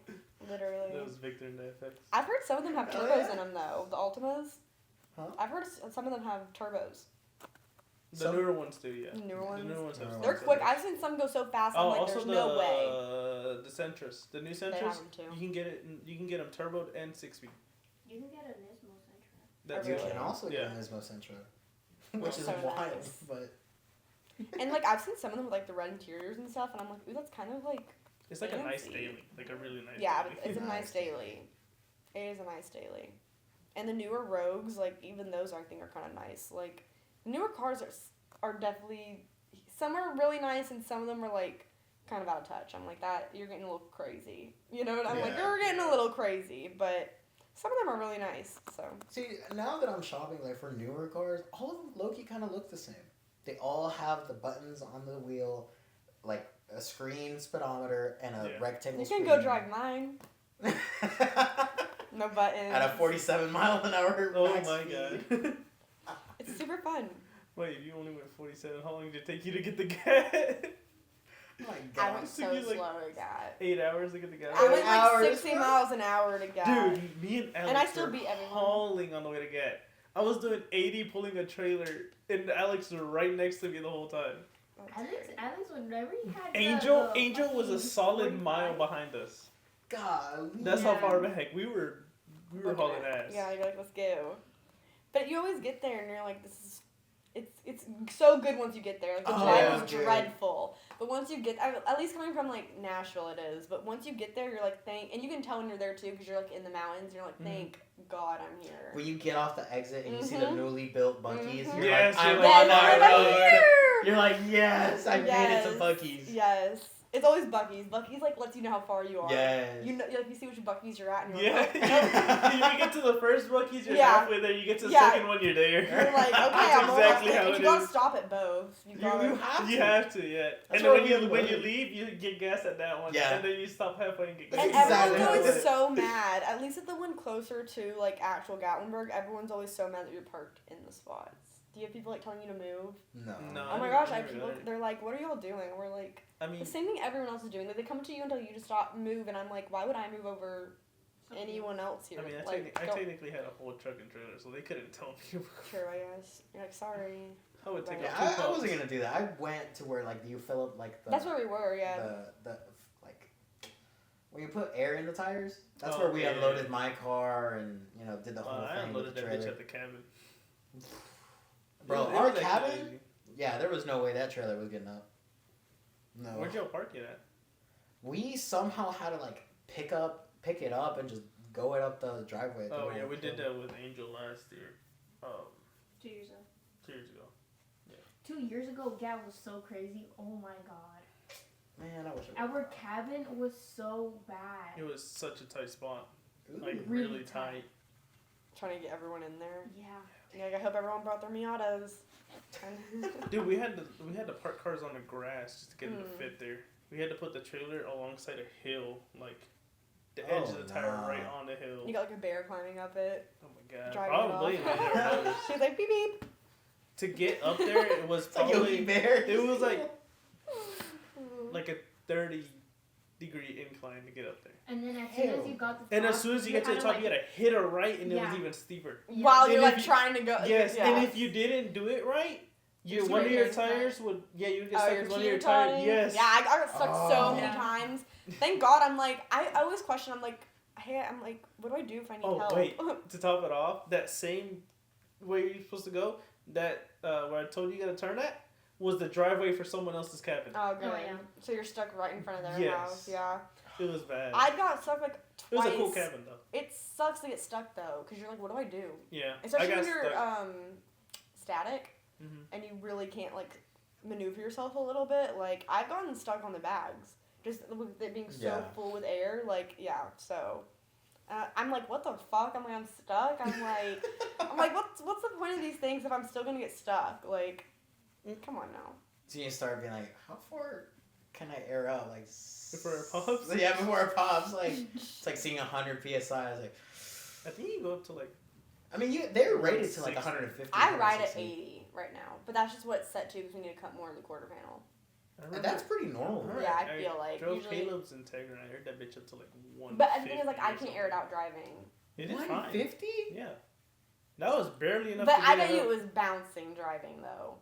That was Victor and the FX. I've heard some of them have turbos in them, though. The Altimas. Huh? I've heard some of them have turbos. The newer ones do, yeah. Newer ones? The newer ones have They're quick. I've seen some go so fast, I'm like, there's no way. The Sentras. The new They have Sentras, them, too. you can get them turboed and 6-speed. You can get a Nismo Sentra. That's You it. can also get an Nismo Sentra, which is So wild, nice. but... And, like, I've seen some of them with, like, the red interiors and stuff, and I'm like, ooh, that's kind of, like... It's like a nice fancy. daily. Like a really nice Yeah, daily. it's a nice daily. It is a nice daily. And the newer Rogues, like, even those I think are kind of nice. Like, newer cars are definitely... Some are really nice, and some of them are, like, kind of out of touch. I'm like, that, you're getting a little crazy. You know what I'm like, you're getting a little crazy, but some of them are really nice, so. See, now that I'm shopping, like, for newer cars, all of them low-key kind of look the same. They all have the buttons on the wheel, like a screen speedometer and a rectangle You can screen. go drive mine. No buttons. At a 47 mile an hour Oh max my speed. god. It's super fun. Wait, you only went 47. How long did it take you to get the gas? Oh my I god. went so took you, like, slow to get. 8 hours to get the gas. I went like hours, 60 bro. miles an hour to get. Dude, me and Alex And I still were beat everyone. hauling on the way to get. I was doing 80 pulling a trailer, and Alex was right next to me the whole time. Alex, whenever he had Angel was a solid 45. mile behind us. God. That's how far back we were hauling ass. Yeah, you're like, let's go. But you always get there and you're like, this is, it's so good once you get there. Like, the drive is dreadful. But once you get, at least coming from, like, Nashville it is, but once you get there, you're like, and you can tell when you're there, too, because you're, like, in the mountains, you're like, thank God I'm here. When you get off the exit and you see the newly built Buc-ee's, you're Yes, like, I'm you're on like, my I'm road. here! You're like, yes, I made it to Yes. Buc-ee's. Yes. It's always Buc-ee's. Buc-ee's, like, lets you know how far you are. Yes. You know, like, you see which Buc-ee's you're at, and you're Yeah, like, oh. you get to the first Buc-ee's, you're Yeah. halfway there. You get to the Yeah. second one, you're there. You're like, okay, That's I'm exactly almost there. how And it you gotta is. stop at both. You gotta. You have to, yeah. That's And then where when we you live. leave, you get gas at that one. Yeah. And then you stop halfway and get gas. And That's exactly everyone's how it always is. so mad. At least at the one closer to like actual Gatlinburg, everyone's always so mad that you're parked in the spots. Do you have people like telling you to move? No. Oh my gosh, I have people. They're like, "What are y'all doing?" We're like, I mean, the same thing everyone else is doing. Like, they come to you and tell you to stop, move, and I'm like, why would I move over anyone else here? I mean, like, I don't- technically had a whole truck and trailer, so they couldn't tell me. Sure, I guess. You're like, sorry. I would take Right. off Yeah, two I wasn't pumps. gonna do that. I went to where like you fill up like the. That's where we were, yeah. The like when you put air in the tires. That's Oh, where we yeah. unloaded my car and did the whole I thing with unloaded the that bitch trailer. at the cabin. Bro, They our were that cabin. crazy. Yeah, there was no way that trailer was getting up. No. Where'd y'all park it at? We somehow had to like pick it up and just go it up the driveway. Oh yeah, we did that with Angel last year. 2 years ago. 2 years ago. 2 years ago, Gab was so crazy. Oh my god. Man, I wish it Our cabin was so bad. It was such a tight spot. Ooh. Like Really really tight. Trying to get everyone in there. Yeah. Yeah, I hope everyone brought their Miatas. Dude, we had to park cars on the grass just to get them to fit there. We had to put the trailer alongside a hill, like the edge of the tire right on the hill. You got like a bear climbing up it. Oh my god! Driving Probably. it off. She's like beep beep. To get up there, it was It's like probably Yogi Bear. it was like a 30-degree incline to get up there. And then as soon as you got the top, And as soon as you get to the top, you gotta hit a right, and it was even steeper. While you're And like if trying to go. Yes, Yeah. and if you didn't do it right, one of your tires would you would get stuck with one of your tires. Yes. Yeah, I got stuck so many Yeah. times. Thank God, I'm like, I always question. I'm like, hey, what do I do if I need help? Oh wait, to top it off, that same way you're supposed to go, that where I told you gotta turn at, was the driveway for someone else's cabin. Oh, good. Oh, yeah. So you're stuck right in front of their Yes. house. Yeah. It was bad. I got stuck like It twice. was a cool cabin though. It sucks to get stuck though, because you're like, what do I do? Yeah. Especially I got when you're stuck. static Mhm. and you really can't like maneuver yourself a little bit. Like I've gotten stuck on the bags, just with it being so full with air. Like so. I'm like, what the fuck? I'm like, I'm stuck. I'm like, what's the point of these things if I'm still gonna get stuck? Like, come on now. So you start being like, how far can I air out? Like Before it pops? Yeah, before it pops. Like it's like seeing 100 psi. I was like, I think you go up to like. I mean, they're rated to like 60. 150. I ride at 160. 80 right now, but that's just what it's set to because we need to cut more in the quarter panel. And that's pretty normal. Alright, Yeah, I feel like drove usually- Caleb's Integra and I heard that bitch up to like 150. But the thing is, like, I can't air it out driving. It is fine. 150? Yeah. That was barely enough But to I get bet you up. it was bouncing driving though.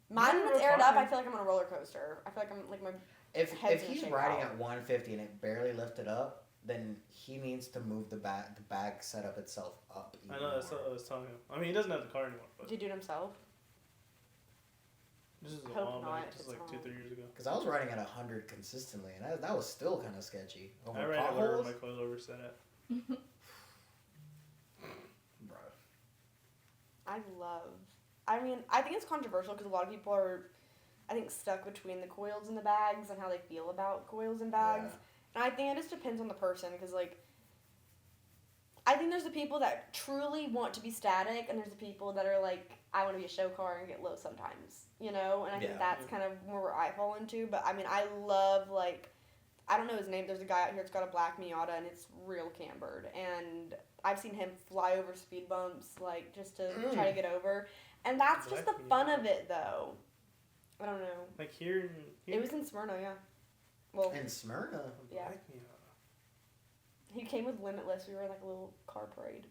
Mine, Yeah, when it's we're aired up, fine. I feel like I'm on a roller coaster. I feel like I'm like my. If Head's gonna he's shake riding out. at 150 and it barely lifted up, then he needs to move the bag setup itself up. I know, that's what I was telling him. I mean, he doesn't have the car anymore, but Did you do it himself? this is Hope a long, not, just it's like long. 2-3 years ago. Because I was riding at 100 consistently, and that was still kind of sketchy. Over I ran it wherever potholes? my coilover set at. Bro. I mean, I think it's controversial because a lot of people are, I think, stuck between the coils and the bags and how they feel about coils and bags. And I think it just depends on the person because, like, I think there's the people that truly want to be static and there's the people that are like, I want to be a show car and get low sometimes, you know? And I think Yeah. that's kind of where I fall into. But, I mean, I love, like, I don't know his name. There's a guy out here that's got a black Miata and it's real cambered. And I've seen him fly over speed bumps, like, just to try to get over. And that's just the Black fun of it, though. I don't know. Like here It was in Smyrna, yeah. Well, In Smyrna? yeah. Black Miata. He came with Limitless. We were in, like, a little car parade.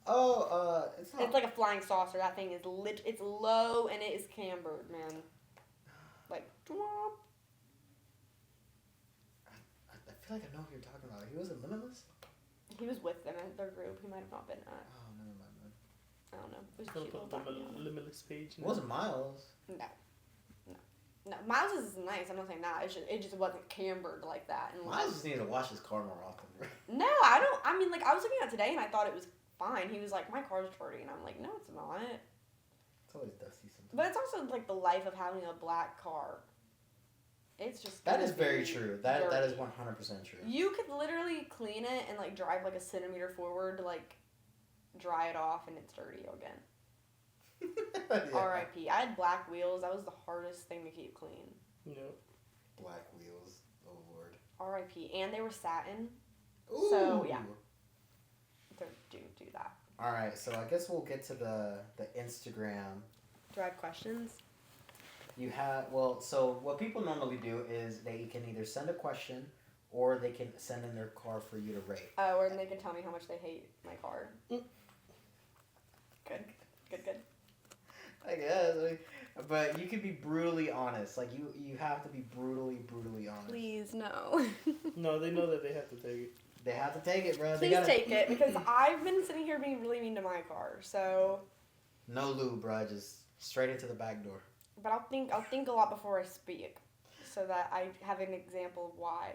Oh, it's not. It's like a flying saucer. That thing is it's low and it is cambered, man. Like, twomp. I feel like I know who you're talking about. He was in Limitless? He was with them in their group. He might have not been at. Oh, never mind. I don't know. It was a Fill cute little up the black Miata. limitless page. It wasn't Miles. No, Miles is nice. I'm not saying that. It just wasn't cambered like that. And Miles just needs to wash his car more often, bro. no, I don't. I mean, like I was looking at it today and I thought it was fine. He was like, my car's dirty, and I'm like, no, it's not. It's always dusty sometimes. But it's also like the life of having a black car. It's just That gonna is very be true. That is dirty. 100% true. You could literally clean it and like drive like a centimeter forward to like dry it off, and it's dirty again. Yeah. R.I.P. I had black wheels. That was the hardest thing to keep clean. Yep. Black wheels. Oh, Lord. R.I.P. And they were satin. Ooh. So, yeah. Do that. All right, so I guess we'll get to the Instagram. Do I have questions? You have, well, so what people normally do is they can either send a question or they can send in their car for you to rate. Or they can tell me how much they hate my car. Good. I guess, but you can be brutally honest. Like you have to be brutally honest. Please, no. No, they know that they have to take it. They have to take it, bro. Please take it, because I've been sitting here being really mean to my car, so... No lube, bro. Just straight into the back door. But I'll think a lot before I speak, so that I have an example of why.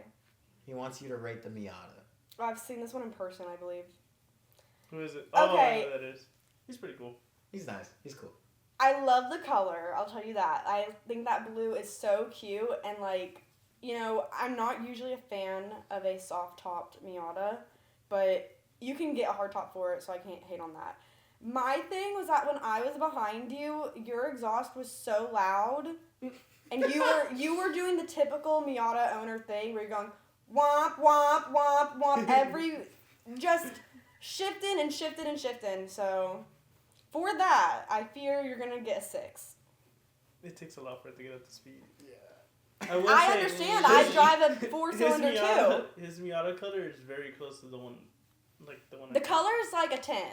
He wants you to rate the Miata. Oh, I've seen this one in person, I believe. Who is it? Okay. Oh, I know that is. He's pretty cool. He's nice. He's cool. I love the color, I'll tell you that. I think that blue is so cute, and like, you know, I'm not usually a fan of a soft-topped Miata, but you can get a hard top for it, so I can't hate on that. My thing was that when I was behind you, your exhaust was so loud, and you were doing the typical Miata owner thing where you're going womp womp womp womp just shifting and shifting and shifting. So for that, I fear you're gonna get a 6. It takes a lot for it to get up to speed. Yeah. I understand. I drive a 4-cylinder too. His Miata color is very close to the one, like the one. The color is like a 10.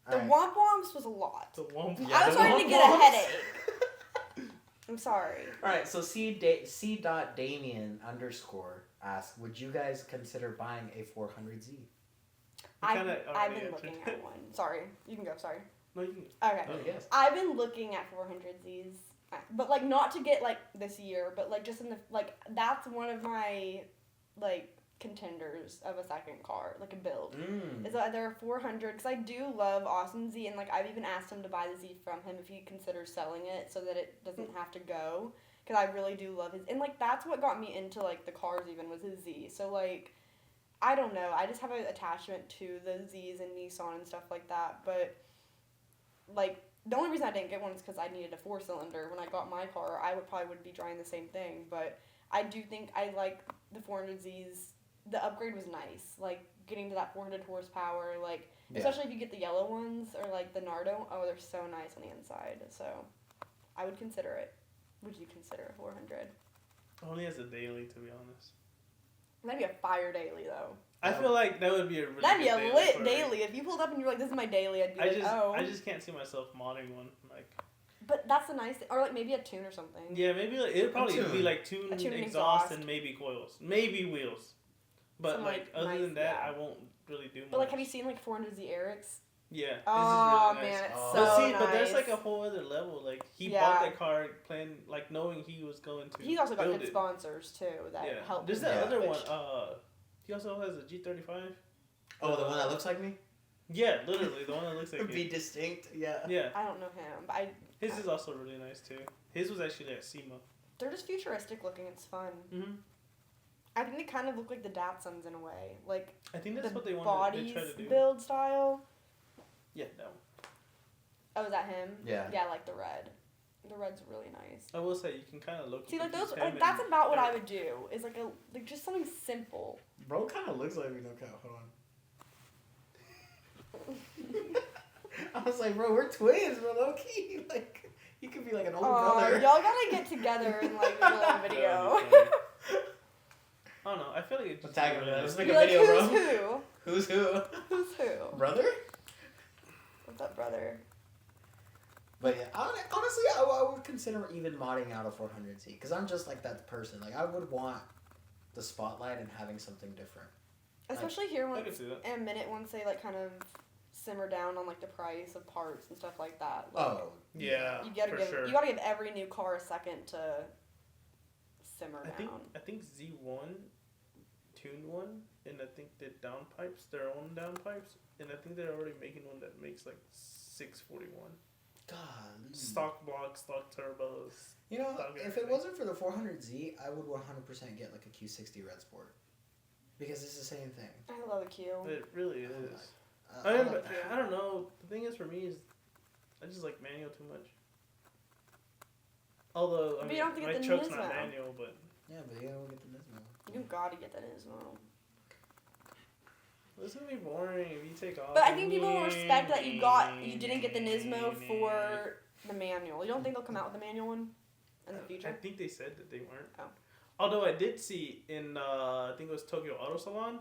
The Alright. womp womps was a lot. The womp. Yeah, I was the starting to womp get a womps. headache. I'm sorry. Alright, so C. Damien _ asks, would you guys consider buying a 400Z? I've been looking at one. Sorry. You can go. Sorry. No, you can. Okay. Oh, yes. I've been looking at 400Zs. But, like, not to get, like, this year, but, like, just in the, like, that's one of my, like, contenders of a second car, like a build. Is either a 400, because I do love Austin Z, and, like, I've even asked him to buy the Z from him if he considers selling it so that it doesn't have to go, because I really do love his, and, like, that's what got me into, like, the cars even, was his Z. So, like, I don't know, I just have an attachment to the Zs and Nissan and stuff like that, but, like, the only reason I didn't get one is because I needed a 4-cylinder. When I got my car, I would be driving the same thing. But I do think I like the 400Zs. The upgrade was nice. Like, getting to that 400 horsepower, like, especially if you get the yellow ones or, like, the Nardo. Oh, they're so nice on the inside. So, I would consider it. Would you consider a 400? Only as a daily, to be honest. That'd be a fire daily, though. I feel like that would be a really That'd be good a lit daily. If you pulled up and you're like, this is my daily, I'd be I just can't see myself modding one. Like. But that's the nice thing. Or, like, maybe a tune or something. Yeah, maybe like, it'd probably be like tune and exhaust exhaust. and maybe coils. Maybe wheels. But, Some, like, other than that, I won't really do much. But, like, have you seen, like, 400Z Erics? Yeah. Oh, this is really nice. man, it's But so see, nice. but there's like a whole other level. Like he bought that car planning, like knowing he was going to. He's also got build good it. sponsors too that help. There's him that get other one. pushed. He also has a G35. Oh, the one that looks like me? Yeah, literally the one that looks like Be me. distinct, yeah. Yeah. I don't know him, but His is also really nice too. His was actually at SEMA. they're just futuristic looking. It's fun. Mhm. I think they kind of look like the Datsuns in a way, like I think that's the what they wanted. bodies They try to do. build style. Yeah, no. Oh, is that him? Yeah. Yeah, like the red. The red's really nice. I will say you can kind of look. See, like those, like that's about what I would do. Is like just something simple. Bro kind of looks like me, no cap. Hold on. I was like, bro, we're twins, bro, low key. Like, you could be like an older brother. Y'all gotta get together in like a little video. I don't know. I feel like it's just Tag him, really man. nice. Let's make You're a like, video, who's bro. who? Who's who? Who's who? Brother? What's up, brother? But yeah, honestly, I would consider even modding out a 400Z because I'm just like that person. Like, I would want the spotlight and having something different. Especially here I once can see that. in a minute once they like kind of simmer down on like the price of parts and stuff like that. Like, Oh, Yeah, you gotta for give sure. you gotta give every new car a second to simmer down. I think Z1 tuned one, and I think the downpipes, their own downpipes, and I think they're already making one that makes like 641. God. Stock blocks, stock turbos. You know, stock if it everything. wasn't for the 400Z, I would 100% get like a Q60 Red Sport because it's the same thing. I love a Q. It really is. I I, like I don't know. The thing is, for me, is I just like manual too much. Although But I you mean, don't have to get my the truck's Nismo. not manual, but Yeah, but you gotta get the Nismo. You gotta get that Nismo. it's gonna be boring if you take off. But I think people will respect that you didn't get the Nismo for the manual. You don't think they'll come out with a manual one in the I future? think they said that they weren't. Oh. Although I did see in I think it was Tokyo Auto Salon,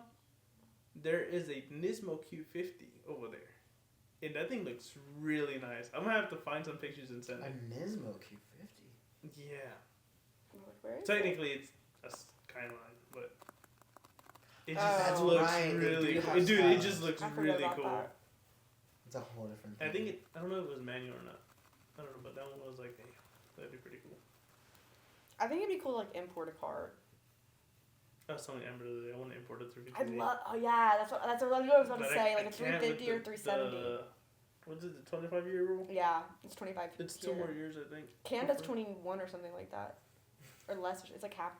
there is a Nismo Q50 over there, and that thing looks really nice. I'm gonna have to find some pictures and send A it. Nismo Q50. Yeah, Where is it? technically it's a Skyline, but it just That's looks right, they really do cool. have Dude, it Skylines. just looks I forgot really about cool. that. It's a whole different thing. I think it. I don't know if it was manual or not. I don't know, but that one was like, hey, that'd be pretty cool. I think it'd be cool to like import a car. I was telling Amber the other day, I want to import a 350. I'd love. Oh yeah, that's what I was about to say. Like a 350 or 370. What's it? The 25-year rule? Yeah, it's 25. It's here. 2 more years, I think. Canada's 21 or something like that, or less. It's like half.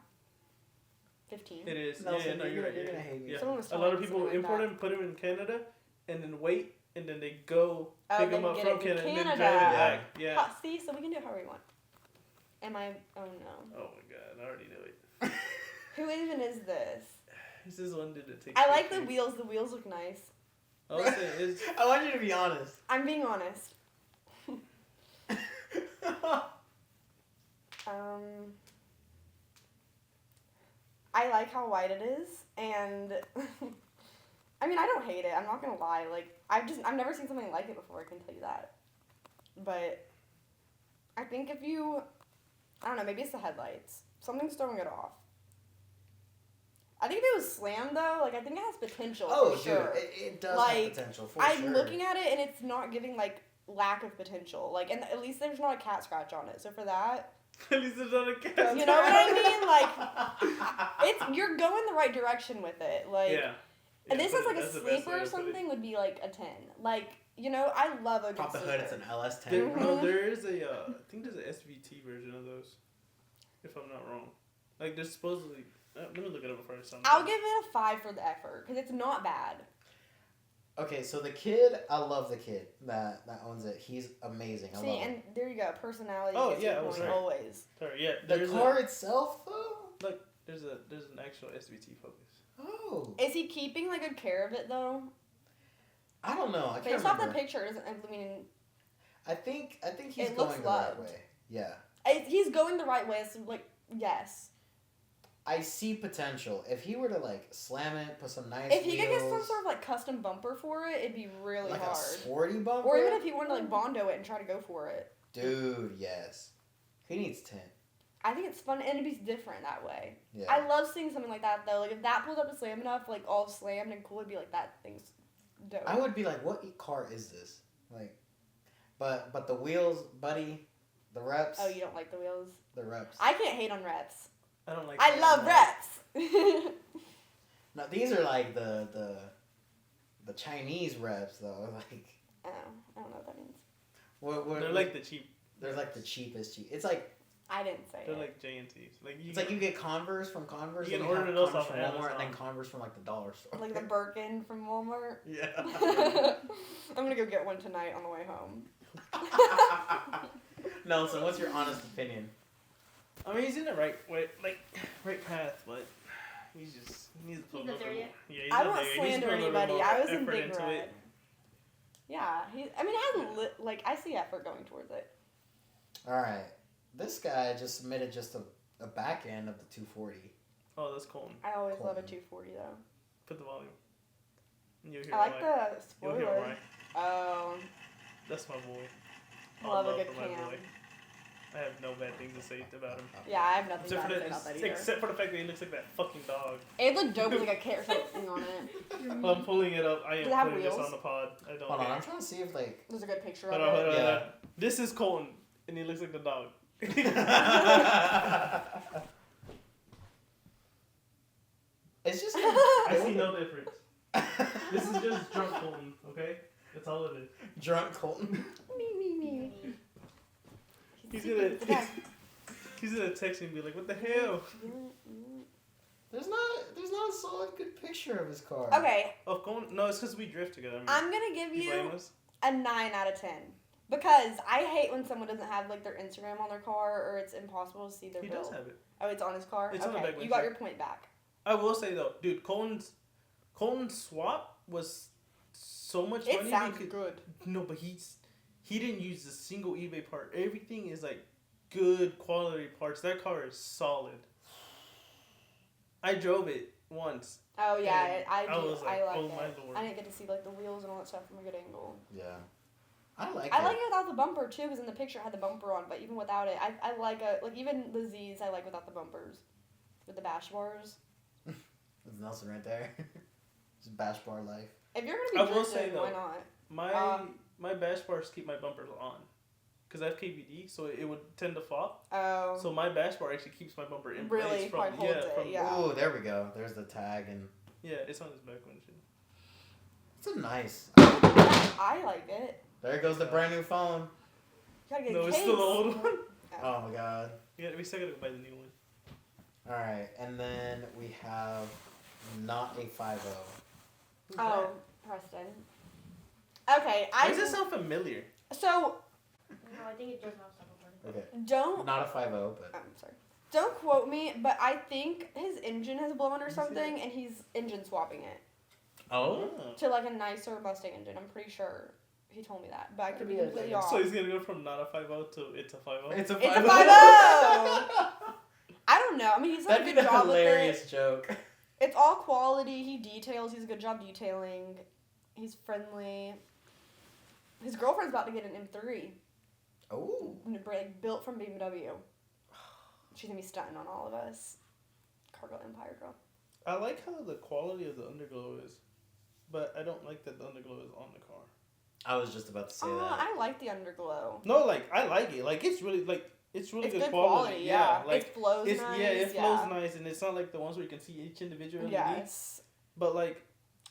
15. It is. Nelson, Yeah, no, you're right. you're Yeah, gonna hate me. yeah. Someone was A lot telling of me people something like import that. them, put them in Canada, and then wait and then they go Oh, pick then them up get from it in Canada and then Canada. drive it Yeah. back. Yeah. Hot, see, so we can do it however we want. Am I? Oh no. Oh my god, I already know it. Who even is this? This is one that takes. I like the pictures. wheels. The wheels look nice. I was saying, it's, I want you to be honest. I'm being honest. I like how white it is, and I mean, I don't hate it. I'm not gonna lie. Like, I've never seen something like it before. I can tell you that. But I think if you, I don't know, maybe it's the headlights. Something's throwing it off. I think if it was slammed though, like I think it has potential. Oh, for sure. dude, it does Like, have potential for I'm sure. looking at it and it's not giving like lack of potential. Like, and at least there's not a cat scratch on it. So for that, at least it's not a cat. you know what I mean? Like, you're going the right direction with it. Like, Yeah. and this is like a that's the best sleeper way or to put it. something would be like a 10. Like, you know, I love a good Pop the sleeper. hood, it's an LS10. There, Mhm. no, there is a. I think there's an SVT version of those. If I'm not wrong, like there's supposedly. Let me look it up first. I'll give it a 5 for the effort because it's not bad. Okay, so the kid, I love the kid that owns it. He's amazing. I See, love him. and there you go, personality. Oh, gets yeah, your I was point right. always. Sorry, yeah. The There's car itself, though? look, there's an actual SVT Focus. Oh. Is he keeping like good care of it though? I don't know. I can't Based off the remember. picture, it doesn't. I mean, I think he's It going looks the right loved. way. Yeah. he's going the right way. So like, yes. I see potential. If he were to like slam it, put some nice If he could get some wheels, sort of like custom bumper for it, it'd be really like hard. a sporty bumper. Or even if he wanted to like Bondo it and try to go for it. Dude, yes. He needs tint. I think it's fun and it'd be different that way. Yeah. I love seeing something like that though. Like if that pulled up to slam enough, like all slammed and cool, it'd be like that thing's dope. I would be like, what car is this? Like, but the wheels, buddy, the reps. Oh, you don't like the wheels? The reps. I can't hate on reps. I don't like. I that. love reps. No, these are like the Chinese reps though. Like, Oh, I don't know what that means. what They're like the cheap. they're like the cheapest cheap. It's like I didn't say They're it. like JNTs. Like it's like you get Converse from Converse. You and can have order those Converse off from Walmart, and then Amazon. Converse from like the dollar store. Like the Birkin from Walmart. Yeah. I'm gonna go get one tonight on the way home. Nelson, what's your honest opinion? I mean, he's in the right way, like right path, but he needs to put He's a not little there bit- yet? Yeah, he's I not won't there yet. He needs to slander put a little anybody. more I was in effort Big into Red. it. Yeah, I mean, it has like I see effort going towards it. All right, this guy just submitted just a back end of the 240. Oh, that's Colton. I always love a Colton. 240 though. Put the volume. You'll hear I like why. the You'll hear spoiler. why. Oh, That's my boy. love All a good for my cam. boy. I have no bad things to say about him. Yeah, I have nothing Except for, bad to the, say about that either. except for the fact that he looks like that fucking dog. It looked dope with like a carrot thing on it. Well, I'm pulling it up. I Does am it have putting this wheels? on the pod. I don't Hold on, care. I'm trying to see if like. There's a good picture Hold of on, it. hold on, hold Yeah. on. This is Colton, and he looks like the dog. It's just. I see no difference. This is just drunk Colton, okay? That's all it is. Drunk Colton. Me, me. He's gonna text me and be like, "What the hell?" There's not a solid good picture of his car. Okay, Oh, Colton? No, it's because we drift together. I mean, I'm gonna give you blame you us? a 9 out of 10 because I hate when someone doesn't have like their Instagram on their car or it's impossible to see their He bill. does have it. Oh, it's on his car. It's on the okay, back you got windshield. your point back. I will say though, dude, Colton's swap was so much money. It he sounds could- good. No, but he didn't use a single eBay part. Everything is like good quality parts. That car is solid. I drove it once. Oh yeah, And I do. I was like, like oh it. my lord. I didn't get to see like the wheels and all that stuff from a good angle. Yeah. I like I it. like it without the bumper too, because in the picture it had the bumper on. But even without it, I like even the Z's I like without the bumpers, with the bash bars. That's Nelson right there. Just bash bar life. If you're I gonna be will drifting, say, though, why not? My bash bars keep my bumpers on, cause I have KBD, so it would tend to flop. Oh, So my bash bar actually keeps my bumper in Really? place. From, Quite holds it, from, yeah. Oh, there we go. There's the tag, and Yeah, it's on his back windshield. it's a nice. I like it. There goes the brand new phone. You gotta get No, a it's case. still the old one. Oh my god. Yeah, we still gotta go buy the new one. All right, and then we have not a 5.0. Who's Oh, Preston. Okay, Why does it sound familiar? So, No, I think it does not sound funny. Okay. don't... Not a 5-0, but... I'm sorry. Don't quote me, but I think his engine has blown or something, and he's engine swapping it. Oh? To like a nicer Mustang engine. I'm pretty sure he told me that, but I could be Maybe completely I- off. So he's gonna go from not a 5-0 to it's a 5-0. It's a 5-0. It's a 5-0! I don't know. I mean, he's done That'd a be good the job with it. hilarious joke. It's all quality. He details. He's a good job detailing. He's friendly. His girlfriend's about to get an M3. Oh. Like, built from BMW. She's gonna be stunting on all of us. Cargo Empire girl. I like how the quality of the underglow is, but I don't like that the underglow is on the car. I was just about to say that. I like the underglow. No, like I like it. Like it's really It's good good quality. yeah. Like it flows it's nice. it flows nice, and it's not like the ones where you can see each individual LED. Yes. But like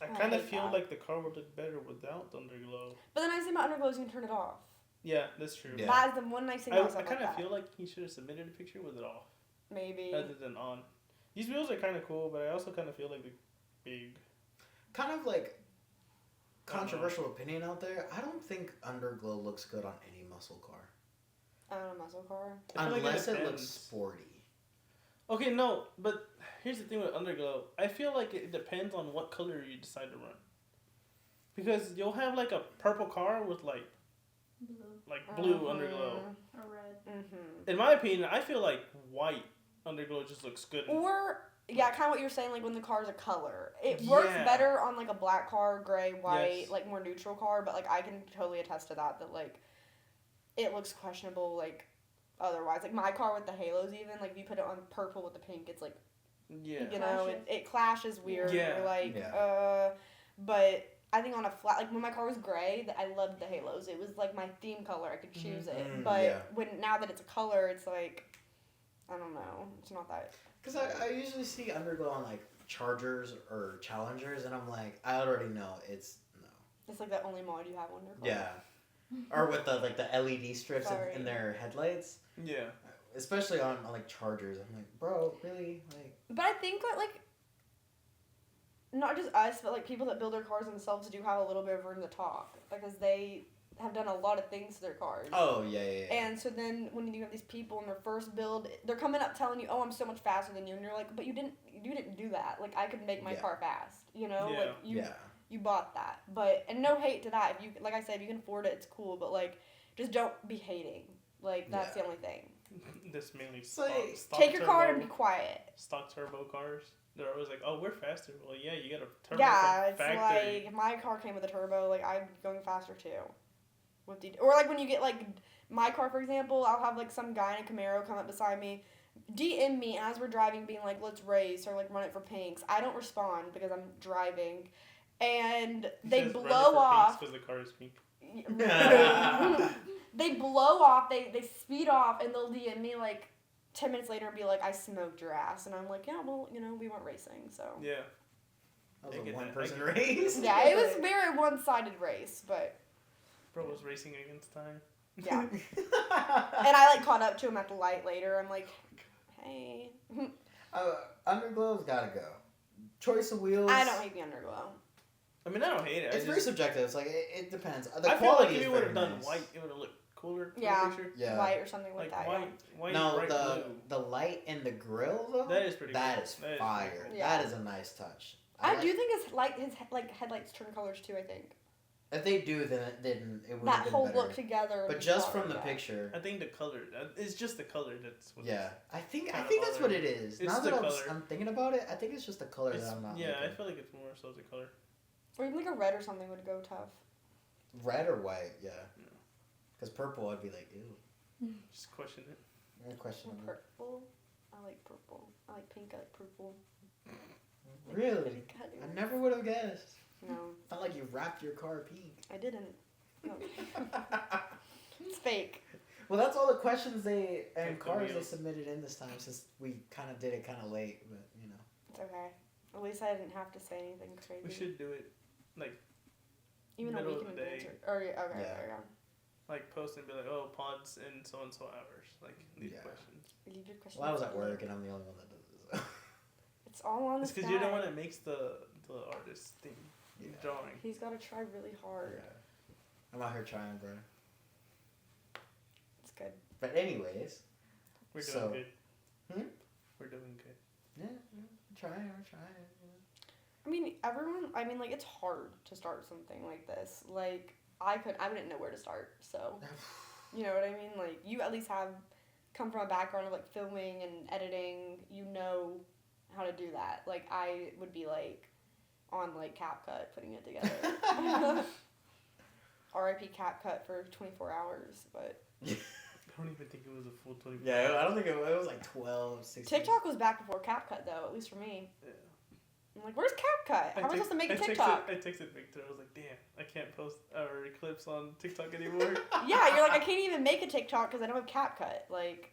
I kind of hate feel that. like the car would look better without the underglow. But the nice thing about underglow is you can turn it off. Yeah, that's true. Yeah. That is the one nice thing I about stuff kind like of that. feel like he should have submitted a picture with it off Maybe. rather than on. These wheels are kind of cool, but I also kind of feel like they're big. Kind of like controversial opinion out there. I don't think underglow looks good on any muscle car. On a muscle car. I feel like Unless it looks depends. sporty. Okay, no, but here's the thing with underglow. I feel like it depends on what color you decide to run. Because you'll have like a purple car with like blue underglow. Or red. Mm-hmm. In my opinion, I feel like white underglow just looks good. Or, yeah, kind of what you're saying, like when the car's a color. It works Yeah. better on like a black car, gray, white, Yes. like more neutral car, but like I can totally attest to that like it looks questionable like otherwise. Like my car with the halos even, like if you put it on purple with the pink, it's like, Yeah. you know, it clashes weird. Yeah. Or like, Yeah. but I think on a flat, like when my car was gray, I loved the halos. It was like my theme color. I could choose it. Mm, But yeah. now that it's a color, it's like, I don't know. It's not that. Because I usually see underglow on like Chargers or Challengers, and I'm like, I already know it's no. It's like the only mod you have on your car. Yeah. Or with the LED strips Sorry. in their headlights. Yeah. Especially on like Chargers. I'm like, bro, really? Like. But I think that like, not just us, but like people that build their cars themselves do have a little bit of room to talk because they have done a lot of things to their cars. Oh yeah. And so then when you have these people in their first build, they're coming up telling you, "Oh, I'm so much faster than you," and you're like, "But you didn't do that. Like I could make my Yeah. car fast, you know? Yeah. Like you Yeah. you bought that." But and no hate to that. If you like I said, if you can afford it, it's cool. But like, just don't be hating. Like that's Yeah. the only thing. This mainly So, stock Take your car turbo- and be quiet. stock turbo cars. They're always like, "Oh, we're faster." Well, yeah, you got a turbo Yeah, from it's factory. like if my car came with a turbo, like I'm going faster too. With the or like when you get like my car for example, I'll have like some guy in a Camaro come up beside me, DM me as we're driving, being like, "Let's race" or like "Run it for pinks." I don't respond because I'm driving, and they Just run it blow for off. because the car is pink. They blow off. They speed off, and they'll DM me like 10 minutes later and be like, "I smoked your ass," and I'm like, "Yeah, well, you know, we weren't racing, so." Yeah. That was I a get that. one-person I race. Yeah, it was very one-sided race, but Bro was racing against time. yeah. And I like caught up to him at the light later. I'm like, "Hey." Underglow's gotta go. Choice of wheels. I don't hate the underglow. I mean, I don't hate it. It's very subjective. It's like it depends. The I feel quality like if is you would very have done nice. white, it would have looked cooler. For Yeah. the picture. Yeah. White or something like, Like that. white, No, bright the blue. the light in the grill though. That is pretty. That cool. is That fire. pretty cool. Yeah. That is a nice touch. I like- do think his headlights turn colors too. I think If they do, then it would that have been whole better. look together. But would be just fire, from the yeah. picture. I think the color. It's just the color that's. What Yeah, I think kinda that's what it is. It's Now the that color. I'm thinking about it, I think it's just the color It's, that I'm not. yeah, I liking. feel like it's more so the color. Or even like a red or something would go tough. Red or white, yeah. Yeah. Because purple, I'd be like, ew. Just question it. No question. Or purple. I like purple. I like pink. I like purple. Really? God, I never would have guessed. No, Not like you wrapped your car pink. I didn't. No. It's fake. Well, that's all the questions and Take the cars they wheels. submitted in this time, since we kind of did it kind of late, but you know. It's okay. At least I didn't have to say anything crazy. We should do it, like Even a middle week of in the advance. day. Or yeah, okay, Yeah. there you go. like post and be like, "Oh, pods in so and so hours." Like these Yeah. questions. You did question Well, I was at today. work, and I'm the only one that does it. So. It's all on It's this because guy. you're the one that makes the artist thing Yeah. drawing. He's got to try really hard. Yeah. I'm out here trying, bro. It's good. But anyways. We're doing So- good. Hmm? We're doing good. Yeah, we're trying. I mean, like, it's hard to start something like this. Like, I wouldn't know where to start, so. You know what I mean? Like, you at least come from a background of, like, filming and editing. You know how to do that. Like, I would be, like, on, like, CapCut putting it together. R.I.P. CapCut for 24 hours, but. I don't even think it was a full 24 Yeah, I don't think it was like 12, 16. TikTok was back before CapCut, though, at least for me. Yeah. I'm like, where's CapCut? How am I supposed to make a I TikTok? texted Victor. I was like, damn, I can't post our clips on TikTok anymore. Yeah, you're like, I can't even make a TikTok because I don't have CapCut. Like,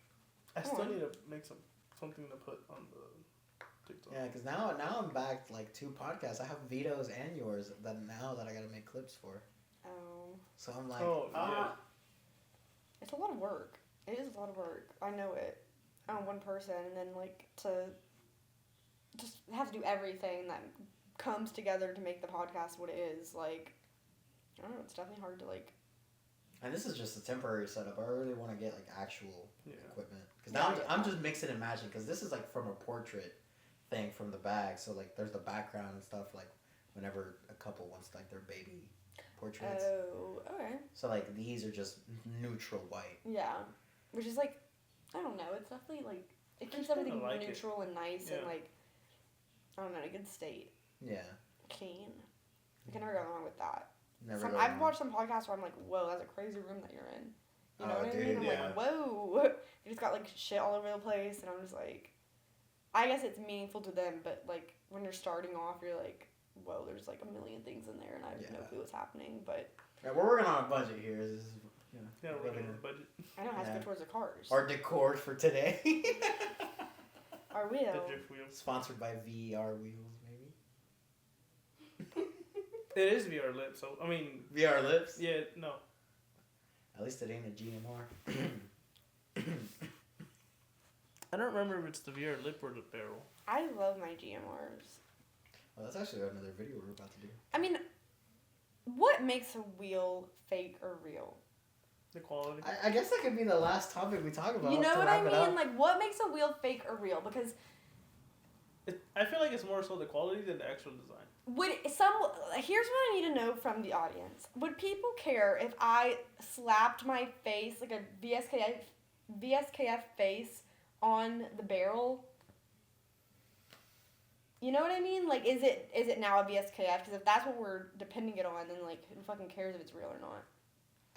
I come still on. need to make something to put on the TikTok. Yeah, because now I'm back like 2 podcasts. I have Vito's and yours that I gotta make clips for. Oh. So I'm like, yeah. It's a lot of work. It is a lot of work. I know it. I'm one person, and then, like, to just have to do everything that comes together to make the podcast what it is. Like, I don't know, it's definitely hard to, like... and this is just a temporary setup. I really want to get like actual equipment. Because now Yeah, I'm just mixing and matching. Because this is like from a portrait thing from the bag. So like there's the background and stuff like whenever a couple wants like their baby portraits. Oh, okay. So like these are just neutral white. Yeah. Which is, like, I don't know, it's definitely, like, it keeps just kinda everything like it. neutral and nice and, Yeah. like, I don't know, in a good state. Yeah. Clean. You can never go wrong with that. Never. go I've wrong. watched some podcasts where I'm like, whoa, that's a crazy room that you're in. You know Oh, what I dude, mean? I'm yeah. like, whoa. You just got, like, shit all over the place, and I'm just like, I guess it's meaningful to them, but, like, when you're starting off, you're like, whoa, there's, like, a million things in there, and I have no Yeah. clue what's happening, but Yeah, we're working on a budget here. This is, you know, Yeah, we're running the budget. I know it has to Yeah. go towards the cars. our decor for today. Our wheel. The drift wheels. Sponsored by VR Wheels, maybe. It is VR lip, so I mean, VR Lips. yeah, no. At least it ain't a GMR. I don't remember if it's the VR lip or the barrel. I love my GMRs. Well, that's actually another video we're about to do. I mean, what makes a wheel fake or real? The quality. I guess that could be the last topic we talk about. You know to what I wrap it up. mean? Like, what makes a wheel fake or real? Because I feel like it's more so the quality than the actual design. here's what I need to know from the audience. Would people care if I slapped my face, like a VSKF face, on the barrel? You know what I mean? Like, is it now a VSKF? Because if that's what we're depending it on, then, like, who fucking cares if it's real or not?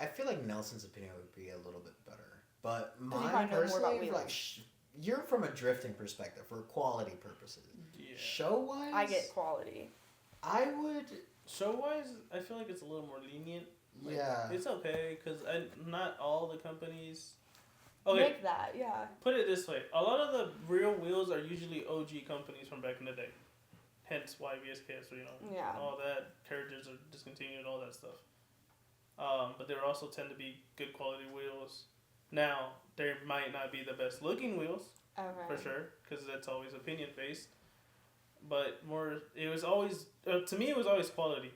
I feel like Nelson's opinion would be a little bit better, but you mine probably know more about personally, like, wheels. you're from a drifting perspective for quality purposes. Yeah. Show wise, I get quality. I would. Show wise, I feel like it's a little more lenient. Like, Yeah. It's okay because not all the companies. Okay, Make that, yeah. put it this way: a lot of the real wheels are usually OG companies from back in the day. Hence why VSKs, Yeah. all that carriages are discontinued, all that stuff. But there also tend to be good quality wheels. Now there might not be the best looking wheels Okay. for sure because that's always opinion based. But it was always to me it was always quality.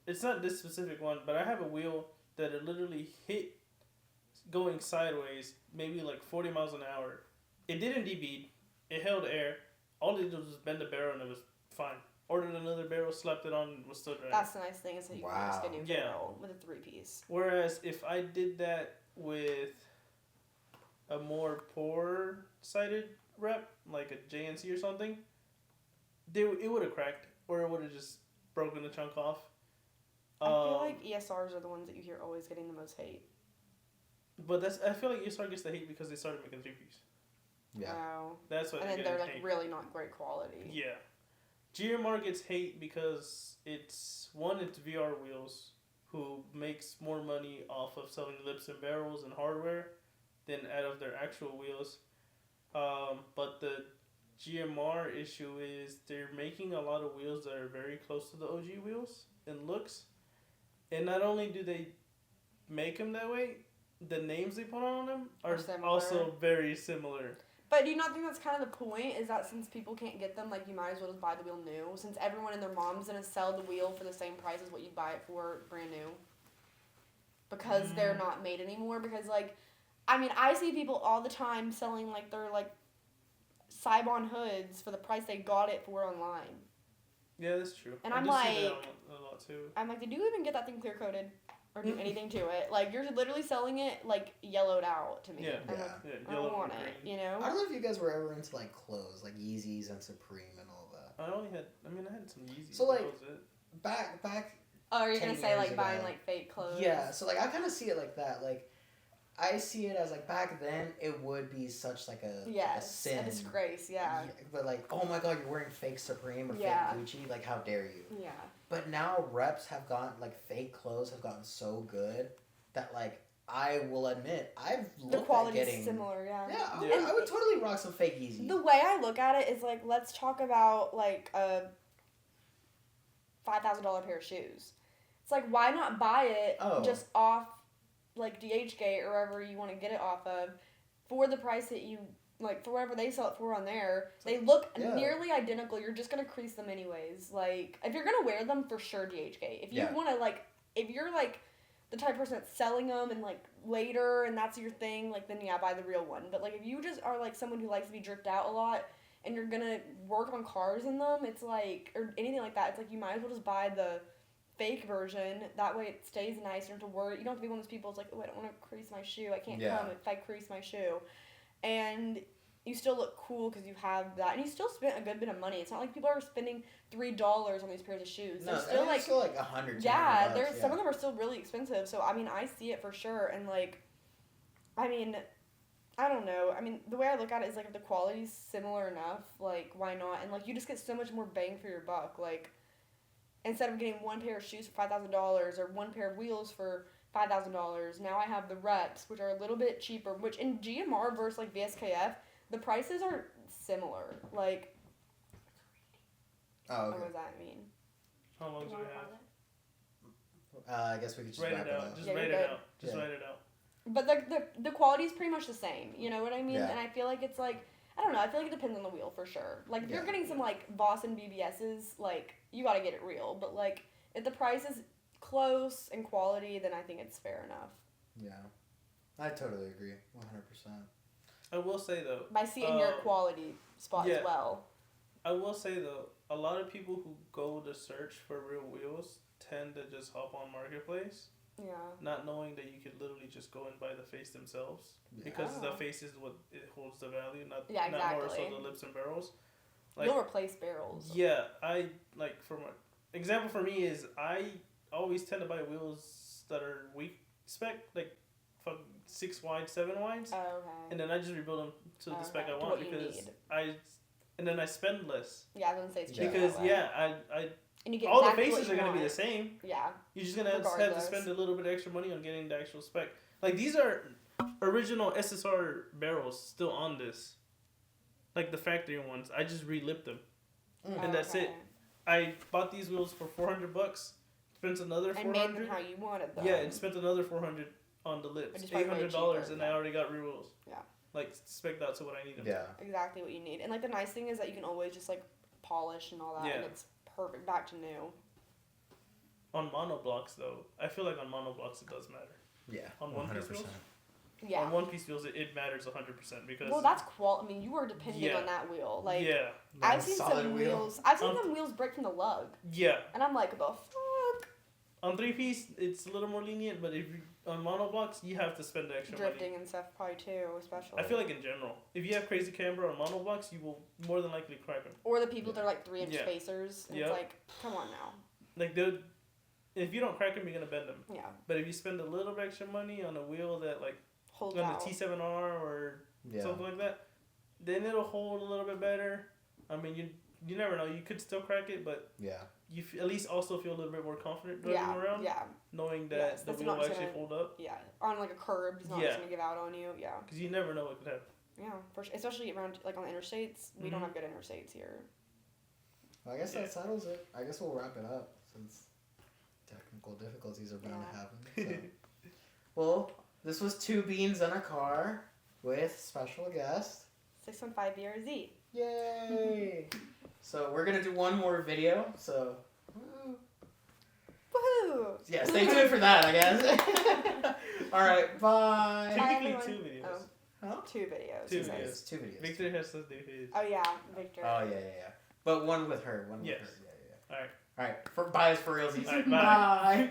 It's not this specific one, but I have a wheel that it literally hit going sideways, maybe like 40 miles an hour. It didn't debead. It held air. All it did was bend the barrel and it was fine. Ordered another barrel, slapped it on, was still driving. That's the nice thing is that you can just get a new Yeah. barrel with a 3-piece. Whereas if I did that with a more poor sided rep, like a JNC or something, it would have cracked or it would have just broken the chunk off. I feel like ESRs are the ones that you hear always getting the most hate. But I feel like ESR gets the hate because they started making 3-piece. Yeah. Oh. That's what. And then getting they're like hate. really not great quality. Yeah. GMR gets hate because it's VR wheels who makes more money off of selling lips and barrels and hardware than out of their actual wheels. But the GMR issue is they're making a lot of wheels that are very close to the OG wheels in looks. And not only do they make them that way, the names they put on them are Are similar. also very similar. But do you not think that's kind of the point? Is that since people can't get them, like, you might as well just buy the wheel new? Since everyone and their mom's gonna sell the wheel for the same price as what you'd buy it for brand new. Because they're not made anymore. Because, like, I mean, I see people all the time selling, like, their, like, Cybon hoods for the price they got it for online. Yeah, that's true. And I I'm do see like, that a lot too. I'm like, did you even get that thing clear coated? Or do anything to it? Like, you're literally selling it, like, yellowed out to me. Yeah. I'm Yeah. like, I Yellow don't want and it, green. you know? I don't know if you guys were ever into like clothes, like Yeezys and Supreme and all that. I had some Yeezys. So, like, that was it. Back. Oh, are you 10 gonna say, years like, buying, ago. like, fake clothes? Yeah. So like I kind of see it like that. Like I see it as like back then it would be such like a sin. a disgrace, yeah. But like, oh my god, you're wearing fake Supreme or Yeah. fake Gucci. Like, how dare you? Yeah. But now reps have gotten like fake clothes have gotten so good that like I will admit I've looked The quality at getting is similar, yeah. Yeah, Yeah. I would totally rock some fake Yeezys. The way I look at it is, like, let's talk about, like, a $5,000 pair of shoes. It's like, why not buy it just off, like, DHgate or wherever you want to get it off of for the price that you, like, for whatever they sell it for on there. They look nearly identical. You're just going to crease them anyways. Like, if you're going to wear them, for sure DHgate. If you want to, like, if you're, like, the type of person that's selling them and, like, later and that's your thing, like, then, yeah, buy the real one. But, like, if you just are, like, someone who likes to be dripped out a lot and you're going to work on cars in them, it's like, or anything like that, it's like you might as well just buy the fake version. That way it stays nice. You don't have to worry. You don't have to be one of those people that's like, oh, I don't want to crease my shoe. I can't come if I crease my shoe. And you still look cool because you have that. And you still spent a good bit of money. It's not like people are spending $3 on these pairs of shoes. No, they're still like $100. Yeah, there's some of them are still really expensive. So I mean, I see it for sure. And like, I mean, I don't know. I mean, the way I look at it is like if the quality's similar enough, like why not? And like you just get so much more bang for your buck. Like instead of getting one pair of shoes for $5,000 or one pair of wheels for $5,000, now I have the reps, which are a little bit cheaper. Which in GMR versus like VSKF, the prices are similar. Like, oh, okay. What does that mean? How long do we have? I guess we could just wrap it up. Just write it out. Just write it out. But the quality is pretty much the same. You know what I mean? Yeah. And I feel like it's like, I don't know, I feel like it depends on the wheel for sure. Like, if you're getting some, like, Boston BBSs, like, you gotta get it real. But, like, if the price is close and quality, then I think it's fair enough. Yeah. I totally agree. 100%. I will say, though. By seeing your quality spot as well. I will say, though, a lot of people who go to search for real wheels tend to just hop on Marketplace. Yeah. Not knowing that you could literally just go and buy the face themselves. Because the face is what it holds the value, not more so the lips and barrels. Like, you'll replace barrels. Yeah, example for me is I always tend to buy wheels that are weak spec, like 6 wide, 7 wides. Oh, okay. And then I just rebuild them to the spec I to want what because and then I spend less. Yeah, I was gonna say it's cheaper because that way. I and you get all exactly the faces what you are gonna be want. the same. Yeah. You're just gonna have to spend a little bit extra money on getting the actual spec. Like these are original SSR barrels still on this. Like the factory ones. I just re-lipped them. And that's it. I bought these wheels for $400. Spent another $400. And made them how you wanted them. Yeah, and spent another $400 on the lips. $800 and I already got re-wheels. Yeah. Like spec'd out to what I need them. Yeah. Exactly what you need. And like the nice thing is that you can always just like polish and all that, and it's perfect, back to new. On monoblocks though, I feel like on monoblocks it does matter. Yeah. On 100%. Wheels. Yeah. On one-piece wheels, it matters 100% because. Well, that's I mean, you were depending on that wheel. Like. Yeah. I've seen some wheels. I've seen some wheels break from the lug. Yeah. And I'm like, the fuck. On 3-piece, it's a little more lenient, but if you on monoblocks, you have to spend the extra drifting money. And stuff probably too, especially. I feel like in general, if you have crazy camber on monoblocks, you will more than likely crack them. Or the people that are like 3-inch spacers. And it's like, come on now. Like if you don't crack them, you're gonna bend them. Yeah. But if you spend a little bit extra money on a wheel that like holds on out. the T7R or something like that, then it'll hold a little bit better. I mean, you never know. You could still crack it, but you at least also feel a little bit more confident driving around. Yeah. Knowing that the wheel will actually hold up. Yeah. On like a curb, it's not just gonna give out on you. Yeah. Because you never know what could happen. Yeah, for sure. Especially around like on the interstates, we don't have good interstates here. Well, I guess that settles it. I guess we'll wrap it up since technical difficulties are bound to happen. So. Well, this was 2 Beans in a Car with special guest 615 BRZ. Yay! So we're gonna do one more video. So. Woohoo! Yeah, stay tuned for that, I guess. All right, bye. Technically everyone. 2 videos. Oh. Huh? 2 videos. 2 he says. videos. 2 videos. Victor has to do his. Oh yeah, Victor. Oh yeah. But one with her. One Yes. with her. Yeah. Alright. All right. For bias for realsies. All right, bye. Bye.